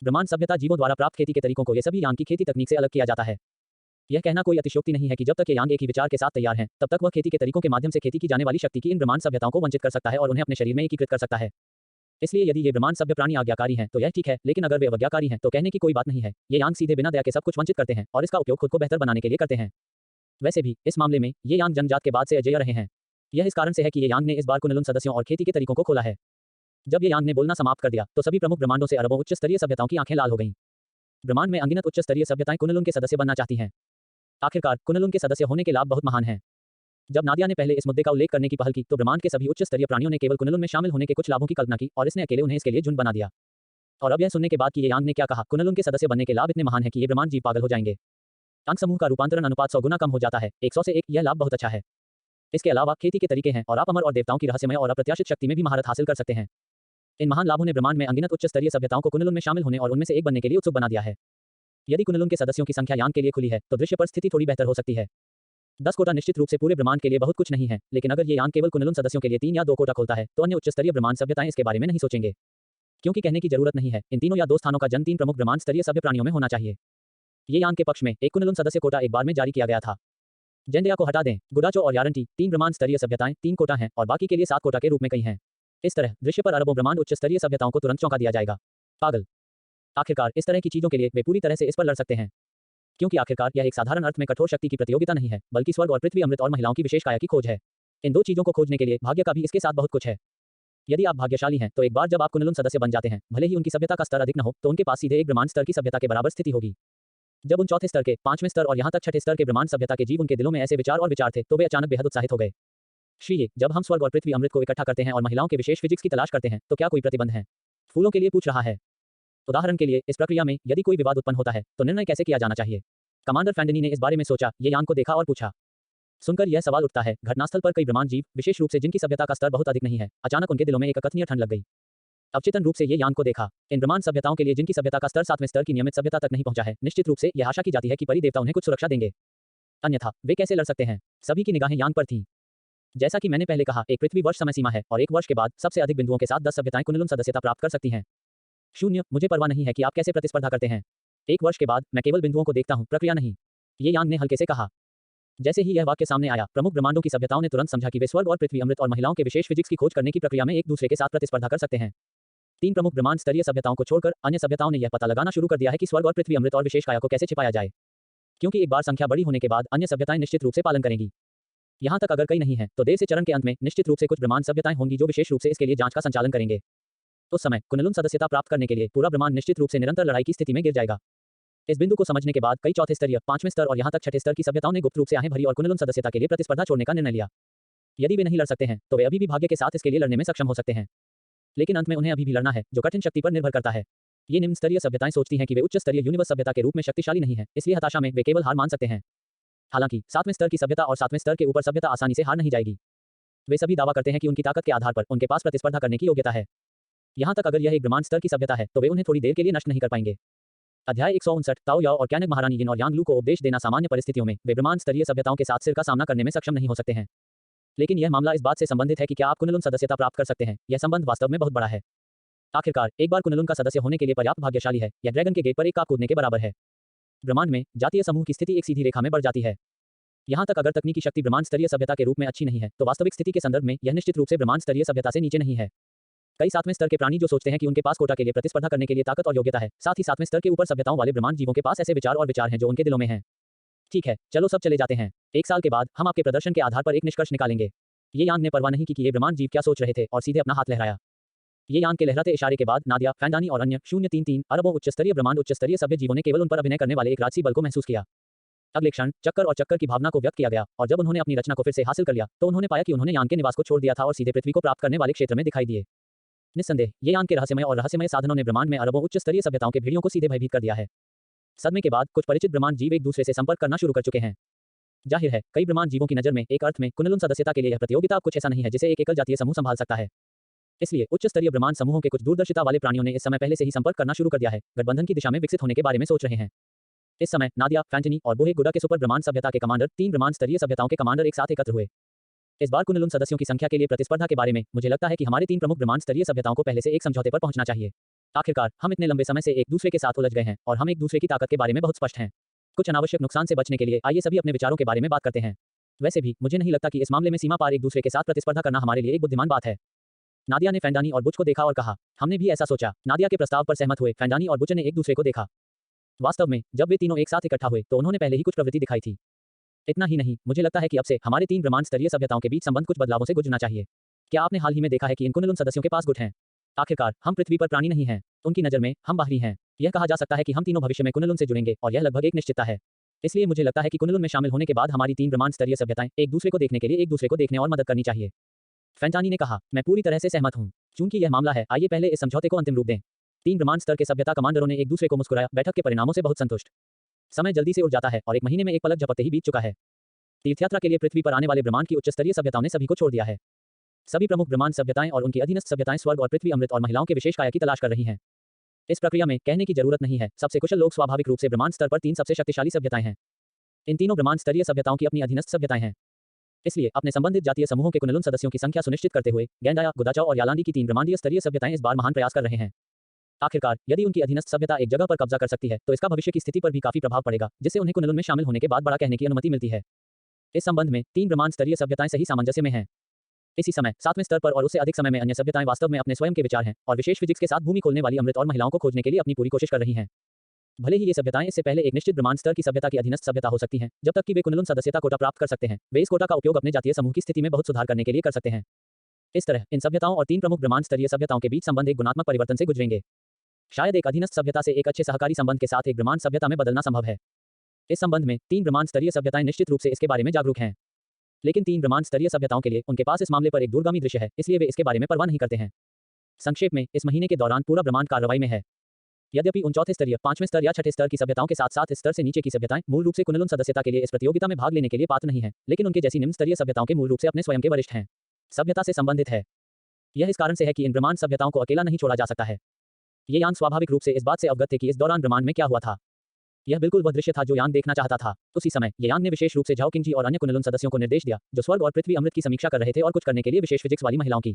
ब्रह्मांड सभ्यता जीवों द्वारा प्राप्त खेती के तरीकों को यह सभी यान की खेती तकनीक से अलग किया जाता है। यह कहना कोई अतिशयोक्ति नहीं है कि जब तक ये यान एक ही विचार के साथ तैयार हैं, तब तक वह खेती के तरीकों के माध्यम से खेती की जाने वाली शक्ति की इन ब्रह्मांड सभ्यताओं को वंचित कर सकता है और उन्हें अपने शरीर में एकीकृत कर सकता है। इसलिए यदि ये ब्रह्मांड सभ्य प्राणी आज्ञाकारी हैं तो यह ठीक है, लेकिन अगर वे अवज्ञाकारी हैं तो कहने की कोई बात नहीं है। ये यान सीधे बिना दया के सब कुछ वंचित करते हैं और इसका उपयोग खुद को बेहतर बनाने के लिए करते हैं। वैसे भी इस मामले में ये यान जनजात के बाद से अजेय रहे हैं। यह इस कारण से है कि ये यान ने इस बार कुनलुन सदस्यों और खेती के तरीकों को खोला है। जब ये यान ने बोलना समाप्त कर दिया तो सभी प्रमुख ब्रह्मांडों से अरबों उच्च स्तरीय सभ्यताओं की आंखें लाल हो गईं। ब्रह्मांड में अनगिनत उच्च स्तरीय सभ्यताएं कुनलुन के सदस्य बनना चाहती हैं। आखिरकार कुनलुन के सदस्य होने के लाभ बहुत महान हैं। जब नादिया ने पहले इस मुद्दे का उल्लेख करने की पहल की तो ब्रह्मांड के सभी उच्च स्तरीय प्राणियों ने केवल कुनलुन में शामिल होने के कुछ लाभों की कल्पना की और इसने अकेले उन्हें इसके लिए झुंड बना दिया। और अब यह सुनने के बाद कि ये यान ने क्या कहा, कुनलुन के सदस्य बनने के लाभ इतने महान है कि ये ब्रह्मांड जीव पागल हो जाएंगे। अंक समूह का रूपांतरण अनुपात 100 गुना कम हो जाता है, 100 से 1। यह लाभ बहुत अच्छा है। इसके अलावा खेती के तरीके हैं और आप अमर और देवताओं की रहस्यमय और अप्रत्याशित शक्ति में भी महारत हासिल कर सकते हैं। इन महान लाभों ने ब्रह्मांड में अनगिनत उच्च स्तरीय सभ्यताओं को कुनलुन में शामिल होने और उनमें से एक बनने के लिए उत्सुक बना दिया है। यदि कुनलुन के सदस्यों की संख्या यान के लिए खुली है तो दृश्य पर स्थिति थोड़ी बेहतर हो सकती है। 10 कोटा निश्चित रूप से पूरे ब्रह्मांड के लिए बहुत कुछ नहीं है, लेकिन अगर ये यान केवल कुनलुन सदस्यों के लिए 3 या 2 कोटा खोलता है तो अन्य उच्च स्तरीय ब्रह्मांड सभ्यताएं इसके बारे में नहीं सोचेंगे। क्योंकि कहने की जरूरत नहीं है, इन तीनों या 2 स्थानों का जन्म 3 प्रमुख ब्रह्मांड स्तरीय सभ्य प्राणियों में होना चाहिए। ये यान के पक्ष में एक कुनलुन सदस्य कोटा एक बार में जारी किया गया था। जेंडिया को हटा दें, गुडाचो और यारंटी 3 ब्रह्मांड स्तरीय सभ्यताएं 3 कोटा हैं और बाकी के लिए 7 कोटा के रूप में कई हैं। इस तरह दृश्य पर अरबों ब्रह्मांड उच्च स्तरीय सभ्यताओं को तुरंत चौंका दिया जाएगा। पागल। आखिरकार इस तरह की चीजों के लिए वे पूरी तरह से इस पर लड़ सकते हैं, क्योंकि आखिरकार यह एक साधारण अर्थ में कठोर शक्ति की प्रतियोगिता नहीं है, बल्कि स्वर्ग और पृथ्वी, अमृत और महिलाओं की विशेष काया की खोज है। इन 2 चीजों को खोजने के लिए भाग्य का भी इसके साथ बहुत कुछ है। यदि आप भाग्यशाली हैं तो एक बार जब आप कुनलुन सदस्य बन जाते हैं, भले ही उनकी सभ्यता का स्तर अधिक न हो तो उनके पास सीधे एक ब्रह्मांड स्तर की सभ्यता के बराबर स्थिति होगी। जब उन चौथे स्तर के, 5वें स्तर और यहाँ तक 6ठे स्तर के ब्रह्मांड सभ्यता के जीव उनके दिलों में ऐसे विचार और विचार थे तो वे अचानक बेहद उत्साहित हो गए। श्री, जब हम स्वर्ग और पृथ्वी अमृत को इकट्ठा करते हैं और महिलाओं के विशेष फिजिक्स की तलाश करते हैं तो क्या कोई प्रतिबंध है? फूलों के लिए पूछ रहा है। उदाहरण के लिए इस प्रक्रिया में यदि कोई विवाद उत्पन्न होता है तो निर्णय कैसे किया जाना चाहिए? कमांडर फैंडनी ने इस बारे में सोचा, ये यान को देखा और पूछा। सुनकर यह सवाल उठता है, घटनास्थल पर कई ब्रह्मांड जीव, विशेष रूप से जिनकी सभ्यता का स्तर बहुत अधिक नहीं है, अचानक उनके दिलों में एक अकथनीय ठंड लग गई। अवचेतन रूप से ये यान को देखा। इन ब्रह्मांड सभ्यताओं के लिए जिनकी सभ्यता का स्तर 7वें स्तर की नियमित सभ्यता तक नहीं पहुंचा है, निश्चित रूप से यह आशा की जाती है कि परी देवता उन्हें कुछ सुरक्षा देंगे, अन्यथा वे कैसे लड़ सकते हैं? सभी की निगाहें यान पर थीं। जैसा कि मैंने पहले कहा, एक पृथ्वी वर्ष समय सीमा है और 1 वर्ष के बाद सबसे अधिक बिंदुओं के साथ 10 सभ्यताएं कुनलुन सदस्यता प्राप्त कर सकती हैं। 0, मुझे परवाह नहीं है कि आप कैसे प्रतिस्पर्धा करते हैं। 1 वर्ष के बाद मैं केवल बिंदुओं को देखता हूं, प्रक्रिया नहीं, ये यान ने हल्के से कहा। जैसे ही यह वाक्य सामने आया, प्रमुख ब्रह्मांडों की सभ्यताओं ने तुरंत समझा कि वे स्वर्ग और पृथ्वी, अमृत और महिलाओं के विशेष फिजिक्स की खोज करने की प्रक्रिया में एक दूसरे के साथ प्रतिस्पर्धा कर सकते हैं। 3 प्रमुख ब्रह्मांड स्तरीय सभ्यताओं को छोड़कर अन्य सभ्यताओं ने यह पता लगाना शुरू कर दिया है कि स्वर्ग और पृथ्वी, अमृत और विशेष काया को कैसे छिपाया जाए, क्योंकि एक बार संख्या बड़ी होने के बाद अन्य सभ्यताएं निश्चित रूप से पालन करेंगी। यहाँ तक अगर कई नहीं है तो देर से चरण के अंत में निश्चित रूप से कुछ ब्रह्मांड सभ्यताएं होंगी जो विशेष रूप से इसके लिए जांच का संचालन करेंगे। उस समय कुनलुन सदस्यता प्राप्त करने के लिए पूरा ब्रह्मांड निश्चित रूप से निरंतर लड़ाई की स्थिति में गिर जाएगा। इस बिंदु को समझने के बाद कई चौथे स्तरीय, पांचवें स्तर और यहाँ तक छठे स्तर की सभ्यताओं ने गुप्त रूप से आहें भरी और कुनलुन सदस्यता के लिए प्रतिस्पर्धा छोड़ने का निर्णय लिया। यदि वे नहीं लड़ सकते हैं तो वे अभी भी भाग्य के साथ इसके लिए लड़ने में सक्षम हो सकते हैं, लेकिन अंत में उन्हें अभी भी लड़ना है, जो कठिन शक्ति पर निर्भर करता है। ये निम्न स्तरीय सभ्यताएं सोचती हैं कि वे उच्च स्तरीय यूनिवर्स सभ्यता के रूप में शक्तिशाली नहीं है, इसलिए हताशा में वे केवल हार मान सकते हैं। हालांकि सातवें स्तर की सभ्यता और सातवें स्तर के ऊपर सभ्यता आसानी से हार नहीं जाएगी। वे सभी दावा करते हैं कि उनकी ताकत के आधार पर उनके पास प्रतिस्पर्धा करने की योग्यता है। यहाँ तक अगर यह एक ब्रह्मांड स्तर की सभ्यता है तो वे उन्हें थोड़ी देर के लिए नष्ट नहीं कर पाएंगे। अध्याय 159 ताओ याओ और कैनग महारानी यिन और यांग लू को उपदेश देना। सामान्य परिस्थितियों में वे ब्रह्मांड स्तरीय सभ्यताओं के साथ सिर का सामना करने में सक्षम नहीं हो सकते हैं, लेकिन यह मामला इस बात से संबंधित है कि क्या आप कुनलुन सदस्यता प्राप्त कर सकते हैं। यह संबंध वास्तव में बहुत बड़ा है। आखिरकार एक बार कुनलुन का सदस्य होने के लिए पर्याप्त भाग्यशाली है, यह ड्रैगन के गेट पर एक काक कूदने के बराबर है। ब्रह्मांड में जातीय समूह की स्थिति एक सीधी रेखा में बढ़ जाती है। यहाँ तक अगर तकनीकी शक्ति ब्रह्मांड स्तरीय सभ्यता के रूप में अच्छी नहीं है तो वास्तविक स्थिति के संदर्भ में यह निश्चित रूप से ब्रह्मांड स्तरीय सभ्यता से नीचे नहीं है। कई सातवें स्तर के प्राणी जो सोचते हैं कि उनके पास कोटा के लिए प्रतिस्पर्धा करने के लिए ताकत और योग्यता है, साथ ही सातवें स्तर के ऊपर सभ्यताओं वाले ब्रह्मांड जीवों के पास ऐसे विचार और विचार हैं जो उनके दिलों में हैं। ठीक है, चलो सब चले जाते हैं। 1 साल के बाद हम आपके प्रदर्शन के आधार पर एक निष्कर्ष निकालेंगे। ये यांग ने परवाह नहीं की कि ये ब्रह्मांड जीव क्या सोच रहे थे और सीधे अपना हाथ लहराया। ये यांग के लहराते इशारे के बाद नादिया, फैंडानी और अन्य 033 अरबों उच्चस्तरीय ब्रह्मांड उच्चस्तरीय सभ्य जीवों ने केवल उन पर अभिनय करने वाले एक राजसी बल को महसूस किया। अगले क्षण चक्कर और चक्कर की भावना को व्यक्त किया गया और जब उन्होंने अपनी रचना को फिर से हासिल कर लिया तो उन्होंने पाया कि उन्होंने यांग के निवास को छोड़ दिया था और सीधे पृथ्वी को प्राप्त करने वाले क्षेत्र में दिखाई दिए। निस्संदेह ये यांग के रहस्यमय और रहस्यमय साधनों ने ब्रह्मांड में अरबों उच्च स्तरीय सभ्यताओं के भेड़ियों को सीधे भयभीत कर दिया है। सदमे के बाद कुछ परिचित ब्रह्मांड जीव एक दूसरे से संपर्क करना शुरू कर चुके हैं। जाहिर है कई ब्रह्मांड जीवों की नजर में एक अर्थ में कुनलुन सदस्यता के लिए यह प्रतियोगिता कुछ ऐसा नहीं है जिसे एक एकल जातीय समूह संभाल सकता है। इसलिए उच्च स्तरीय ब्रह्मांड समूहों के कुछ दूरदर्शिता वाले प्राणियों ने इस समय पहले से ही संपर्क करना शुरू कर दिया है, गठबंधन की दिशा में विकसित होने के बारे में सोच रहे हैं। इस समय नादिया, फैंटनी और बोहे गुडा के सुपर ब्रह्मांड सभ्यता के कमांडर, 3 ब्रह्मांड स्तरीय सभ्यताओं के कमांडर एक साथ एकत्र हुए। इस बार कुनलुन सदस्यों की संख्या के लिए प्रतिस्पर्धा के बारे में मुझे लगता है कि हमारे 3 प्रमुख ब्रह्मांड स्तरीय सभ्यताओं को पहले से एक समझौते पर पहुंचना चाहिए। आखिरकार हम इतने लंबे समय से एक दूसरे के साथ उलझ गए हैं और हम एक दूसरे की ताकत के बारे में बहुत स्पष्ट हैं। कुछ अनावश्यक नुकसान से बचने के लिए आइए सभी अपने विचारों के बारे में बात करते हैं। वैसे भी मुझे नहीं लगता कि इस मामले में सीमा पार एक दूसरे के साथ प्रतिस्पर्धा करना हमारे लिए एक बुद्धिमान बात है। नादिया ने फैंडानी और बुच को देखा और कहा, हमने भी ऐसा सोचा। नादिया के प्रस्ताव पर सहमत हुए फैंडानी और बुच ने एक दूसरे को देखा। वास्तव में जब वे तीनों एक साथ इकट्ठा हुए तो उन्होंने पहले ही कुछ प्रवृत्ति दिखाई थी। इतना ही नहीं, मुझे लगता है कि अब से हमारे 3 ब्रह्मांड स्तरीय सभ्यताओं के बीच संबंध कुछ बदलावों से गुजरना चाहिए। क्या आपने हाल ही में देखा है कि इन कुनलुन सदस्यों के पास गुट हैं? आखिरकार हम पृथ्वी पर प्राणी नहीं हैं, उनकी नज़र में हम बाहरी हैं। यह कहा जा सकता है कि हम तीनों भविष्य में कुनलुन से जुड़ेंगे और यह लगभग एक निश्चितता है। इसलिए मुझे लगता है कि कुनलुन में शामिल होने के बाद हमारी 3 ब्रह्मांड स्तरीय सभ्यताएं एक दूसरे को देखने के लिए एक दूसरे को देखने और मदद करनी चाहिए। फैंटानी ने कहा, मैं पूरी तरह से सहमत हूँ। चूंकि यह मामला है, आइए पहले इस समझौते को अंतिम रूप दें। 3 ब्रह्मांड स्तर के सभ्यता कमांडरों ने एक दूसरे को मुस्कुराया। बैठक के परिणामों से बहुत संतुष्ट। समय जल्दी से उड़ जाता है और 1 महीने में एक पलक झपकते ही बीत चुका है। तीर्थयात्रा के लिए पृथ्वी पर आने वाले ब्रह्मांड की उच्च स्तरीय सभ्यताओं ने सभी को छोड़ दिया है। सभी प्रमुख ब्रह्मांड सभ्यताएं और उनकी अधीनस्थ सभ्यताएं स्वर्ग और पृथ्वी, अमृत और महिलाओं के विशेष काया की तलाश कर रही हैं। इस प्रक्रिया में कहने की जरूरत नहीं है, सबसे कुशल लोग स्वाभाविक रूप से ब्रह्मांड स्तर पर 3 सबसे शक्तिशाली सभ्यताएं हैं। इन तीनों ब्रह्मांड स्तरीय सभ्यताओं की अपनी अधीनस्थ सभ्यताएं हैं। इसलिए अपने संबंधित जातीय समूहों के कुनलुन सदस्यों की संख्या सुनिश्चित करते हुए गैंडाया, गुदाचाओ और यालांडी की 3 ब्रह्मांडीय स्तरीय सभ्यताएं इस बार महान प्रयास कर रहे हैं। आखिरकार यदि उनकी अधीनस्थ सभ्यता एक जगह पर कब्जा कर सकती है तो इसका भविष्य की स्थिति पर भी काफी प्रभाव पड़ेगा, जिससे उन्हें कुनलुन में शामिल होने के बाद बड़ा कहने की अनुमति मिलती है। इस संबंध में 3 ब्रह्मांड स्तरीय सभ्यताएं सही सामंजस्य में हैं। इसी समय 7वें स्तर पर और उससे अधिक समय में अन्य सभ्यताएं वास्तव में अपने स्वयं के विचार हैं और विशेष फिजिक्स के साथ भूमि खोलने वाली अमृत और महिलाओं को खोजने के लिए अपनी पूरी कोशिश कर रही हैं। भले ही ये सभ्यताएं इससे पहले एक निश्चित ब्रह्मांड स्तर की सभ्यता की अधीनस्थ सभ्यता हो सकती हैं, जब तक कि वे कुनलुन सदस्यता कोटा प्राप्त कर सकते हैं, वे इस कोटा का उपयोग अपने जातीय समूह की स्थिति में बहुत सुधार करने के लिए कर सकते हैं। इस तरह इन सभ्यताओं और 3 प्रमुख ब्रह्मांड स्तरीय सभ्यताओं के बीच संबंध एक गुणात्मक परिवर्तन से गुजरेंगे। शायद एक अधीनस्थ सभ्यता से एक अच्छे सहकारी संबंध के साथ एक ब्रह्मांड सभ्यता में बदलना संभव है। इस संबंध में 3 ब्रह्मांड स्तरीय सभ्यताएं निश्चित रूप से इसके बारे में जागरूक हैं। लेकिन 3 ब्रह्मांड स्तरीय सभ्यताओं के लिए उनके पास इस मामले पर एक दूरगामी दृश्य है, इसलिए वे इसके बारे में परवाह नहीं करते हैं। संक्षेप में, इस महीने के दौरान पूरा ब्रह्मांड कार्रवाई में है। यद्यपि उन चौथे स्तरीय, 5वें स्तर या छठे स्तर की सभ्यताओं के साथ साथ स्तर से नीचे की सभ्यताएं मूल रूप से कुनलुन सदस्यता के लिए इस प्रतियोगिता में भाग लेने के लिए पात्र नहीं है, लेकिन उनके जैसी निम्न स्तरीय सभ्यताओं के मूल रूप से अपने स्वयं के वरिष्ठ हैं। सभ्यता से संबंधित है। यह इस कारण से है कि इन ब्रह्मांड सभ्यताओं को अकेला नहीं छोड़ा जा सकता है। ये यांग स्वाभाविक रूप से इस बात से अवगत थे कि इस दौरान ब्रह्मांड में क्या हुआ था। यह बिल्कुल वह दृश्य था जो यांग देखना चाहता था। उसी समय ये यांग ने विशेष रूप से झाओ किंगजी और अन्य कुनलुन सदस्यों को निर्देश दिया, जो स्वर्ग और पृथ्वी, अमृत की समीक्षा कर रहे थे और कुछ करने के लिए विशेष फिजिक्स वाली महिलाओं की।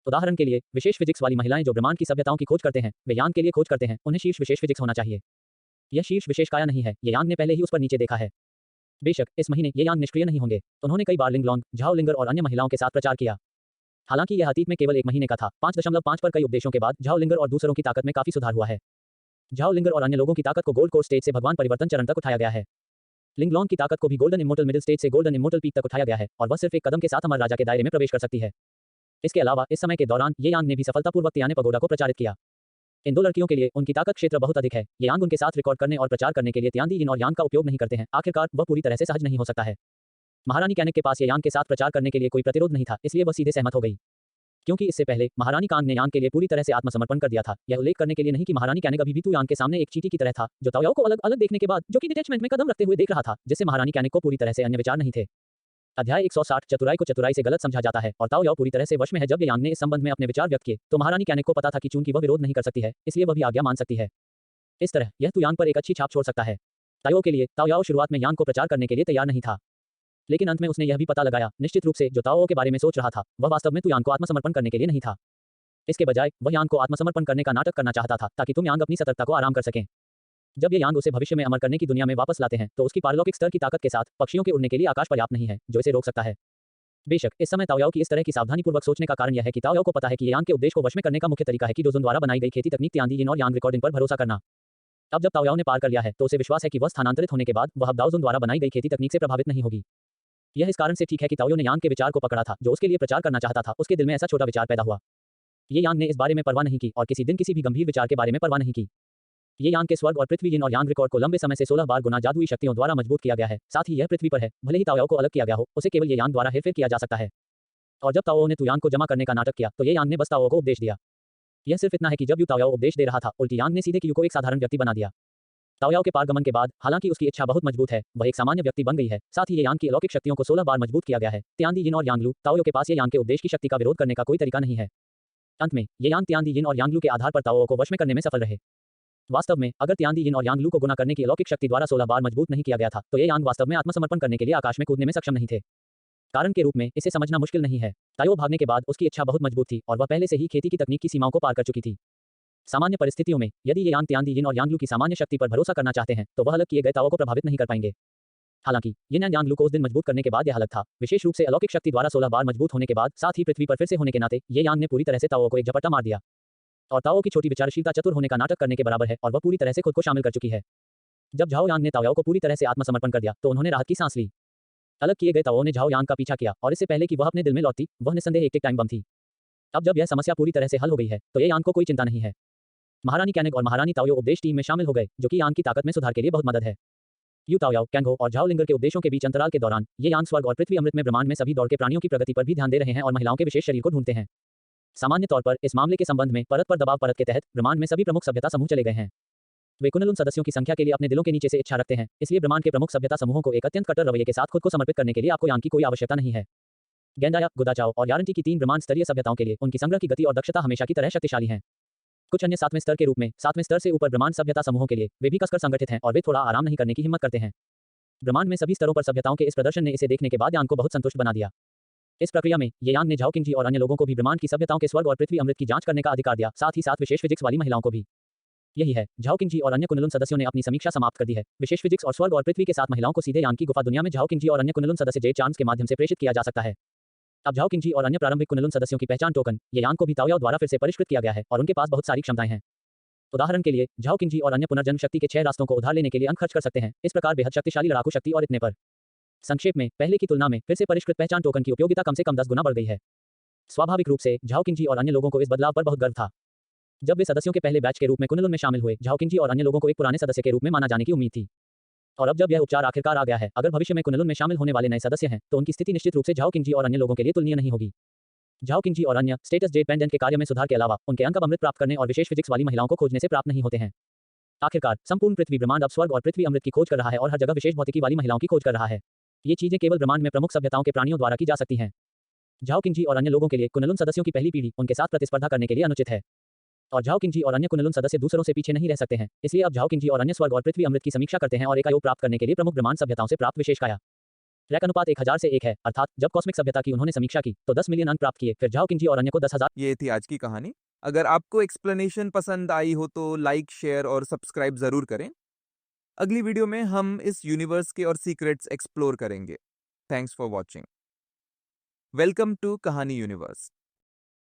उदाहरण के लिए, विशेष फिजिक्स वाली महिलाएं जो ब्रह्मांड की सभ्यताओं की खोज करते हैं, वे यांग के लिए खोज करते हैं, उन्हें शीर्ष विशेष फिजिक्स होना चाहिए। यह शीर्ष विशेष काया नहीं है, ये यांग ने पहले ही उस पर नीचे देखा है। बेशक इस महीने ये यांग निष्क्रिय नहीं होंगे। उन्होंने कई बार लिंगलोंग, झाओ लिंगर और अन्य महिलाओं के साथ प्रचार किया। हालांकि यह अतीत में केवल 1 महीने का था। 5.5 पर कई उपदेशों के बाद झाओ लिंगर और दूसरों की ताकत में काफी सुधार हुआ है। झाओ लिंगर और अन्य लोगों की ताकत को गोल्ड कोर्स स्टेज से भगवान परिवर्तन चरण तक उठाया गया है। लिंगलॉन्ग की ताकत को भी गोल्डन इमोर्टल मिडिल स्टेज से गोल्डन इमोर्टल पीक तक उठाया गया है और वह सिर्फ एक कदम के साथ अमर राजा के दायरे में प्रवेश कर सकती है। इसके अलावा इस समय के दौरान ये यांग ने भी सफलतापूर्वक तियाने पगोडा को प्रचारित किया। इन दो लड़कियों के लिए उनकी ताकत क्षेत्र बहुत अधिक है। ये यांग उनके साथ रिकॉर्ड करने और प्रचार करने के लिए तियान दी यिन और यांग का उपयोग नहीं करते हैं। आखिरकार वह पूरी तरह से सहज नहीं हो सकता है। महारानी कैनेक के पास ये यांग के साथ प्रचार करने के लिए कोई प्रतिरोध नहीं था, इसलिए वह सीधे सहमत हो गई। क्योंकि इससे पहले महारानी कांग ने यांग के लिए पूरी तरह से आत्मसमर्पण कर दिया था। यह उल्लेख करने के लिए नहीं कि महारानी कैनेक अभी भी तू यांग के सामने एक चींटी की तरह था, जो ताओयाओ को अलग अलग देखने के बाद जो कि डिटैचमेंट में कदम रखते हुए देख रहा था, जिससे महारानी कैनेक को पूरी तरह से अन्य विचार नहीं थे। अध्याय 160 चतुराई को चतुराई से गलत समझा जाता है और ताओयाओ पूरी तरह से वश में है। जब ये यांग ने इस संबंध में अपने विचार व्यक्त किए तो महारानी कैनेक को पता था कि चूंकि वह विरोध नहीं कर सकती है, इसलिए वह भी आज्ञा मान सकती है। इस तरह यह तू यांग पर एक अच्छी छाप छोड़ सकता है। ताओयाओ के लिए ताओयाओ शुरुआत में यांग को प्रचार करने के लिए तैयार नहीं था, लेकिन अंत में उसने यह भी पता लगाया निश्चित रूप से जो ताओयाओ के बारे में सोच रहा था वह वास्तव में तू यांग को आत्मसमर्पण करने के लिए नहीं था। इसके बजाय वह यांग को आत्मसमर्पण करने का नाटक करना चाहता था ताकि तुम यांग अपनी सतर्कता को आराम कर सकें। जब ये यांग उसे भविष्य में अमर करने की दुनिया में वापस लाते हैं तो उसकी पारलौकिक स्तर की ताकत के साथ पक्षियों के उड़ने के लिए आकाश पर्याप्त नहीं है जो इसे रोक सकता है। बेशक इस समय ताओयाओ की इस तरह की सावधानीपूर्वक सोचने का कारण यह है कि ताओयाओ को पता है कि ये यांग के उद्देश्य को वश में करने का मुख्य तरीका है कि डोजुन द्वारा बनाई गई खेती तकनीक तियान दी यिन और यांग रिकॉर्डिंग पर भरोसा करना। अब जब ताओयाओ ने पार कर लिया है तो उसे विश्वास है कि वह स्थानांतरित होने के बाद वह अब दाओजुन द्वारा बनाई गई खेती तकनीक से प्रभावित नहीं होगी। यह इस कारण से ठीक है कि ताओयाओ ने यांग के विचार को पकड़ा था जो उसके लिए प्रचार करना चाहता था। उसके दिल में ऐसा छोटा विचार पैदा हुआ। ये यांग ने इस बारे में परवाह नहीं की और किसी दिन किसी भी गंभीर विचार के बारे में परवाह नहीं की। ये यांग के स्वर्ग और पृथ्वी यिन और यांग रिकॉर्ड को लंबे समय से 16 बार गुना जादुई शक्तियों द्वारा मजबूत किया गया है। साथ ही यह पृथ्वी पर है, भले ही ताओयाओ को अलग किया गया हो, उसे केवल ये यांग द्वारा हेरफेर किया जा सकता है। और जब ताओयाओ ने तू यांग को जमा करने का नाटक किया तो ये यांग ने बस ताओयाओ को उपदेश दिया। यह सिर्फ इतना है कि जब यू ताओयाओ उपदेश दे रहा था, उल्टी यांग ने सीधे क्यू को एक साधारण व्यक्ति बना दिया। ताओयाओ के पारगमन के बाद हालांकि उसकी इच्छा बहुत मजबूत है, वह एक सामान्य व्यक्ति बन गई है। साथ ही ये यांग की अलौकिक शक्तियों को 16 बार मजबूत किया गया है। तियान दी यिन और यांगलू ताओयाओ के पास ये यांग के उपदेश की शक्ति का विरोध करने का कोई तरीका नहीं है। अंत में ये यांग तियान दी यिन और यांगलू के आधार पर ताओयाओ को वश में करने में सफल रहे। वास्तव में अगर तियान दी यिन और यांगलू को गुना करने की अलौकिक शक्ति द्वारा 16 बार मजबूत नहीं किया गया था तो ये यांग वास्तव में आत्मसमर्पण करने के लिए आकाश में कूदने में सक्षम नहीं थे। कारण के रूप में इसे समझना मुश्किल नहीं है। ताओयाओ भागने के बाद उसकी इच्छा बहुत मजबूत थी और वह पहले से ही खेती की तकनीक की सीमाओं को पार कर चुकी थी। सामान्य परिस्थितियों में यदि ये यांग तियान दी यिन और यांगलू की सामान्य शक्ति पर भरोसा करना चाहते हैं तो वह अलग किए गए ताओयाओ को प्रभावित नहीं कर पाएंगे। हालांकि यिन एंड यांगलू को उस दिन मजबूत करने के बाद यह अलग था, विशेष रूप से अलौकिक शक्ति द्वारा 16 बार मजबूत होने के बाद, साथ ही पृथ्वी पर फिर से होने के नाते ये यांग ने पूरी तरह से ताओयाओ को एक झपट्टा मार दिया। और ताओयाओ की छोटी विचारशीलता चतुर होने का नाटक करने के बराबर है और वह पूरी तरह से खुद को शामिल कर चुकी है। जब झाओ यांग ने ताओयाओ को पूरी तरह से आत्मसमर्पण कर दिया तो उन्होंने राहत की सांस ली। अलग किए गए ताओयाओ ने झाओ यांग का पीछा किया और इससे पहले कि वह अपने दिल में लौटती, वह निस्संदेह एक टिक टाइम बम थी। अब जब यह समस्या पूरी तरह से हल हो गई है तो ये यांग को कोई चिंता नहीं है। महारानी कैनेक और महारानी ताओयाओ उपदेश टीम में शामिल हो गए, जो कि यांग की ताकत में सुधार के लिए बहुत मदद है। यू ताओयाओ, कैंगो और झाओ लिंगर के उद्देश्यों के बीच अंतराल के दौरान ये यांग स्वर्ग और पृथ्वी अमृत में ब्रह्मांड में सभी दौड़ के प्राणियों की प्रगति पर भी ध्यान दे रहे हैं और महिलाओं के विशेष शरीर को ढूंढते हैं। सामान्य तौर पर इस मामले के संबंध में परत पर दबाव परत के तहत ब्रह्मांड में सभी प्रमुख सभ्यता समूह चले गए हैं। वे कुनलुन सदस्यों की संख्या के लिए अपने दिलों के नीचे से इच्छा रखते हैं, इसलिए ब्रह्मांड के प्रमुख सभ्यता समूहों को एक अत्यंत कट्टर रवैये के साथ खुद को समर्पित करने के लिए आपको यांग की कोई आवश्यकता नहीं है। गेंडाया, गुदाचाओ और यारंटी की 3 ब्रह्मांड स्तरीय सभ्यताओं के लिए उनकी संग्रह की गति और दक्षता हमेशा की तरह शक्तिशाली हैं। कुछ अन्य 7वें स्तर के रूप में 7वें स्तर से ऊपर ब्रह्मांड सभ्यता समूहों के लिए वे भी कसकर संगठित हैं और वे थोड़ा आराम नहीं करने की हिम्मत करते हैं। ब्रह्मांड में सभी स्तरों पर सभ्यताओं के इस प्रदर्शन ने इसे देखने के बाद यांग को बहुत संतुष्ट बना दिया। इस प्रक्रिया में ये यांग ने झाओ किंगजी और अन्य लोगों को भी ब्रह्मांड की सभ्यताओं के स्वर्ग और पृथ्वी अमृत की जांच करने का अधिकार दिया, साथ ही साथ विशेष फिजिक्स वाली महिलाओं को भी। यही है, झाओ किंगजी और अन्य कुनलुन सदस्यों ने अपनी समीक्षा समाप्त कर दी है। विशेष फिजिक्स और स्वर्ग और पृथ्वी के साथ महिलाओं को सीधे यांग की गुफा दुनिया में झाओ किंगजी और अन्य कुनलुन सदस्य जे चार्म्स के माध्यम से प्रेषित किया जा सकता है। अब झाओ किंगजी और अन्य प्रारंभिक कुनलुन सदस्यों की पहचान टोकन ये यांग को भी ताओयाओ द्वारा फिर से परिष्कृत किया गया है और उनके पास बहुत सारी क्षमताएं हैं। उदाहरण के लिए झाओ किंगजी और अन्य पुनर्जन्म शक्ति के 6 रास्तों को उधार लेने के लिए अंक खर्च कर सकते हैं, इस प्रकार बेहद शक्तिशाली लड़ाकू शक्ति और इतने पर। संक्षेप में पहले की तुलना में फिर से परिष्कृत पहचान टोकन की उपयोगिता कम से कम 10 गुना बढ़ गई है। स्वाभाविक रूप से झाओ किंगजी और अन्य लोगों को इस बदलाव पर बहुत गर्व था। जब वे सदस्यों के पहले बैच के रूप में कुनलुन में शामिल हुए, झाओ किंगजी और अन्य लोगों को एक पुराने सदस्य के रूप में माना जाने की उम्मीद थी। और अब जब यह उपचार आखिरकार आ गया है, अगर भविष्य में कुनलुन में शामिल होने वाले नए सदस्य हैं तो उनकी स्थिति निश्चित रूप से झाओ किंगजी और अन्य लोगों के लिए तुलनीय नहीं होगी। झाओ किंगजी और अन्य स्टेटस जे पेंडेंट के कार्य में सुधार के अलावा उनके अंक अब अमृत प्राप्त करने और विशेष फिजिक्स वाली महिलाओं को खोजने से प्राप्त नहीं होते हैं। आखिरकार संपूर्ण पृथ्वी ब्रह्मांड अब स्वर्ग और पृथ्वी अमृत की खोज कर रहा है और हर जगह विशेष भौतिकी वाली महिलाओं की खोज कर रहा है। ये चीजें केवल ब्रह्मांड में प्रमुख सभ्यताओं के प्राणियों द्वारा की जा सकती हैं। झाओ किंगजी और अन्य लोगों के लिए कुनलुन सदस्यों की पहली पीढ़ी उनके साथ प्रतिस्पर्धा करने के लिए अनुचित है। और झाओ किंगजी और अन्य कुनलुन सदस्य दूसरों से पीछे नहीं रह सकते हैं, इसलिए अब झाओ किंगजी और अन्य स्वर्ग और पृथ्वी अमृत की समीक्षा करते हैं और एक आयोग प्राप्त करने के लिए प्रमुख ब्रह्मांड सभ्यताओं से प्राप्त विशेष काया रैक अनुपात 1000 से 1 है, अर्थात जब कॉस्मिक सभ्यता की उन्होंने समीक्षा की तो 10 मिलियन अंक प्राप्त किए, फिर झाओ किंगजी और अन्य को 10,000। ये थी आज की कहानी। अगर आपको एक्सप्लेनेशन पसंद आई हो तो लाइक, शेयर और सब्सक्राइब जरूर करें। अगली वीडियो में हम इस यूनिवर्स के और सीक्रेट्स एक्सप्लोर करेंगे। Thanks for watching. Welcome to Kahani universe.